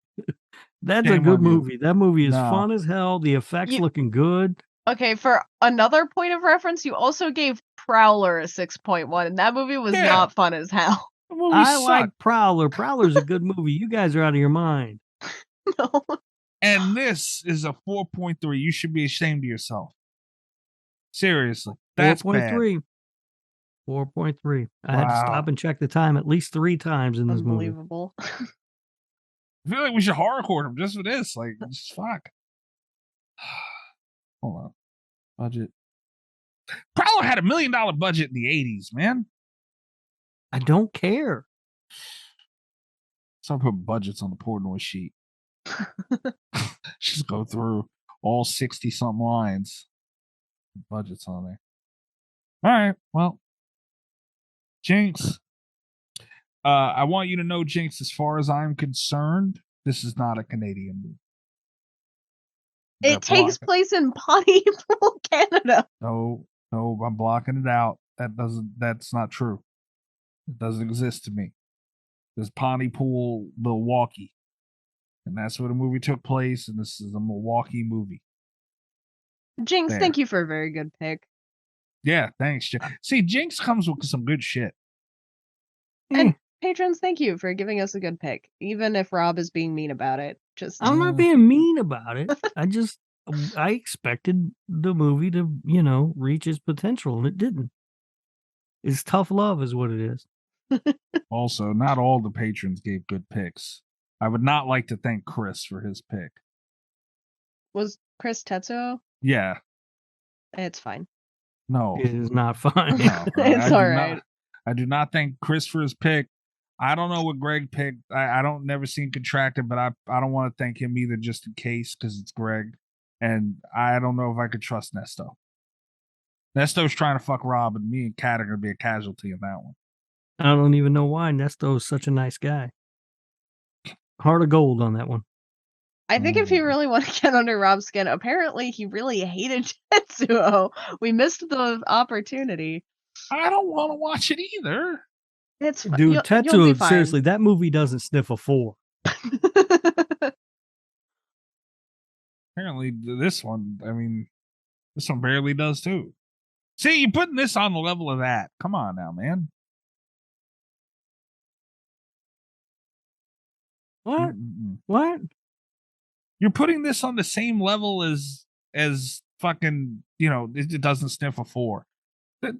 That's a good movie. That movie is fun as hell. The effects looking good.
Okay, for another point of reference, you also gave Prowler a 6.1, and that movie was not fun as hell.
I like Prowler. Prowler's a good movie. You guys are out of your mind.
No.
And this is a 4.3. You should be ashamed of yourself. Seriously. That's
4.3. 4.3. I had to stop and check the time at least 3 times in this movie.
Unbelievable.
I feel like we should horror record him just for this. Like, just fuck. Hold on. Budget. Prowler had $1 million budget in the 80s, man.
I don't care.
So I put budgets on the Portnoy sheet. Just go through all 60-something lines. Budgets on there. All right. Well, Jinx. I want you to know, Jinx, as far as I'm concerned, this is not a Canadian movie.
It takes place in Pontypool, Canada.
No, I'm blocking it out. That's not true. It doesn't exist to me. There's Pontypool, Milwaukee. And that's where the movie took place, and this is a Milwaukee movie.
Jinx, thank you for a very good pick.
Yeah, thanks. See, Jinx comes with some good shit.
And patrons, thank you for giving us a good pick, even if Rob is being mean about it.
I'm not being mean about it. I expected the movie to, reach its potential, and it didn't. It's tough love is what it is.
Also, not all the patrons gave good picks. I would not like to thank Chris for his pick.
Was Chris Tetsuo?
Yeah.
It's fine.
No.
It is not fine.
No,
it's all right.
I do not thank Chris for his pick. I don't know what Greg picked. I don't never seen Contracted, but I don't want to thank him either just in case because it's Greg. And I don't know if I could trust Nesto. Nesto's trying to fuck Rob, and me and Kat are going to be a casualty in that one.
I don't even know why. Nesto is such a nice guy. Heart of gold on that one.
I think if you really want to get under Rob's skin, apparently he really hated Tetsuo. We missed the opportunity.
I don't want to watch it either.
It's
Dude,
you'll be
Tetsuo,
fine.
seriously, that movie doesn't sniff a 4.
Apparently, this one barely does too. See, you're putting this on the level of that. Come on now, man.
What?
Mm-mm.
What?
You're putting this on the same level as fucking, it doesn't sniff a 4.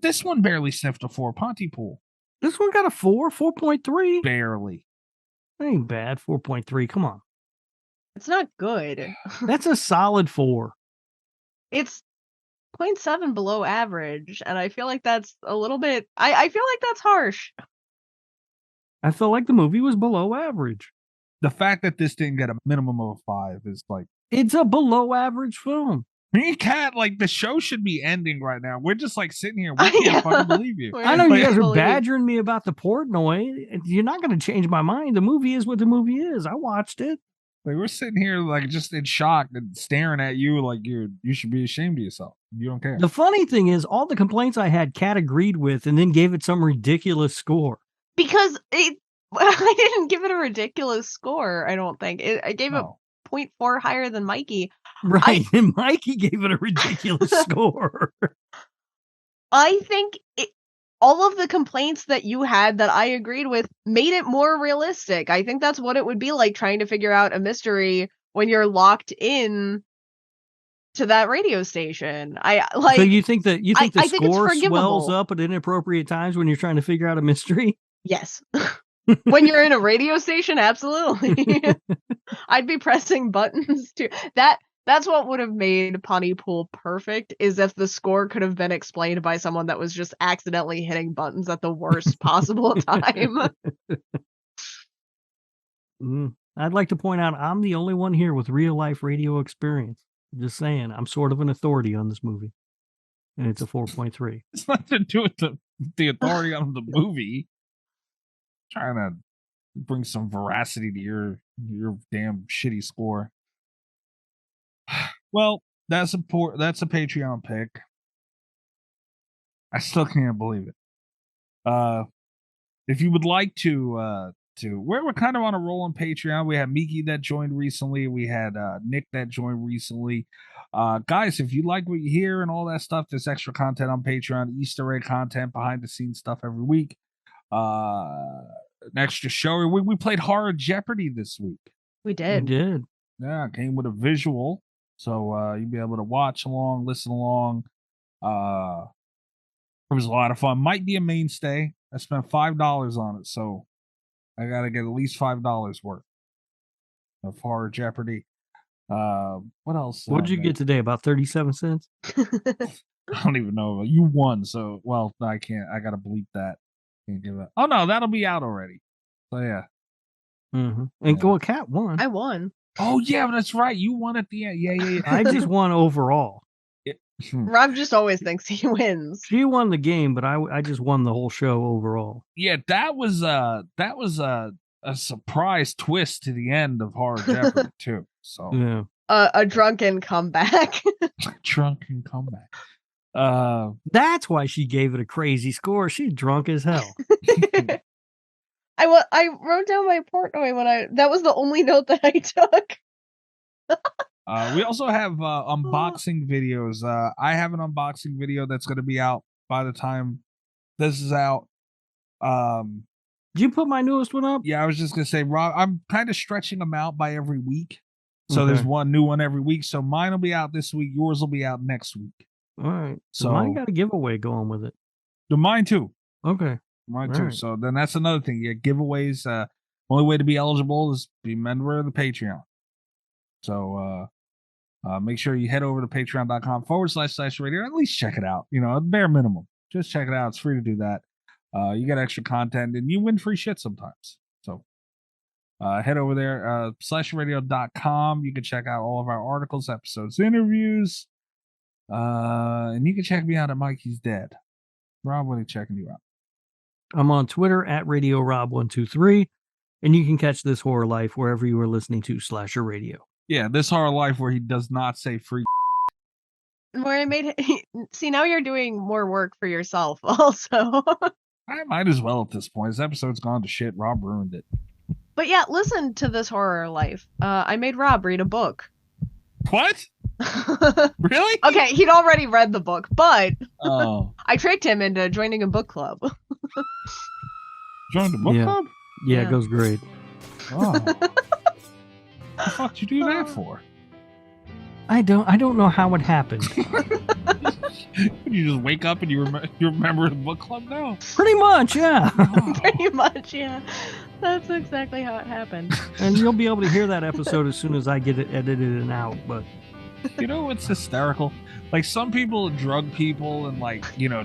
This one barely sniffed a 4. Pontypool.
This one got a 4, 4.3.
Barely.
That ain't bad. 4.3. Come on.
It's not good.
That's a solid 4.
It's 0.7 below average, and I feel like that's a little bit. I feel like that's harsh.
I felt like the movie was below average.
The fact that this didn't get a minimum of a 5 is like,
it's a below average film.
Me and Kat, like, the show should be ending right now. We're just like sitting here. We can't fucking believe you.
I know you guys are badgering me about the Portnoy. You're not going to change my mind. The movie is what the movie is. I watched it.
Like, we're sitting here like just in shock and staring at you like you should be ashamed of yourself. You don't care.
The funny thing is, all the complaints I had, Kat agreed with, and then gave it some ridiculous score.
Because I didn't give it a ridiculous score. I don't think I gave it 0.4 higher than Mikey.
Right, and Mikey gave it a ridiculous score.
I think all of the complaints that you had that I agreed with made it more realistic. I think that's what it would be like trying to figure out a mystery when you're locked in to that radio station.
So you think that the
think
score
it's
swells up at inappropriate times when you're trying to figure out a mystery?
Yes. When you're in a radio station, absolutely. I'd be pressing buttons too. That's what would have made Pontypool perfect, is if the score could have been explained by someone that was just accidentally hitting buttons at the worst possible time.
I'd like to point out I'm the only one here with real life radio experience. Just saying, I'm sort of an authority on this movie. And it's a 4.3.
It's nothing to do with the authority on the movie. Trying to bring some veracity to your damn shitty score. Well, that's a Patreon pick. I still can't believe it. If you would like to we're kind of on a roll on Patreon. We had Miki that joined recently. We had Nick that joined recently. Guys, if you like what you hear and all that stuff, there's extra content on Patreon, Easter egg content, behind the scenes stuff every week. An extra show. We played Horror Jeopardy this week.
We did.
Yeah, it came with a visual. So you'll be able to watch along, listen along. It was a lot of fun. Might be a mainstay. I spent $5 on it, so I gotta get at least $5 worth of Horror Jeopardy. What else?
What'd you get today? About 37 cents?
I don't even know. You won, so I can't. I gotta bleep that. Can't give it. Oh no, that'll be out already. So yeah.
Mm-hmm. And Kat won.
I won.
Oh yeah, that's right. You won at the end. Yeah.
I just won overall.
Rob just always thinks he wins.
She won the game, but I just won the whole show overall.
Yeah, that was a surprise twist to the end of Horror Jeopardy too. So
yeah,
a drunken comeback.
Drunken comeback.
That's why she gave it a crazy score. She's drunk as hell.
I wrote down my Portnoy that was the only note that I took.
We also have unboxing videos. I have an unboxing video that's going to be out by the time this is out.
Did you put my newest one up?
Yeah, I was just going to say, Rob, I'm kind of stretching them out by every week. So there's one new one every week. So mine will be out this week. Yours will be out next week.
All right.
So
mine got a giveaway going with it.
Mine too.
Okay.
Mine too. Right. So then that's another thing. Yeah, giveaways. Only way to be eligible is be a member of the Patreon. So make sure you head over to patreon.com/radio. At least check it out. Bare minimum. Just check it out. It's free to do that. You get extra content and you win free shit sometimes. So head over there, /radio.com. You can check out all of our articles, episodes, interviews. And you can check me out at Mikey's Dead. Rob, what are you checking you out?
I'm on Twitter at Radio Rob123, and you can catch This Horror Life wherever you are listening to Slasher Radio.
Yeah, This Horror Life where he does not say free.
Where I made see, now you're doing more work for yourself also.
I might as well at this point. This episode's gone to shit. Rob ruined it.
But yeah, listen to This Horror Life. I made Rob read a book.
What? Really?
Okay, he'd already read the book, but
I
tricked him into joining a book club.
Joined the book club?
Yeah, it goes great.
Oh. What the fuck did you do that for?
I don't know how it happened.
You just wake up and you remember the book club now?
Pretty much, yeah.
Pretty much, yeah. That's exactly how it happened.
And you'll be able to hear that episode as soon as I get it edited and out. But
you know what's hysterical? Like some people drug people and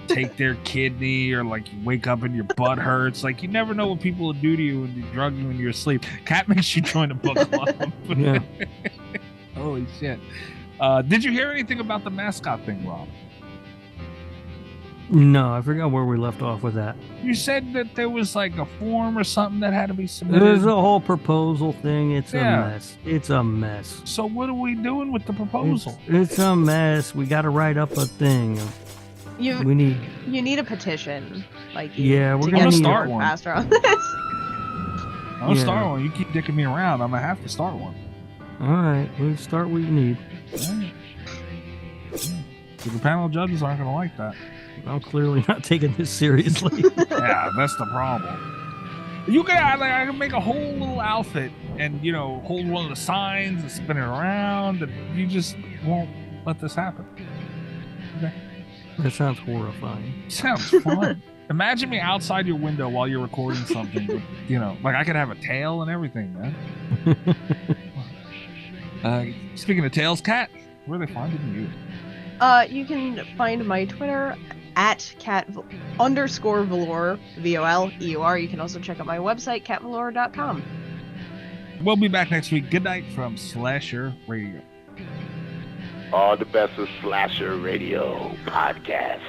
take their kidney or you wake up and your butt hurts. Like you never know what people will do to you when they drug you when you're asleep. Cat makes you join a book club.
Yeah.
Holy shit. Did you hear anything about the mascot thing, Rob?
No, I forgot where we left off with that.
You said that there was a form or something that had to be submitted.
There's a whole proposal thing. It's a mess. It's a mess.
So what are we doing with the proposal?
It's a mess. We got to write up a thing.
You need a petition.
We're
gonna start one.
Faster on this.
I'll start one. You keep dicking me around. I'm gonna have to start one.
All right, we'll start what you need.
Right. The panel of judges aren't gonna like that.
I'm clearly not taking this seriously.
Yeah, that's the problem. You can I can make a whole little outfit and hold one of the signs and spin it around, and you just won't let this happen. Okay.
That sounds horrifying.
Sounds fun. Imagine me outside your window while you're recording something. With, I could have a tail and everything, man. Speaking of tails, Cat, where are they finding you?
You can find my Twitter at cat_velour, VOLEUR. You can also check out my website, catvelour.com.
We'll be back next week. Good night from Slasher Radio.
All the best of Slasher Radio podcast.